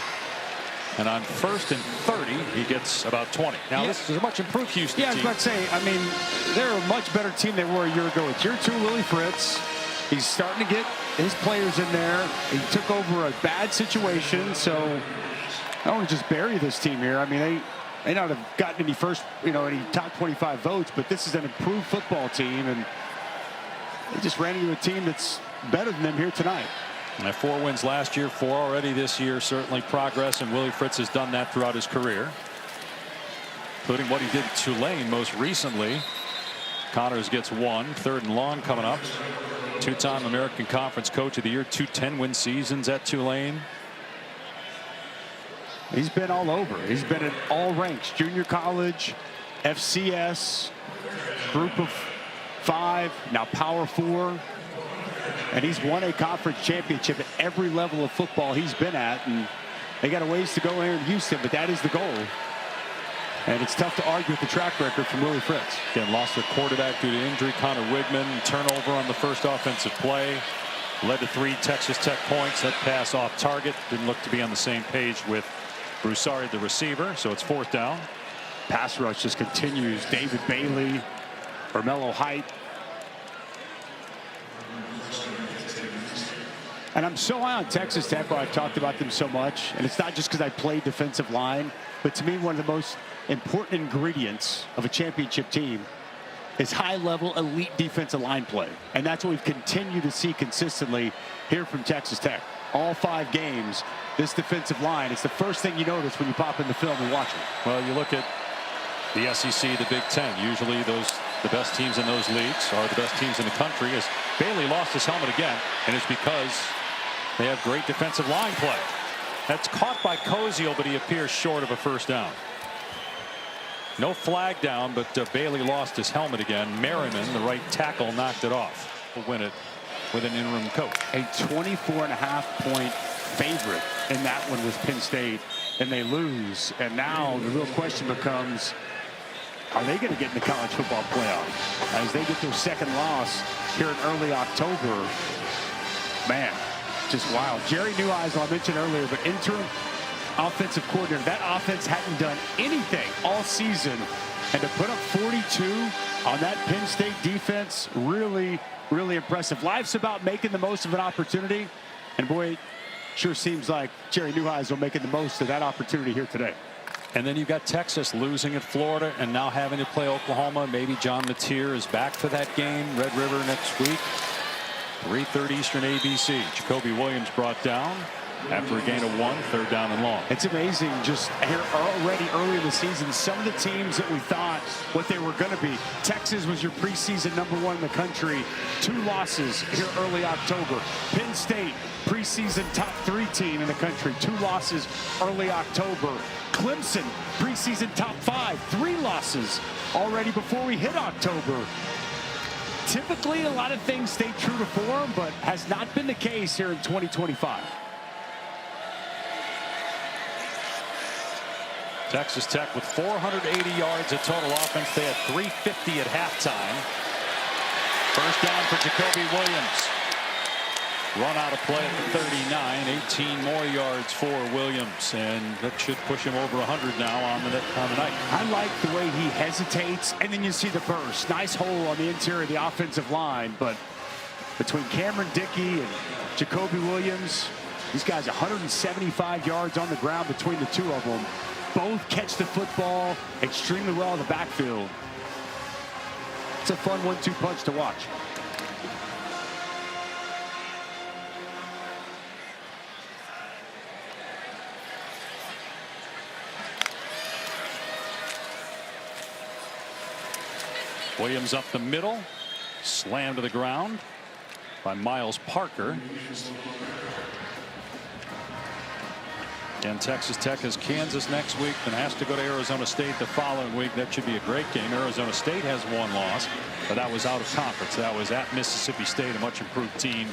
And on 1st and 30, he gets about 20. Now, this is a much improved Houston team. I was about to say, I mean, they're a much better team they were a year ago. It's year 2, Willie Fritz. He's starting to get his players in there. He took over a bad situation, so I don't want to just bury this team here. I mean, they may not have gotten any top 25 votes, but this is an improved football team, and they just ran into a team that's better than them here tonight. And 4 wins last year, 4 already this year. Certainly progress, and Willie Fritz has done that throughout his career, including what he did at Tulane most recently. Connors gets 1. 3rd and long coming up. 2-time American Conference Coach of the Year. 2 10-win seasons at Tulane. He's been all over. He's been in all ranks. Junior college, FCS, group of 5, now Power 4. And he's won a conference championship at every level of football he's been at. And they got a ways to go here in Houston, but that is the goal. And it's tough to argue with the track record from Willie Fritz. Again, lost their quarterback due to injury. Connor Wigman, turnover on the first offensive play. Led to 3 Texas Tech points. That pass off target. Didn't look to be on the same page with Broussard, the receiver. So it's 4th down. Pass rush just continues. David Bailey, Romello Height. And I'm so high on Texas Tech, where I've talked about them so much. And it's not just because I played defensive line, but to me, one of the most important ingredients of a championship team is high-level elite defensive line play. And that's what we've continued to see consistently here from Texas Tech. All 5 games, this defensive line, it's the first thing you notice when you pop in the film and watch it. Well, you look at the SEC, the Big Ten. Usually the best teams in those leagues are the best teams in the country. As Bailey lost his helmet again, and it's because they have great defensive line play. That's caught by Koziel, but he appears short of a first down. No flag down, but Bailey lost his helmet again. Merriman, the right tackle, knocked it off. Will win it with an interim coach. A 24.5-point favorite in that one was Penn State, and they lose. And now the real question becomes, are they going to get in the college football playoff? As they get their 2nd loss here in early October, man, just wild. Jerry Neuheisel, I mentioned earlier, but interim offensive coordinator. That offense hadn't done anything all season And to put up 42 on that Penn State defense, really, really impressive. Life's about making the most of an opportunity. And boy, it sure seems like Jerry Neuheisel making the most of that opportunity here today. And then you've got Texas losing at Florida and now having to play Oklahoma. Maybe John Mateer is back for that game. Red River next week. 3:30 Eastern ABC. Jacoby Williams brought down after a gain of 1, 3rd down and long. It's amazing just here already early in the season, some of the teams that we thought what they were going to be. Texas was your preseason #1 in the country. 2 losses here early October. Penn State, preseason top 3 team in the country. 2 losses early October. Clemson, preseason top 5. 3 losses already before we hit October. Typically, a lot of things stay true to form, but has not been the case here in 2025. Texas Tech with 480 yards of total offense. They had 350 at halftime. First down for Jacoby Williams. Run out of play at the 39. 18 more yards for Williams, and that should push him over 100 now on the night. I like the way he hesitates, and then you see the burst. Nice hole on the interior of the offensive line, but between Cameron Dickey and Jacoby Williams, these guys 175 yards on the ground between the 2 of them. Both catch the football extremely well in the backfield. It's a fun 1-2 punch to watch. Williams up the middle, slammed to the ground by Miles Parker. And Texas Tech has Kansas next week, then has to go to Arizona State the following week. That should be a great game. Arizona State has 1 loss, but that was out of conference. That was at Mississippi State, a much improved team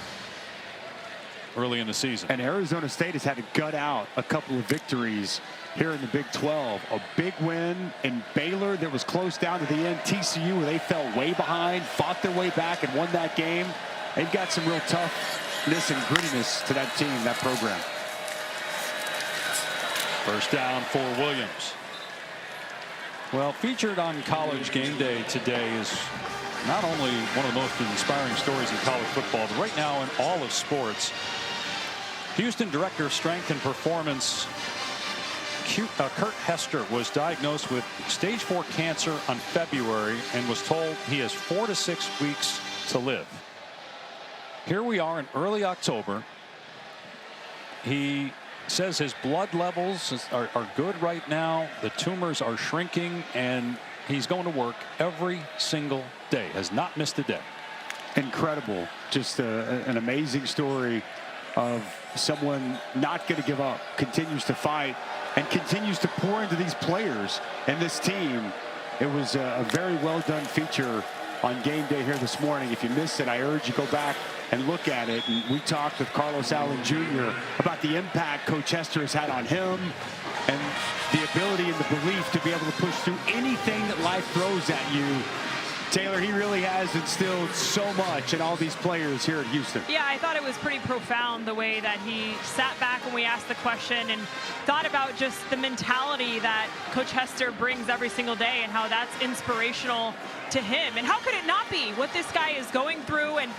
early in the season. And Arizona State has had to gut out a couple of victories here in the Big 12. A big win in Baylor that was close down to the end. TCU, where they fell way behind, fought their way back and won that game. They've got some real toughness and grittiness to that team, that program. First down for Williams. Well, featured on College Game Day today is not only one of the most inspiring stories in college football, but right now in all of sports. Houston Director of Strength and Performance Kurt Hester was diagnosed with stage 4 cancer on February and was told he has 4 to 6 weeks to live. Here we are in early October. He says his blood levels are good right now. The tumors are shrinking, and he's going to work every single day. Has not missed a day. Incredible. Just an amazing story of someone not going to give up, continues to fight, and continues to pour into these players and this team. It was a very well done feature on Game Day here this morning. If you missed it, I urge you go back and look at it. And we talked with Carlos Allen Jr. about the impact Coach Hester has had on him and the ability and the belief to be able to push through anything that life throws at you. Taylor, he really has instilled so much in all these players here at Houston. Yeah, I thought it was pretty profound the way that he sat back when we asked the question and thought about just the mentality that Coach Hester brings every single day and how that's inspirational to him. And how could it not be what this guy is going through? And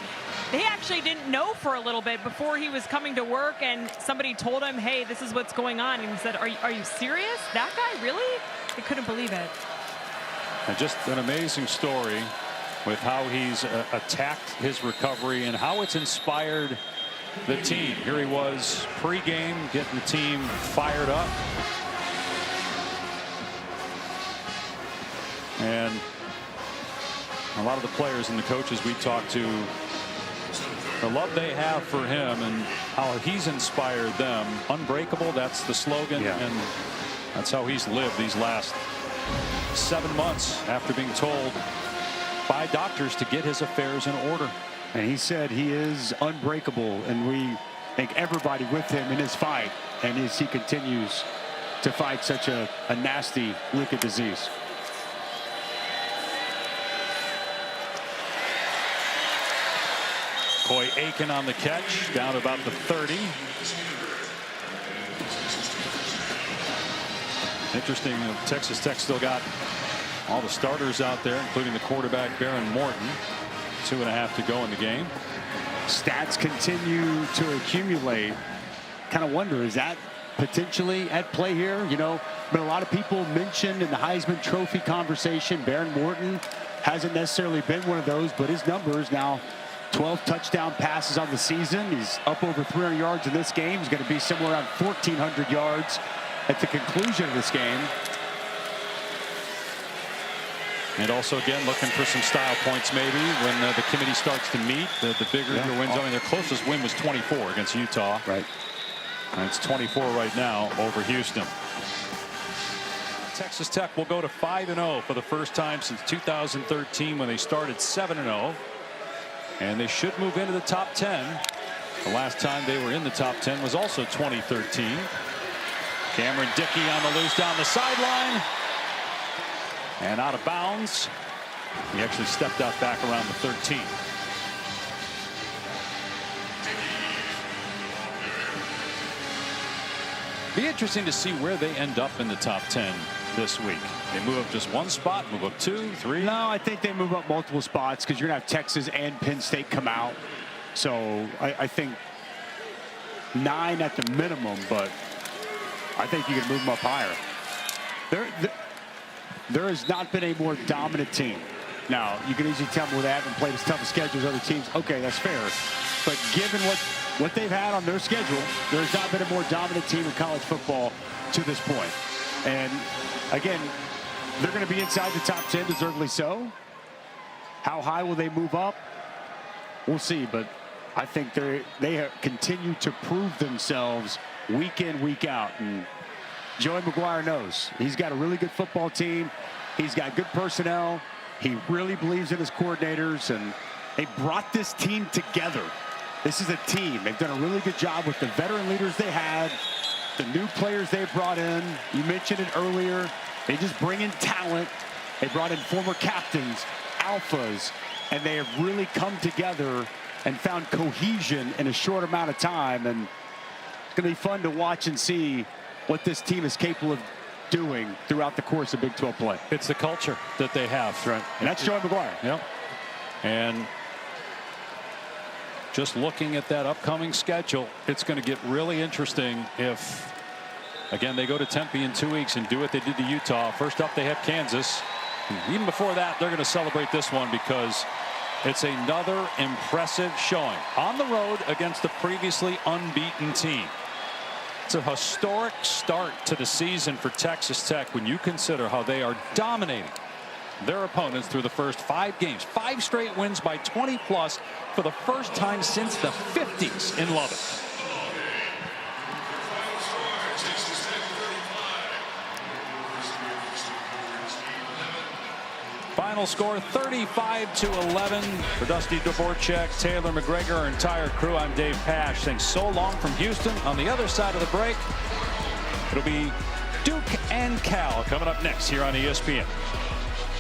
they actually didn't know for a little bit before he was coming to work, and somebody told him, hey, this is what's going on. And he said, are you serious? That guy, really? I couldn't believe it. And just an amazing story with how he's attacked his recovery and how it's inspired the team. Here he was pre-game getting the team fired up. And a lot of the players and the coaches we talked to, the love they have for him and how he's inspired them. Unbreakable, that's the slogan. Yeah. And that's how he's lived these last 7 months after being told by doctors to get his affairs in order. And he said he is unbreakable, and we think everybody with him in his fight, and as he continues to fight such a nasty, wicked disease. Coy Aiken on the catch, down about the 30. Interesting, Texas Tech still got All the starters out there, including the quarterback, Baron Morton. 2.5 to go in the game. Stats continue to accumulate. Kind of wonder, is that potentially at play here? You know, but a lot of people mentioned in the Heisman Trophy conversation, Baron Morton hasn't necessarily been one of those, but his numbers now, 12 touchdown passes on the season. He's up over 300 yards in this game. He's going to be somewhere around 1,400 yards at the conclusion of this game. And also, again, looking for some style points maybe when the committee starts to meet. The bigger your wins. I mean, their closest win was 24 against Utah. Right. And it's 24 right now over Houston. Texas Tech will go to 5-0 for the first time since 2013 when they started 7-0. And they should move into the top 10. The last time they were in the top 10 was also 2013. Cameron Dickey on the loose down the sideline. And out of bounds. He actually stepped out back around the 13. Be interesting to see where they end up in the top 10 this week. They move up just one spot, move up 2, 3. No, I think they move up multiple spots because you're going to have Texas and Penn State come out. So I think 9 at the minimum, but I think you can move them up higher. There has not been a more dominant team. Now, you can easily tell me they haven't played as tough a schedule as other teams. Okay, that's fair. But given what they've had on their schedule, there's not been a more dominant team in college football to this point. And again, they're going to be inside the top 10, deservedly so. How high will they move up? We'll see. But I think they continue to prove themselves week in, week out. And Joey McGuire knows. He's got a really good football team. He's got good personnel. He really believes in his coordinators, and they brought this team together. This is a team. They've done a really good job with the veteran leaders they had, the new players they brought in. You mentioned it earlier. They just bring in talent. They brought in former captains, alphas, and they have really come together and found cohesion in a short amount of time. And it's going to be fun to watch and see what this team is capable of doing throughout the course of Big 12 play. It's the culture that they have. That's right. And that's Joey McGuire. Yep. And just looking at that upcoming schedule, it's going to get really interesting if, again, they go to Tempe in 2 weeks and do what they did to Utah. First up, they have Kansas. Even before that, they're going to celebrate this one because it's another impressive showing on the road against the previously unbeaten team. It's a historic start to the season for Texas Tech when you consider how they are dominating their opponents through the first 5 games. 5 straight wins by 20+ for the first time since the 50s in Lubbock. Final score 35-11 for Dusty Dvorak, Taylor McGregor, our entire crew. I'm Dave Pasch. Thanks so long from Houston. On the other side of the break, it'll be Duke and Cal coming up next here on ESPN.